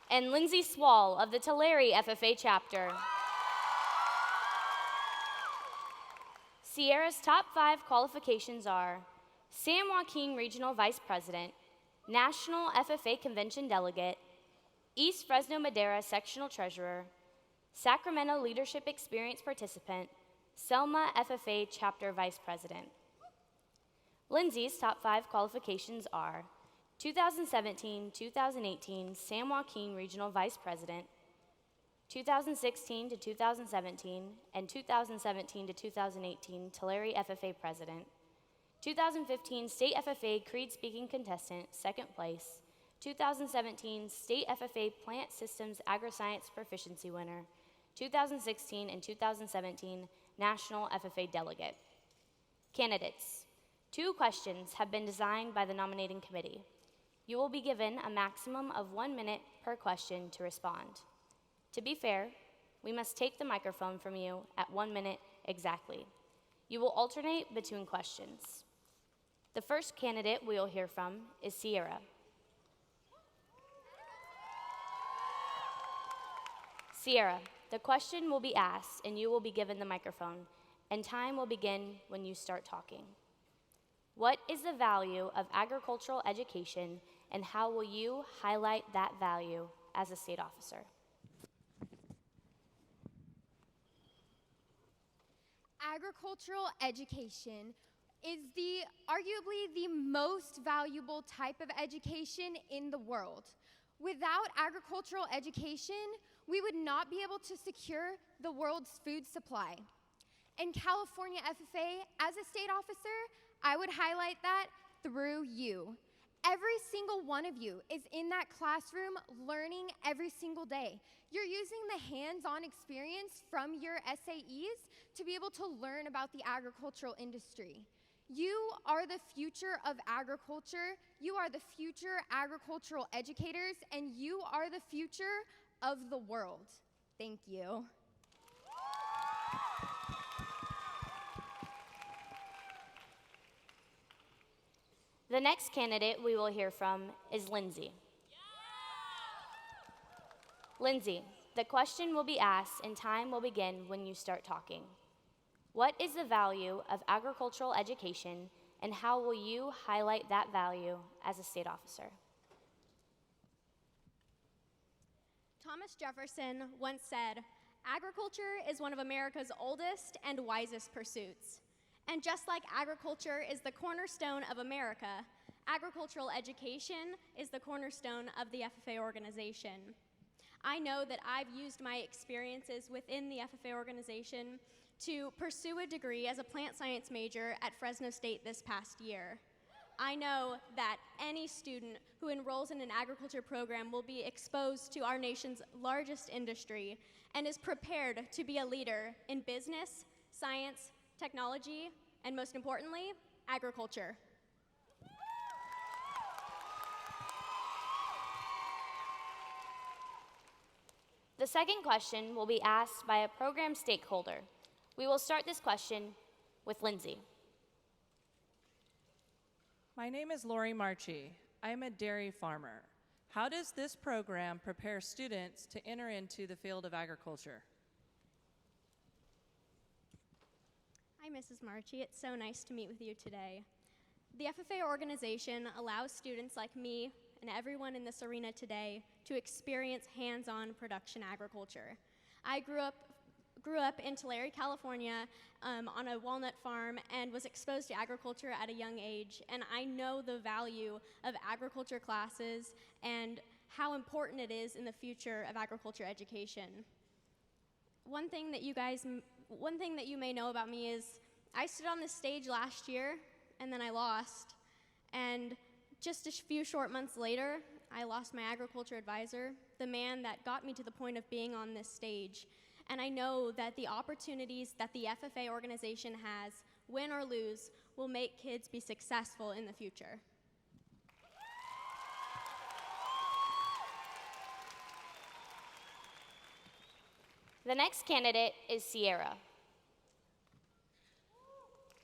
and Lindsay Swall of the Tulare FFA chapter. Sierra's top 5 qualifications are San Joaquin Regional Vice President, National FFA Convention Delegate, East Fresno Madera Sectional Treasurer, Sacramento Leadership Experience participant, Selma FFA Chapter Vice President. Lindsay's top 5 qualifications are 2017-2018 San Joaquin Regional Vice President, 2016 to 2017 and 2017 to 2018 Tulare FFA President, 2015 State FFA Creed Speaking Contestant, 2nd place, 2017 State FFA Plant Systems Agri-Science Proficiency Winner, 2016 and 2017 National FFA Delegate. Candidates. 2 questions have been designed by the nominating committee. You will be given a maximum of 1 minute per question to respond. To be fair, we must take the microphone from you at 1 minute exactly. You will alternate between questions. The first candidate we will hear from is Sierra. Sierra, the question will be asked and you will be given the microphone, and time will begin when you start talking. What is the value of agricultural education, and how will you highlight that value as a state officer? Agricultural education is arguably the most valuable type of education in the world. Without agricultural education, we would not be able to secure the world's food supply. In California FFA, as a state officer, I would highlight that through you. Every single one of you is in that classroom learning every single day. You're using the hands-on experience from your SAEs to be able to learn about the agricultural industry. You are the future of agriculture. You are the future agricultural educators, and you are the future of the world. Thank you. The next candidate we will hear from is Lindsay. Lindsay, the question will be asked and time will begin when you start talking. What is the value of agricultural education, and how will you highlight that value as a state officer? Thomas Jefferson once said, "Agriculture is one of America's oldest and wisest pursuits." And just like agriculture is the cornerstone of America, agricultural education is the cornerstone of the FFA organization. I know that I've used my experiences within the FFA organization to pursue a degree as a plant science major at Fresno State this past year. I know that any student who enrolls in an agriculture program will be exposed to our nation's largest industry and is prepared to be a leader in business, science, technology, and most importantly, agriculture. The second question will be asked by a program stakeholder. We will start this question with Lindsay. My name is Lori Marchi. I am a dairy farmer. How does this program prepare students to enter into the field of agriculture? Hi, Mrs. Marchi. It's so nice to meet with you today. The FFA organization allows students like me and everyone in this arena today to experience hands-on production agriculture. I grew up in Tulare, California, on a walnut farm and was exposed to agriculture at a young age, and I know the value of agriculture classes and how important it is in the future of agriculture education. One thing that you may know about me is I stood on this stage last year and then I lost, and just a few short months later, I lost my agriculture advisor, the man that got me to the point of being on this stage. And I know that the opportunities that the FFA organization has, win or lose, will make kids be successful in the future. The next candidate is Sierra.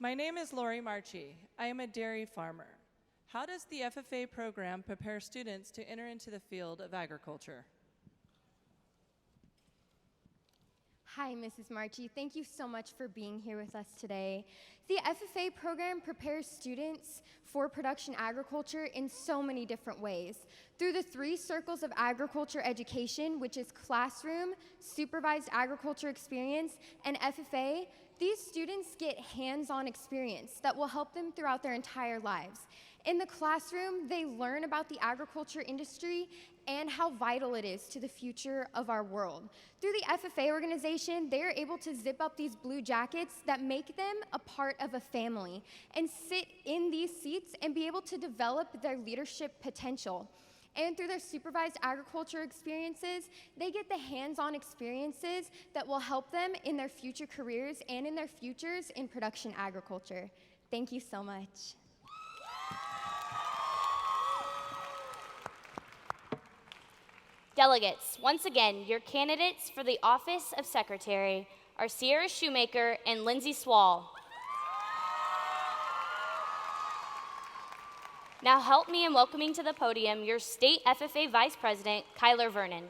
My name is Lori Marchi. I am a dairy farmer. How does the FFA program prepare students to enter into the field of agriculture? Hi, Mrs. Marchi. Thank you so much for being here with us today. The FFA program prepares students for production agriculture in so many different ways. Through the 3 circles of agriculture education, which is classroom, supervised agriculture experience, and FFA, these students get hands-on experience that will help them throughout their entire lives. In the classroom, they learn about the agriculture industry and how vital it is to the future of our world. Through the FFA organization, they are able to zip up these blue jackets that make them a part of a family and sit in these seats and be able to develop their leadership potential. And through their supervised agriculture experiences, they get the hands-on experiences that will help them in their future careers and in their futures in production agriculture. Thank you so much. Delegates, once again, your candidates for the office of secretary are Sierra Shoemaker and Lindsay Swall. Now help me in welcoming to the podium your state FFA Vice President, Kyler Vernon.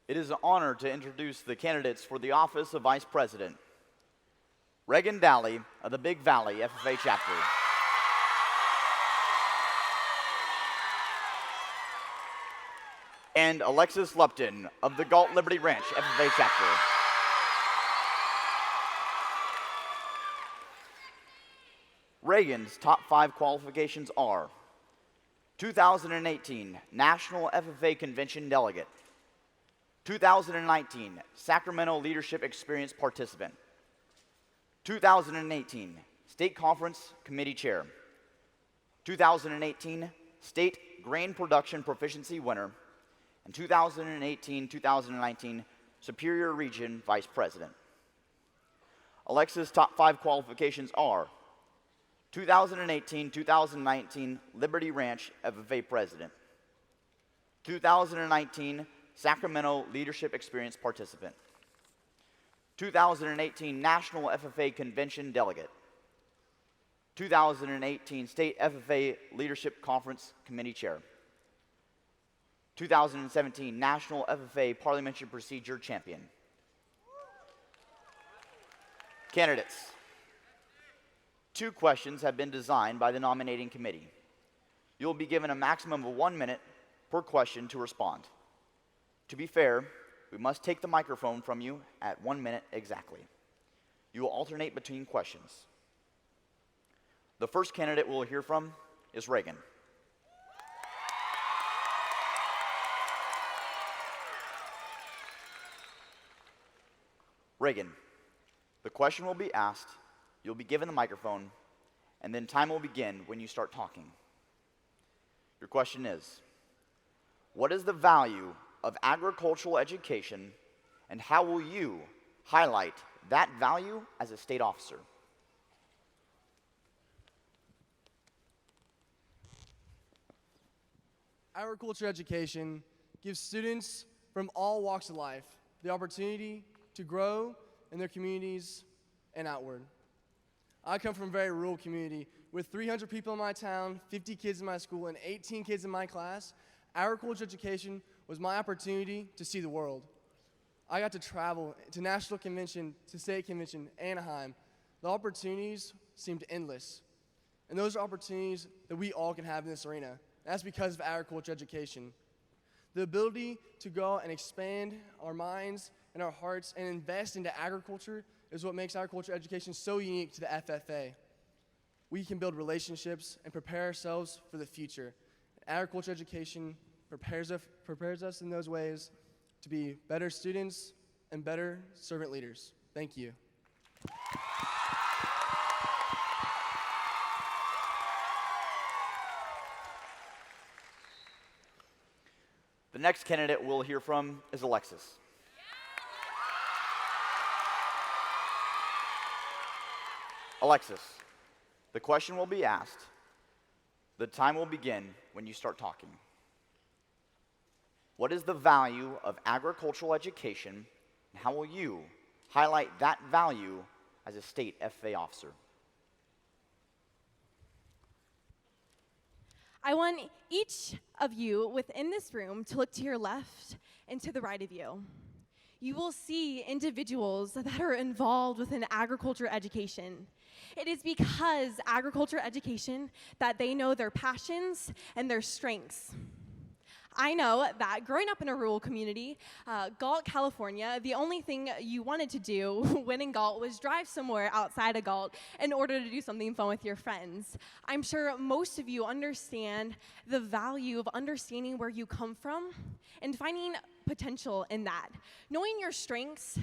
It is an honor to introduce the candidates for the office of Vice President. Reagan Daly of the Big Valley FFA chapter. And Alexis Lupton of the Galt Liberty Ranch FFA chapter. Reagan's top 5 qualifications are 2018 National FFA Convention Delegate, 2019 Sacramento Leadership Experience Participant, 2018 State Conference Committee Chair, 2018 State Grain Production Proficiency Winner, and 2018-2019 Superior Region Vice President. Alexa's top 5 qualifications are 2018-2019 Liberty Ranch FFA President, 2019 Sacramento Leadership Experience Participant, 2018 National FFA Convention Delegate, 2018 State FFA Leadership Conference Committee Chair, 2017 National FFA Parliamentary Procedure Champion. Candidates. 2 questions have been designed by the nominating committee. You will be given a maximum of 1 minute per question to respond. To be fair, we must take the microphone from you at 1 minute exactly. You will alternate between questions. The first candidate we'll hear from is Reagan. Reagan, the question will be asked, you'll be given the microphone, and then time will begin when you start talking. Your question is, what is the value of agricultural education, and how will you highlight that value as a state officer? Agriculture education gives students from all walks of life the opportunity to grow in their communities and outward. I come from a very rural community with 300 people in my town, 50 kids in my school, and 18 kids in my class. Agriculture education was my opportunity to see the world. I got to travel to national convention, to state convention, Anaheim. The opportunities seemed endless. And those are opportunities that we all can have in this arena. That's because of agriculture education. The ability to go and expand our minds and our hearts and invest into agriculture is what makes agriculture education so unique to the FFA. We can build relationships and prepare ourselves for the future. Agriculture education prepares us in those ways to be better students and better servant leaders. Thank you. The next candidate we'll hear from is Alexis. Alexis, the question will be asked, The time will begin when you start talking. What is the value of agricultural education, and how will you highlight that value as a state FFA officer? I want each of you within this room to look to your left and to the right of you. You will see individuals that are involved within agriculture education. It is because agriculture education that they know their passions and their strengths. I know that growing up in a rural community, Galt, California, the only thing you wanted to do when in Galt was drive somewhere outside of Galt in order to do something fun with your friends. I'm sure most of you understand the value of understanding where you come from and finding potential in that. Knowing your strengths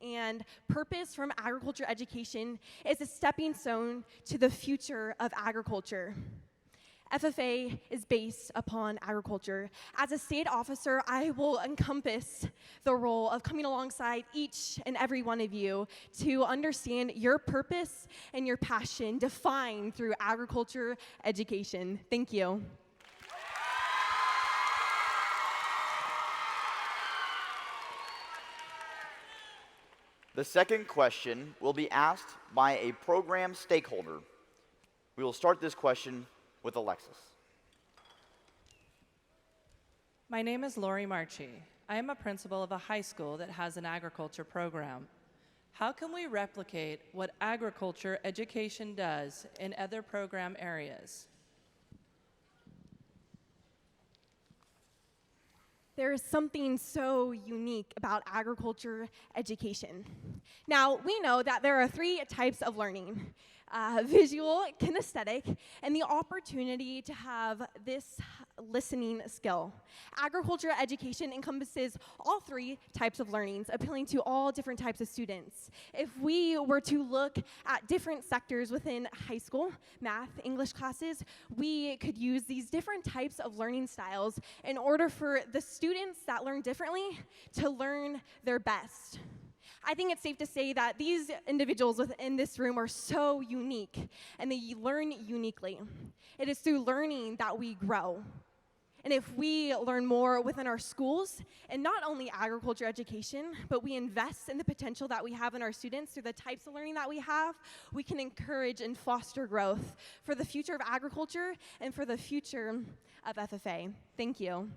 and purpose from agriculture education is a stepping stone to the future of agriculture. FFA is based upon agriculture. As a state officer, I will encompass the role of coming alongside each and every one of you to understand your purpose and your passion defined through agriculture education. Thank you. The second question will be asked by a program stakeholder. We will start this question with Alexis. My name is Lori Marchi. I am a principal of a high school that has an agriculture program. How can we replicate what agriculture education does in other program areas? There is something so unique about agriculture education. Now, we know that there are 3 types of learning: visual, kinesthetic, and the opportunity to have this listening skill. Agriculture education encompasses all 3 types of learnings, appealing to all different types of students. If we were to look at different sectors within high school, math, English classes, we could use these different types of learning styles in order for the students that learn differently to learn their best. I think it's safe to say that these individuals within this room are so unique, and they learn uniquely. It is through learning that we grow. And if we learn more within our schools, and not only agriculture education, but we invest in the potential that we have in our students through the types of learning that we have, we can encourage and foster growth for the future of agriculture and for the future of FFA. Thank you.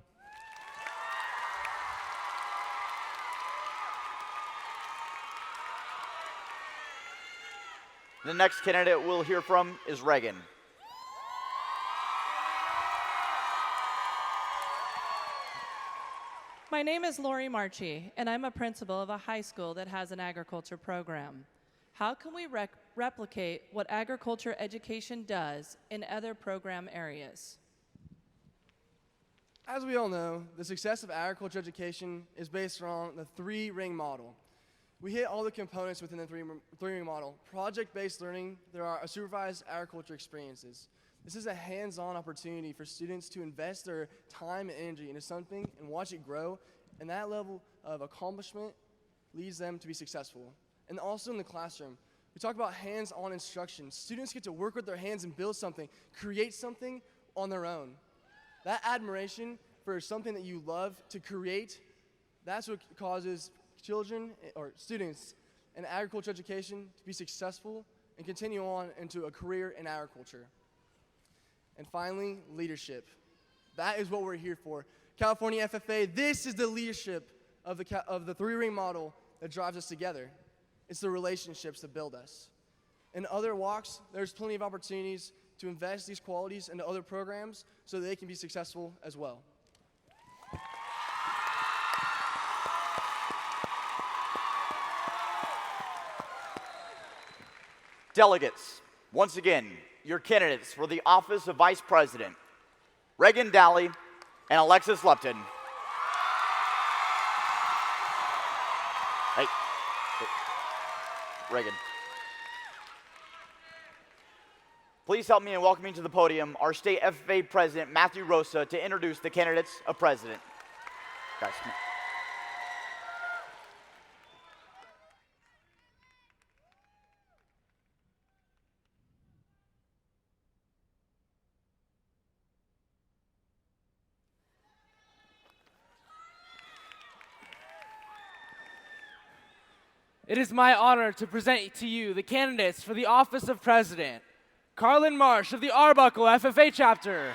The next candidate we'll hear from is Reagan. My name is Lori Marchi, and I'm a principal of a high school that has an agriculture program. How can we replicate what agriculture education does in other program areas? As we all know, the success of agriculture education is based on the 3-ring model. We hit all the components within the three-ring model. Project-based learning, there are supervised agriculture experiences. This is a hands-on opportunity for students to invest their time and energy into something and watch it grow, and that level of accomplishment leads them to be successful. And also in the classroom, we talk about hands-on instruction. Students get to work with their hands and build something, create something on their own. That admiration for something that you love to create, that's what causes children or students in agriculture education to be successful and continue on into a career in agriculture. And finally, leadership. That is what we're here for. California FFA, this is the leadership of the 3-ring model that drives us together. It's the relationships that build us. In other walks, there's plenty of opportunities to invest these qualities into other programs so that they can be successful as well. Delegates, once again, your candidates for the office of Vice President, Reagan Daly and Alexis Lupton. Hey, Reagan. Please help me in welcoming to the podium our state FFA President, Matthew Rosa, to introduce the candidates of President. Guys, come on. It is my honor to present to you the candidates for the office of president. Carlin Marsh of the Arbuckle FFA chapter.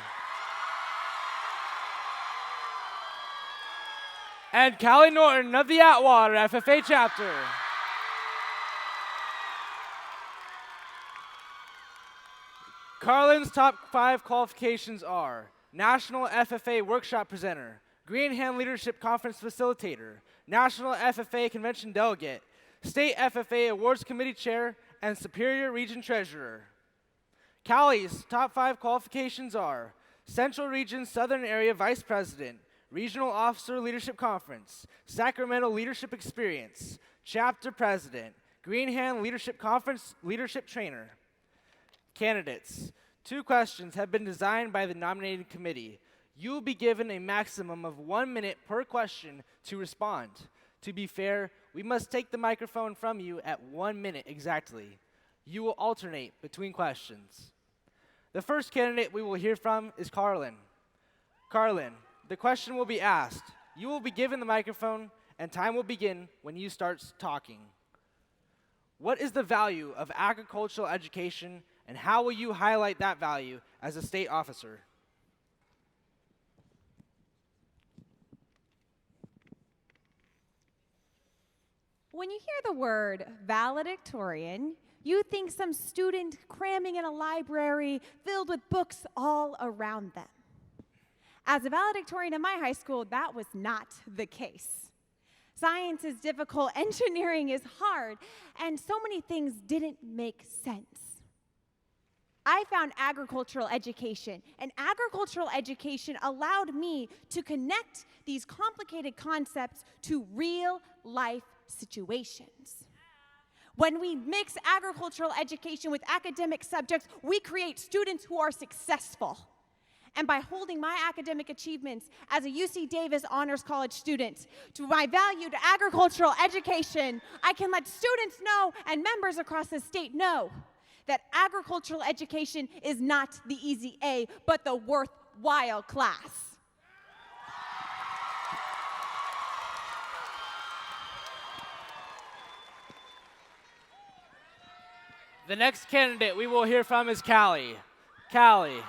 And Callie Norton of the Atwater FFA chapter. Carlin's top 5 qualifications are National FFA Workshop Presenter, Green Hand Leadership Conference Facilitator, National FFA Convention Delegate, State FFA Awards Committee Chair, and Superior Region Treasurer. Callie's top 5 qualifications are Central Region Southern Area Vice President, Regional Officer Leadership Conference, Sacramento Leadership Experience, Chapter President, Green Hand Leadership Conference Leadership Trainer. Candidates, 2 questions have been designed by the nominating committee. You will be given a maximum of 1 minute per question to respond. To be fair, we must take the microphone from you at 1 minute exactly. You will alternate between questions. The first candidate we will hear from is Carlin. Carlin, the question will be asked. You will be given the microphone, and time will begin when you start talking. What is the value of agricultural education, and how will you highlight that value as a state officer? When you hear the word valedictorian, you think some student cramming in a library filled with books all around them. As a valedictorian in my high school, that was not the case. Science is difficult, engineering is hard, and so many things didn't make sense. I found agricultural education, and agricultural education allowed me to connect these complicated concepts to real-life situations. When we mix agricultural education with academic subjects, we create students who are successful. And by holding my academic achievements as a UC Davis Honors College student to my value to agricultural education, I can let students know and members across the state know that agricultural education is not the easy A, but the worthwhile class. The next candidate we will hear from is Callie. Callie,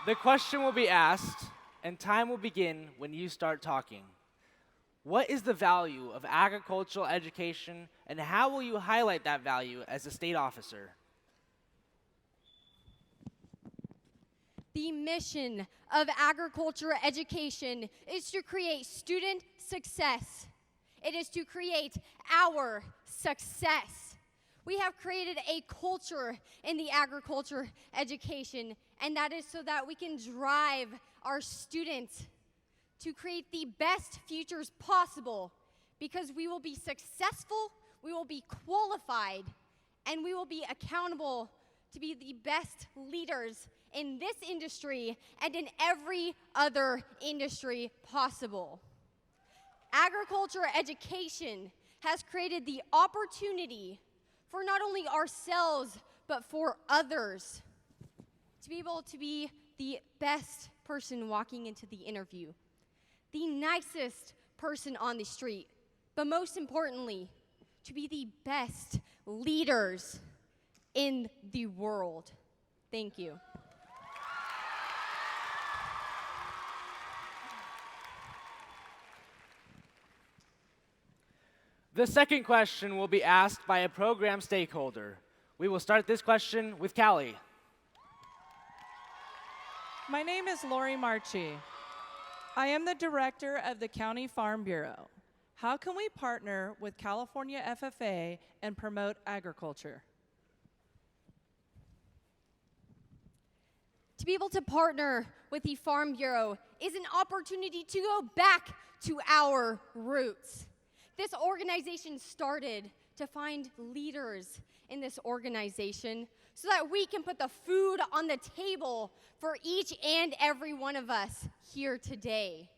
the question will be asked, and time will begin when you start talking. What is the value of agricultural education, and how will you highlight that value as a state officer? The mission of agriculture education is to create student success. It is to create our success. We have created a culture in the agriculture education, and that is so that we can drive our students to create the best futures possible, because we will be successful, we will be qualified, and we will be accountable to be the best leaders in this industry and in every other industry possible. Agriculture education has created the opportunity for not only ourselves, but for others to be able to be the best person walking into the interview, the nicest person on the street, but most importantly, to be the best leaders in the world. Thank you. The second question will be asked by a program stakeholder. We will start this question with Callie. My name is Lori Marchi. I am the director of the County Farm Bureau. How can we partner with California FFA and promote agriculture? To be able to partner with the Farm Bureau is an opportunity to go back to our roots. This organization started to find leaders in this organization so that we can put the food on the table for each and every one of us here today.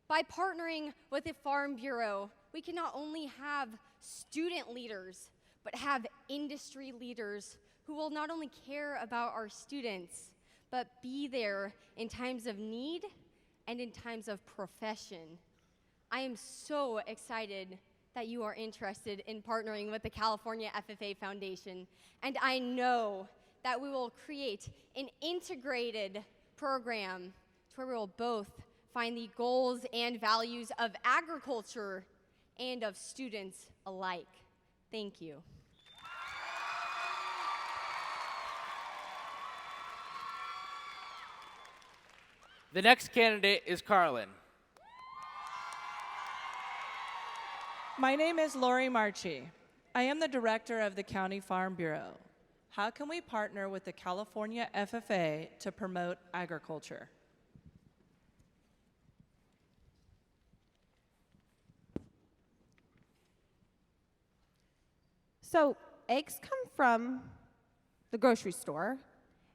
By partnering with the Farm Bureau, we can not only have student leaders, but have industry leaders who will not only care about our students, but be there in times of need and in times of profession. I am so excited that you are interested in partnering with the California FFA Foundation, and I know that we will create an integrated program to where we will both find the goals and values of agriculture and of students alike. Thank you. The next candidate is Carlin. My name is Lori Marchi. I am the director of the County Farm Bureau. How can we partner with the California FFA to promote agriculture? So eggs come from the grocery store,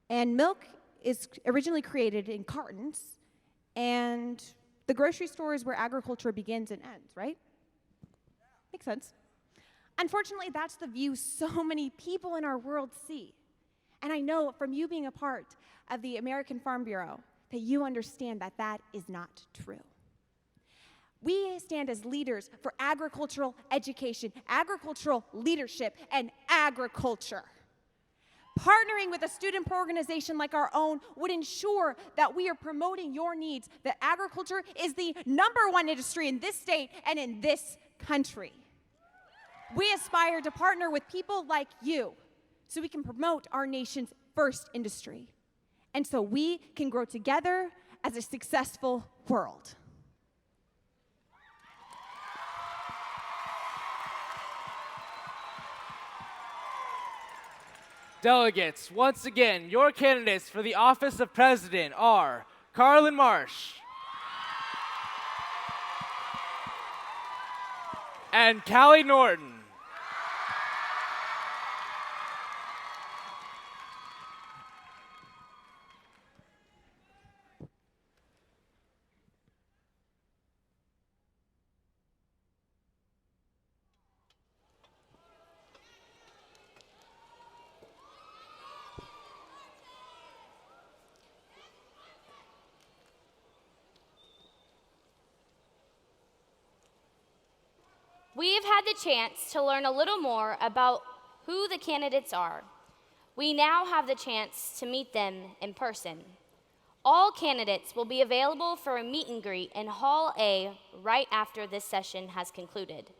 and milk is originally created in cartons, and the grocery store is where agriculture begins and ends, right? Makes sense. Unfortunately, that's the view so many people in our world see. And I know from you being a part of the American Farm Bureau that you understand that that is not true. We stand as leaders for agricultural education, agricultural leadership, and agriculture. Partnering with a student organization like our own would ensure that we are promoting your needs, that agriculture is the #1 industry in this state and in this country. We aspire to partner with people like you so we can promote our nation's first industry, and so we can grow together as a successful world. Delegates, once again, your candidates for the office of president are Carlin Marsh and Callie Norton. We have had the chance to learn a little more about who the candidates are. We now have the chance to meet them in person. All candidates will be available for a meet and greet in Hall A right after this session has concluded.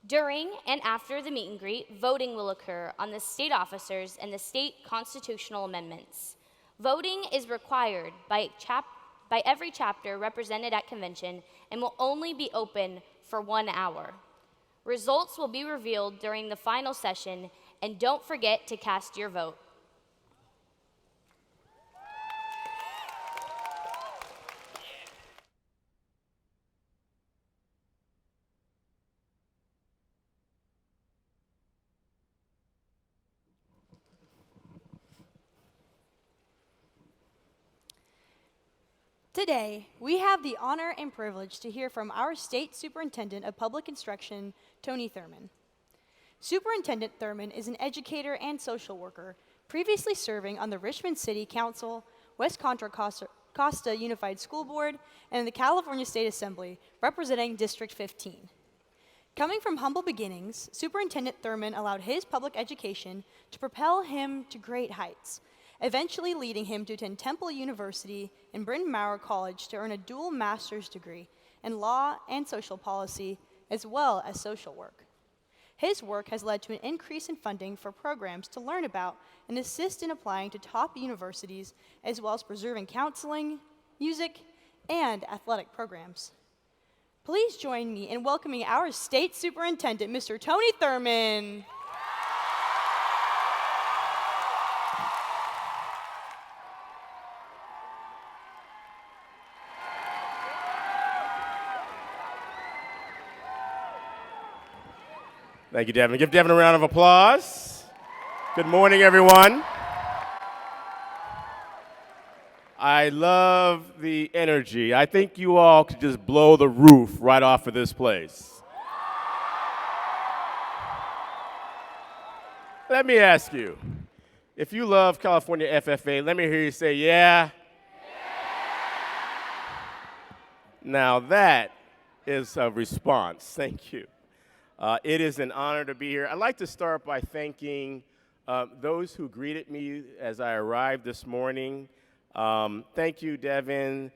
During and after the meet and greet, voting will occur on the state officers and the state constitutional amendments. Voting is required by every chapter represented at convention and will only be open for 1 hour. Results will be revealed during the final session, and don't forget to cast your vote. Today, we have the honor and privilege to hear from our State Superintendent of Public Instruction, Tony Thurman. Superintendent Thurman is an educator and social worker, previously serving on the Richmond City Council, West Contra Costa Unified School Board, and the California State Assembly, representing District 15. Coming from humble beginnings, Superintendent Thurman allowed his public education to propel him to great heights, eventually leading him to attend Temple University and Bryn Mawr College to earn a dual master's degree in law and social policy, as well as social work. His work has led to an increase in funding for programs to learn about and assist in applying to top universities, as well as preserving counseling, music, and athletic programs. Please join me in welcoming our State Superintendent, Mr. Tony Thurman. Thank you, Devin. Give Devin a round of applause. Good morning, everyone. I love the energy. I think you all could just blow the roof right off of this place. Let me ask you, if you love California FFA, let me hear you say, yeah. Now that is a response. Thank you. It is an honor to be here. I'd like to start by thanking those who greeted me as I arrived this morning. Thank you, Devin.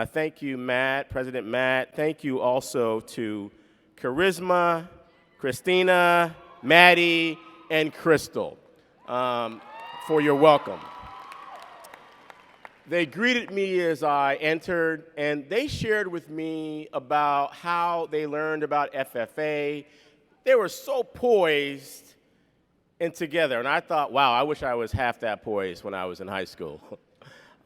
Thank you, Matt, President Matt. Thank you also to Charisma, Christina, Maddie, and Crystal for your welcome. They greeted me as I entered, and they shared with me about how they learned about FFA. They were so poised and together, and I thought, wow, I wish I was half that poised when I was in high school.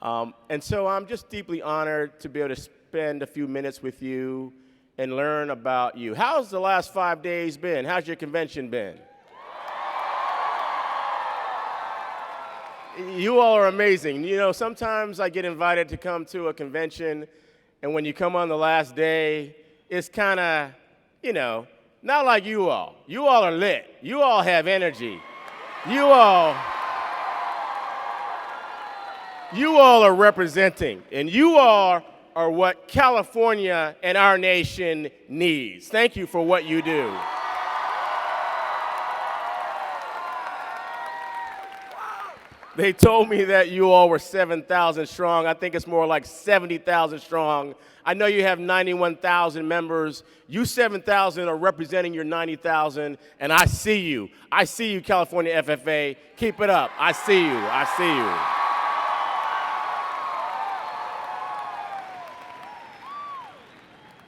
And so I'm just deeply honored to be able to spend a few minutes with you and learn about you. How's the last 5 days been? How's your convention been? You all are amazing. You know, sometimes I get invited to come to a convention, and when you come on the last day, it's kind of, you know, not like you all. You all are lit. You all have energy. You all are representing, and you all are what California and our nation needs. Thank you for what you do. They told me that you all were 7,000 strong. I think it's more like 70,000 strong. I know you have 91,000 members. You 7,000 are representing your 90,000, and I see you. I see you, California FFA. Keep it up. I see you. I see you.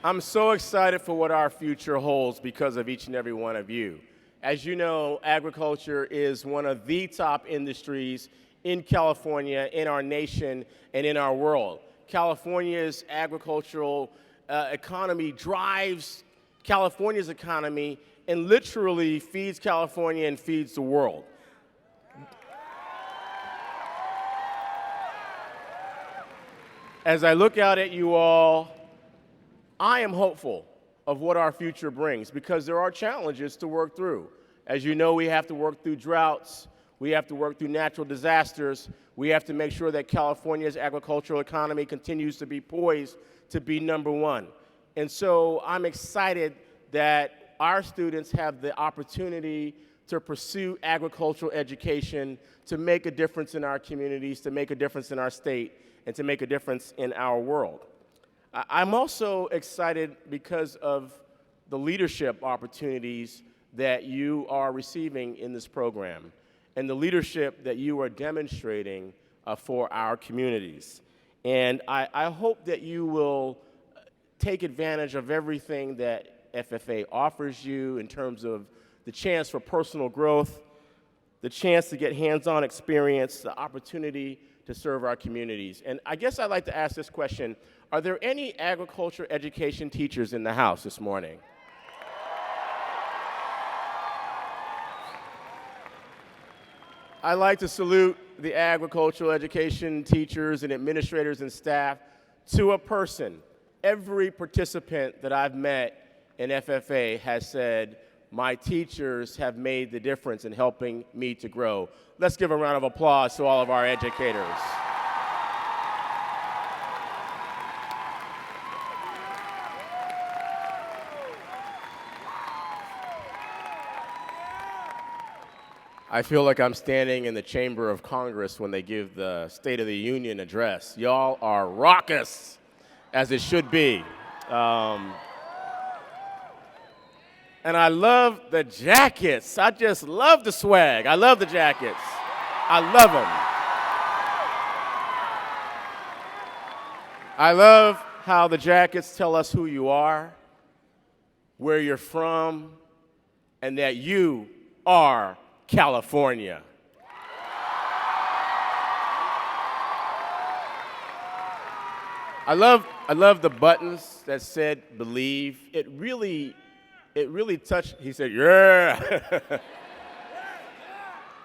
I'm so excited for what our future holds because of each and every one of you. As you know, agriculture is one of the top industries in California, in our nation, and in our world. California's agricultural economy drives California's economy and literally feeds California and feeds the world. As I look out at you all, I am hopeful of what our future brings because there are challenges to work through. As you know, we have to work through droughts. We have to work through natural disasters. We have to make sure that California's agricultural economy continues to be poised to be number one. And so I'm excited that our students have the opportunity to pursue agricultural education, to make a difference in our communities, to make a difference in our state, and to make a difference in our world. I'm also excited because of the leadership opportunities that you are receiving in this program and the leadership that you are demonstrating for our communities. And I hope that you will take advantage of everything that FFA offers you in terms of the chance for personal growth, the chance to get hands-on experience, the opportunity to serve our communities. And I guess I'd like to ask this question. Are there any agriculture education teachers in the house this morning? I'd like to salute the agricultural education teachers and administrators and staff to a person. Every participant that I've met in FFA has said, my teachers have made the difference in helping me to grow. Let's give a round of applause to all of our educators. I feel like I'm standing in the Chamber of Congress when they give the State of the Union address. Y'all are raucous, as it should be. And I love the jackets. I just love the swag. I love the jackets. I love them. I love how the jackets tell us who you are, where you're from, and that you are California. I love the buttons that said believe. It really touched, he said, yeah.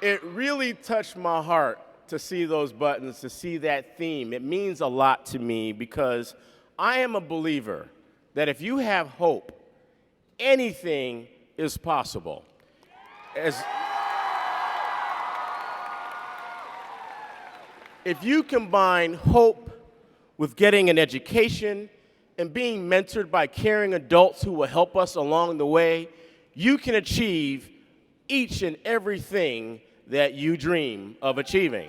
It really touched my heart to see those buttons, to see that theme. It means a lot to me because I am a believer that if you have hope, anything is possible. If you combine hope with getting an education and being mentored by caring adults who will help us along the way, you can achieve each and everything that you dream of achieving.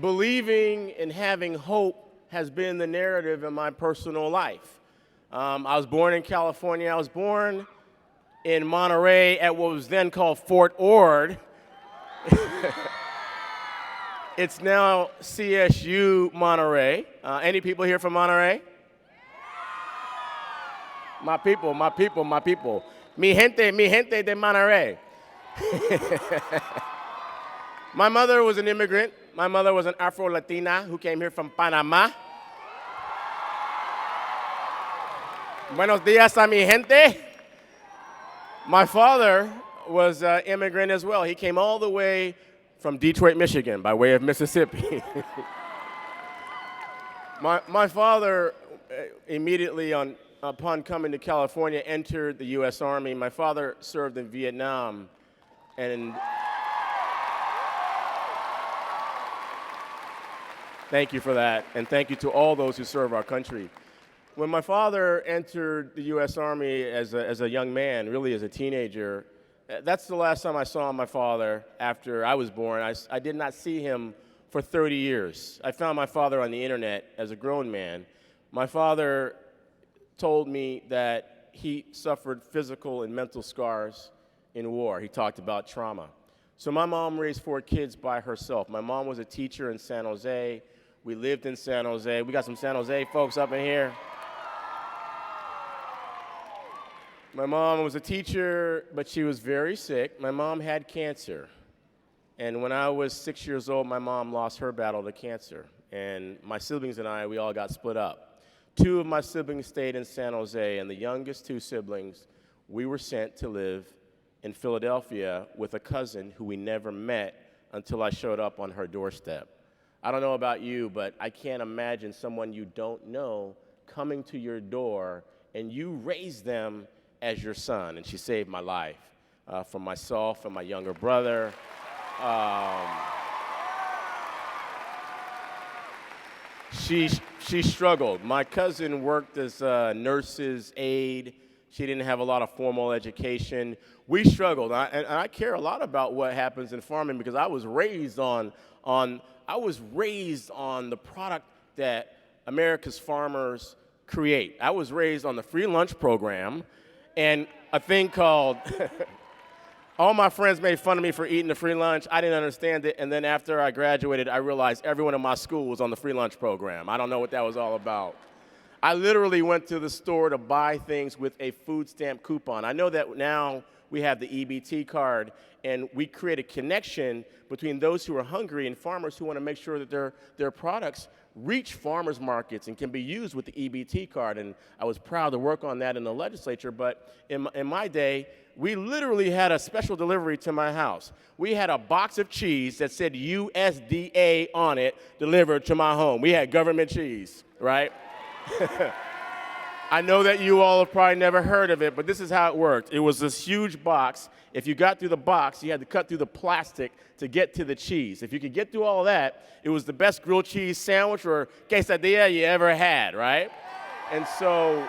Believing and having hope has been the narrative in my personal life. I was born in California. I was born in Monterey at what was then called Fort Ord. It's now CSU Monterey. Any people here from Monterey? My people, my people, my people. Mi gente de Monterey. My mother was an immigrant. My mother was an Afro-Latina who came here from Panama. Buenos días a mi gente. My father was an immigrant as well. He came all the way from Detroit, Michigan, by way of Mississippi. My father, immediately upon coming to California, entered the U.S. Army. My father served in Vietnam, and thank you for that, and thank you to all those who serve our country. When my father entered the U.S. Army as a young man, really as a teenager, that's the last time I saw my father after I was born. I did not see him for 30 years. I found my father on the internet as a grown man. My father told me that he suffered physical and mental scars in war. He talked about trauma. So my mom raised 4 kids by herself. My mom was a teacher in San Jose. We lived in San Jose. We got some San Jose folks up in here. My mom was a teacher, but she was very sick. My mom had cancer. And when I was 6 years old, my mom lost her battle to cancer. And my siblings and I, we all got split up. 2 of my siblings stayed in San Jose, and the youngest 2 siblings, we were sent to live in Philadelphia with a cousin who we never met until I showed up on her doorstep. I don't know about you, but I can't imagine someone you don't know coming to your door and you raise them as your son. And she saved my life from myself and my younger brother. She struggled. My cousin worked as a nurse's aide. She didn't have a lot of formal education. We struggled, and I care a lot about what happens in farming because I was raised on the product that America's farmers create. I was raised on the free lunch program and a thing called, all my friends made fun of me for eating the free lunch. I didn't understand it, and then after I graduated, I realized everyone in my school was on the free lunch program. I don't know what that was all about. I literally went to the store to buy things with a food stamp coupon. I know that now we have the EBT card, and we create a connection between those who are hungry and farmers who want to make sure that their products reach farmers markets and can be used with the EBT card. And I was proud to work on that in the legislature, but in my day, we literally had a special delivery to my house. We had a box of cheese that said USDA on it delivered to my home. We had government cheese, right? I know that you all have probably never heard of it, but this is how it worked. It was this huge box. If you got through the box, you had to cut through the plastic to get to the cheese. If you could get through all of that, it was the best grilled cheese sandwich or quesadilla you ever had, right? And so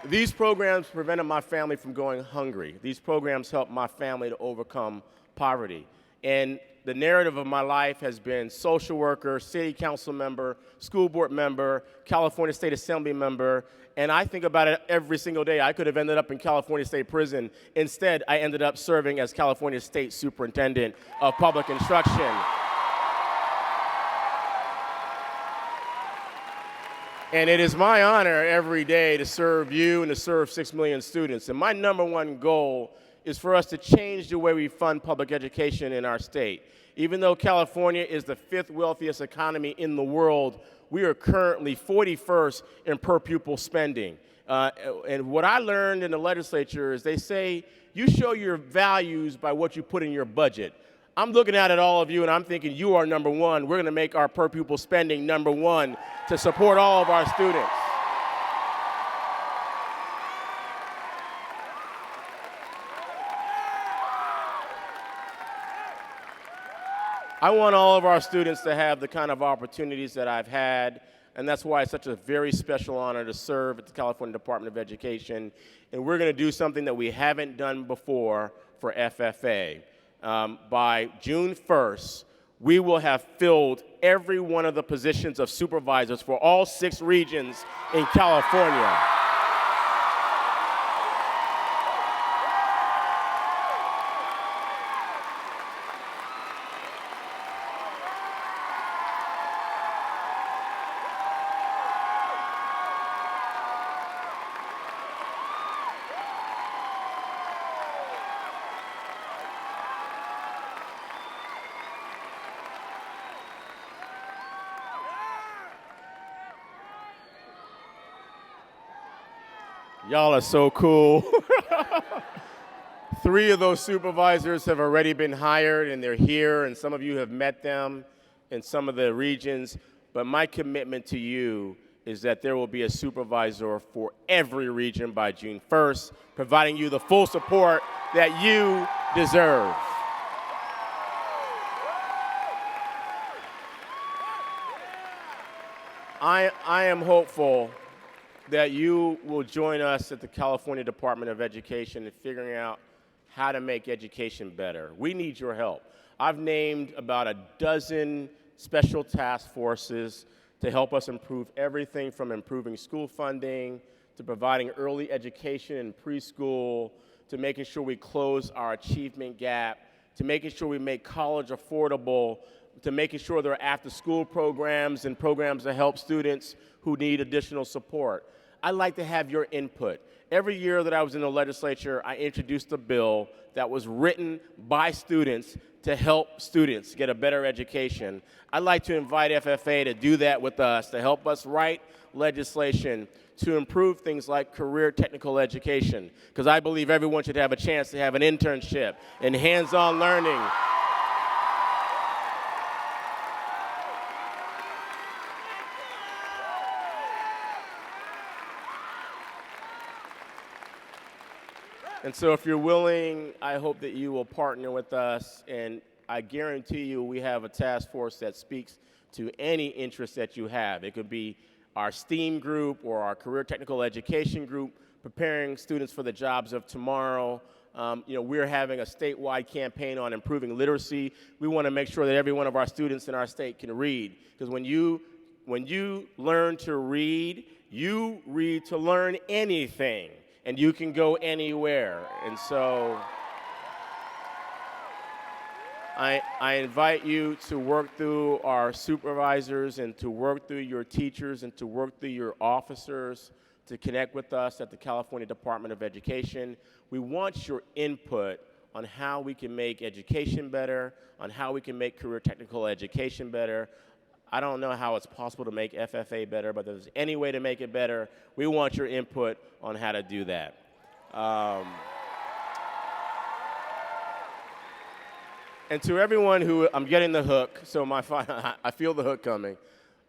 these programs prevented my family from going hungry. These programs helped my family to overcome poverty. And the narrative of my life has been social worker, city council member, school board member, California State Assembly member, and I think about it every single day. I could have ended up in California State Prison. Instead, I ended up serving as California State Superintendent of Public Instruction. And it is my honor every day to serve you and to serve 6 million students. And my number one goal is for us to change the way we fund public education in our state. Even though California is the 5th wealthiest economy in the world, we are currently 41st in per pupil spending. And what I learned in the legislature is they say you show your values by what you put in your budget. I'm looking at all of you and I'm thinking you are number one. We're going to make our per pupil spending number one to support all of our students. I want all of our students to have the kind of opportunities that I've had. and that's why it's such a very special honor to serve at the California Department of Education. And we're going to do something that we haven't done before for FFA. By June 1st, we will have filled every one of the positions of supervisors for all 6 regions in California. Y'all are so cool. 3 of those supervisors have already been hired, and they're here, and some of you have met them in some of the regions. But my commitment to you is that there will be a supervisor for every region by June 1st, providing you the full support that you deserve. I am hopeful that you will join us at the California Department of Education in figuring out how to make education better. We need your help. I've named about a dozen special task forces to help us improve everything from improving school funding, to providing early education in preschool, to making sure we close our achievement gap, to making sure we make college affordable, to making sure there are after-school programs and programs that help students who need additional support. I'd like to have your input. Every year that I was in the legislature, I introduced a bill that was written by students to help students get a better education. I'd like to invite FFA to do that with us, to help us write legislation to improve things like career technical education, because I believe everyone should have a chance to have an internship and hands-on learning. And so if you're willing, I hope that you will partner with us, and I guarantee you we have a task force that speaks to any interest that you have. It could be our STEAM group or our career technical education group, preparing students for the jobs of tomorrow. We're having a statewide campaign on improving literacy. We want to make sure that every one of our students in our state can read, because when you learn to read, you read to learn anything. And you can go anywhere. And so I invite you to work through our supervisors and to work through your teachers and to work through your officers to connect with us at the California Department of Education. We want your input on how we can make education better, on how we can make career technical education better. I don't know how it's possible to make FFA better, but if there's any way to make it better, we want your input on how to do that. And to everyone who, I'm getting the hook, so I feel the hook coming.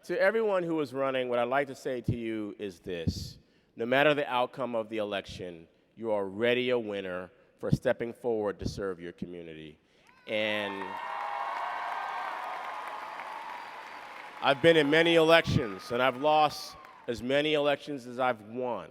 To everyone who is running, what I'd like to say to you is this: no matter the outcome of the election, you are already a winner for stepping forward to serve your community. And I've been in many elections, and I've lost as many elections as I've won.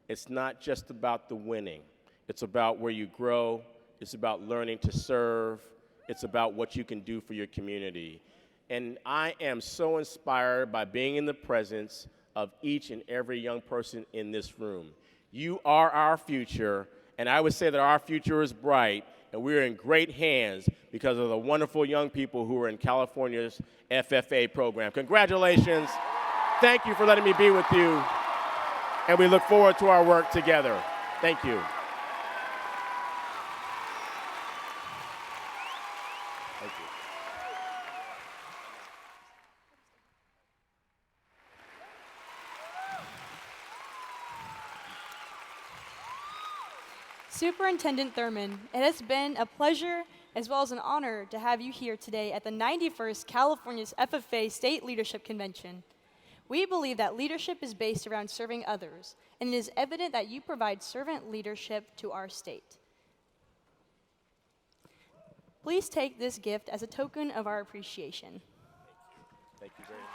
It's not just about the winning. It's about where you grow. It's about learning to serve. It's about what you can do for your community. And I am so inspired by being in the presence of each and every young person in this room. You are our future, and I would say that our future is bright, and we're in great hands because of the wonderful young people who are in California's FFA program. Congratulations. Thank you for letting me be with you, and we look forward to our work together. Thank you. Thank you. Superintendent Thurman, it has been a pleasure as well as an honor to have you here today at the 91st California's FFA State Leadership Convention. We believe that leadership is based around serving others, and it is evident that you provide servant leadership to our state. Please take this gift as a token of our appreciation. Thank you very much.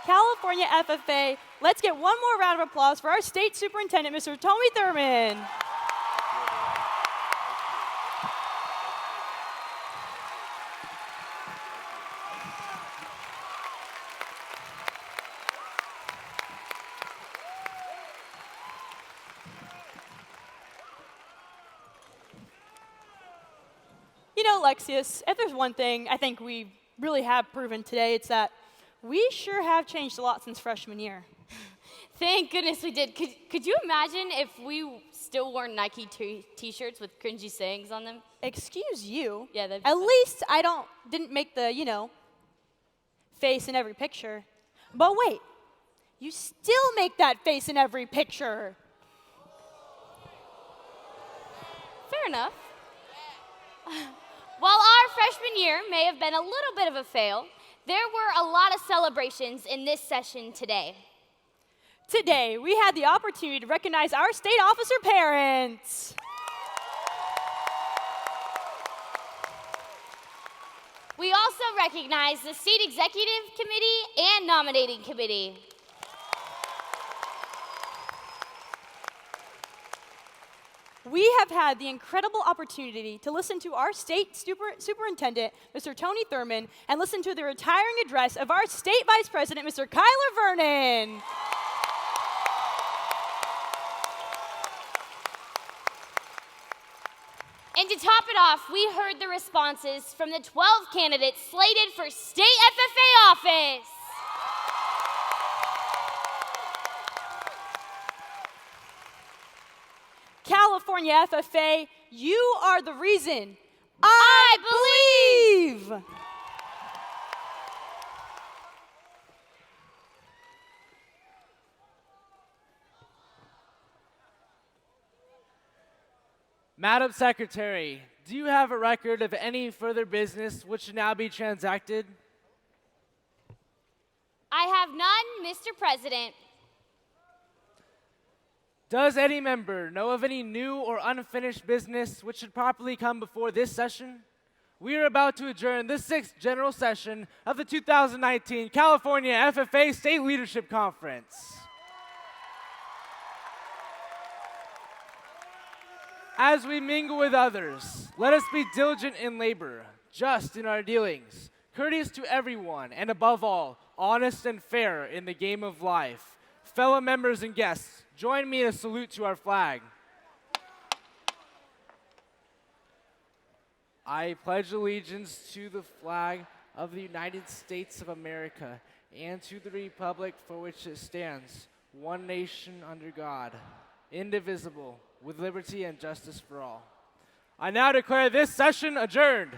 California FFA, let's get one more round of applause for our state superintendent, Mr. Tony Thurman. You know, Lexius, if there's one thing I think we really have proven today, it's that we sure have changed a lot since freshman year. Thank goodness we did. Could you imagine if we still wore Nike t-shirts with cringy sayings on them? Excuse you? Yeah, that'd be At fun. least I didn't make the, face in every picture. But wait, you still make that face in every picture. Fair enough. While our freshman year may have been a little bit of a fail, there were a lot of celebrations in this session today. Today, we had the opportunity to recognize our state officer parents. We also recognize the state executive committee and nominating committee. We have had the incredible opportunity to listen to our state superintendent, Mr. Tony Thurman, and listen to the retiring address of our state vice president, Mr. Kyler Vernon. And to top it off, we heard the responses from the 12 candidates slated for state FFA office. California FFA, you are the reason I believe. Madam Secretary, do you have a record of any further business which should now be transacted? I have none, Mr. President. Does any member know of any new or unfinished business which should properly come before this session? We are about to adjourn the 6th general session of the 2019 California FFA State Leadership Conference. As we mingle with others, let us be diligent in labor, just in our dealings, courteous to everyone, and above all, honest and fair in the game of life. Fellow members and guests, join me in a salute to our flag. I pledge allegiance to the flag of the United States of America and to the republic for which it stands, one nation under God, indivisible, with liberty and justice for all. I now declare this session adjourned.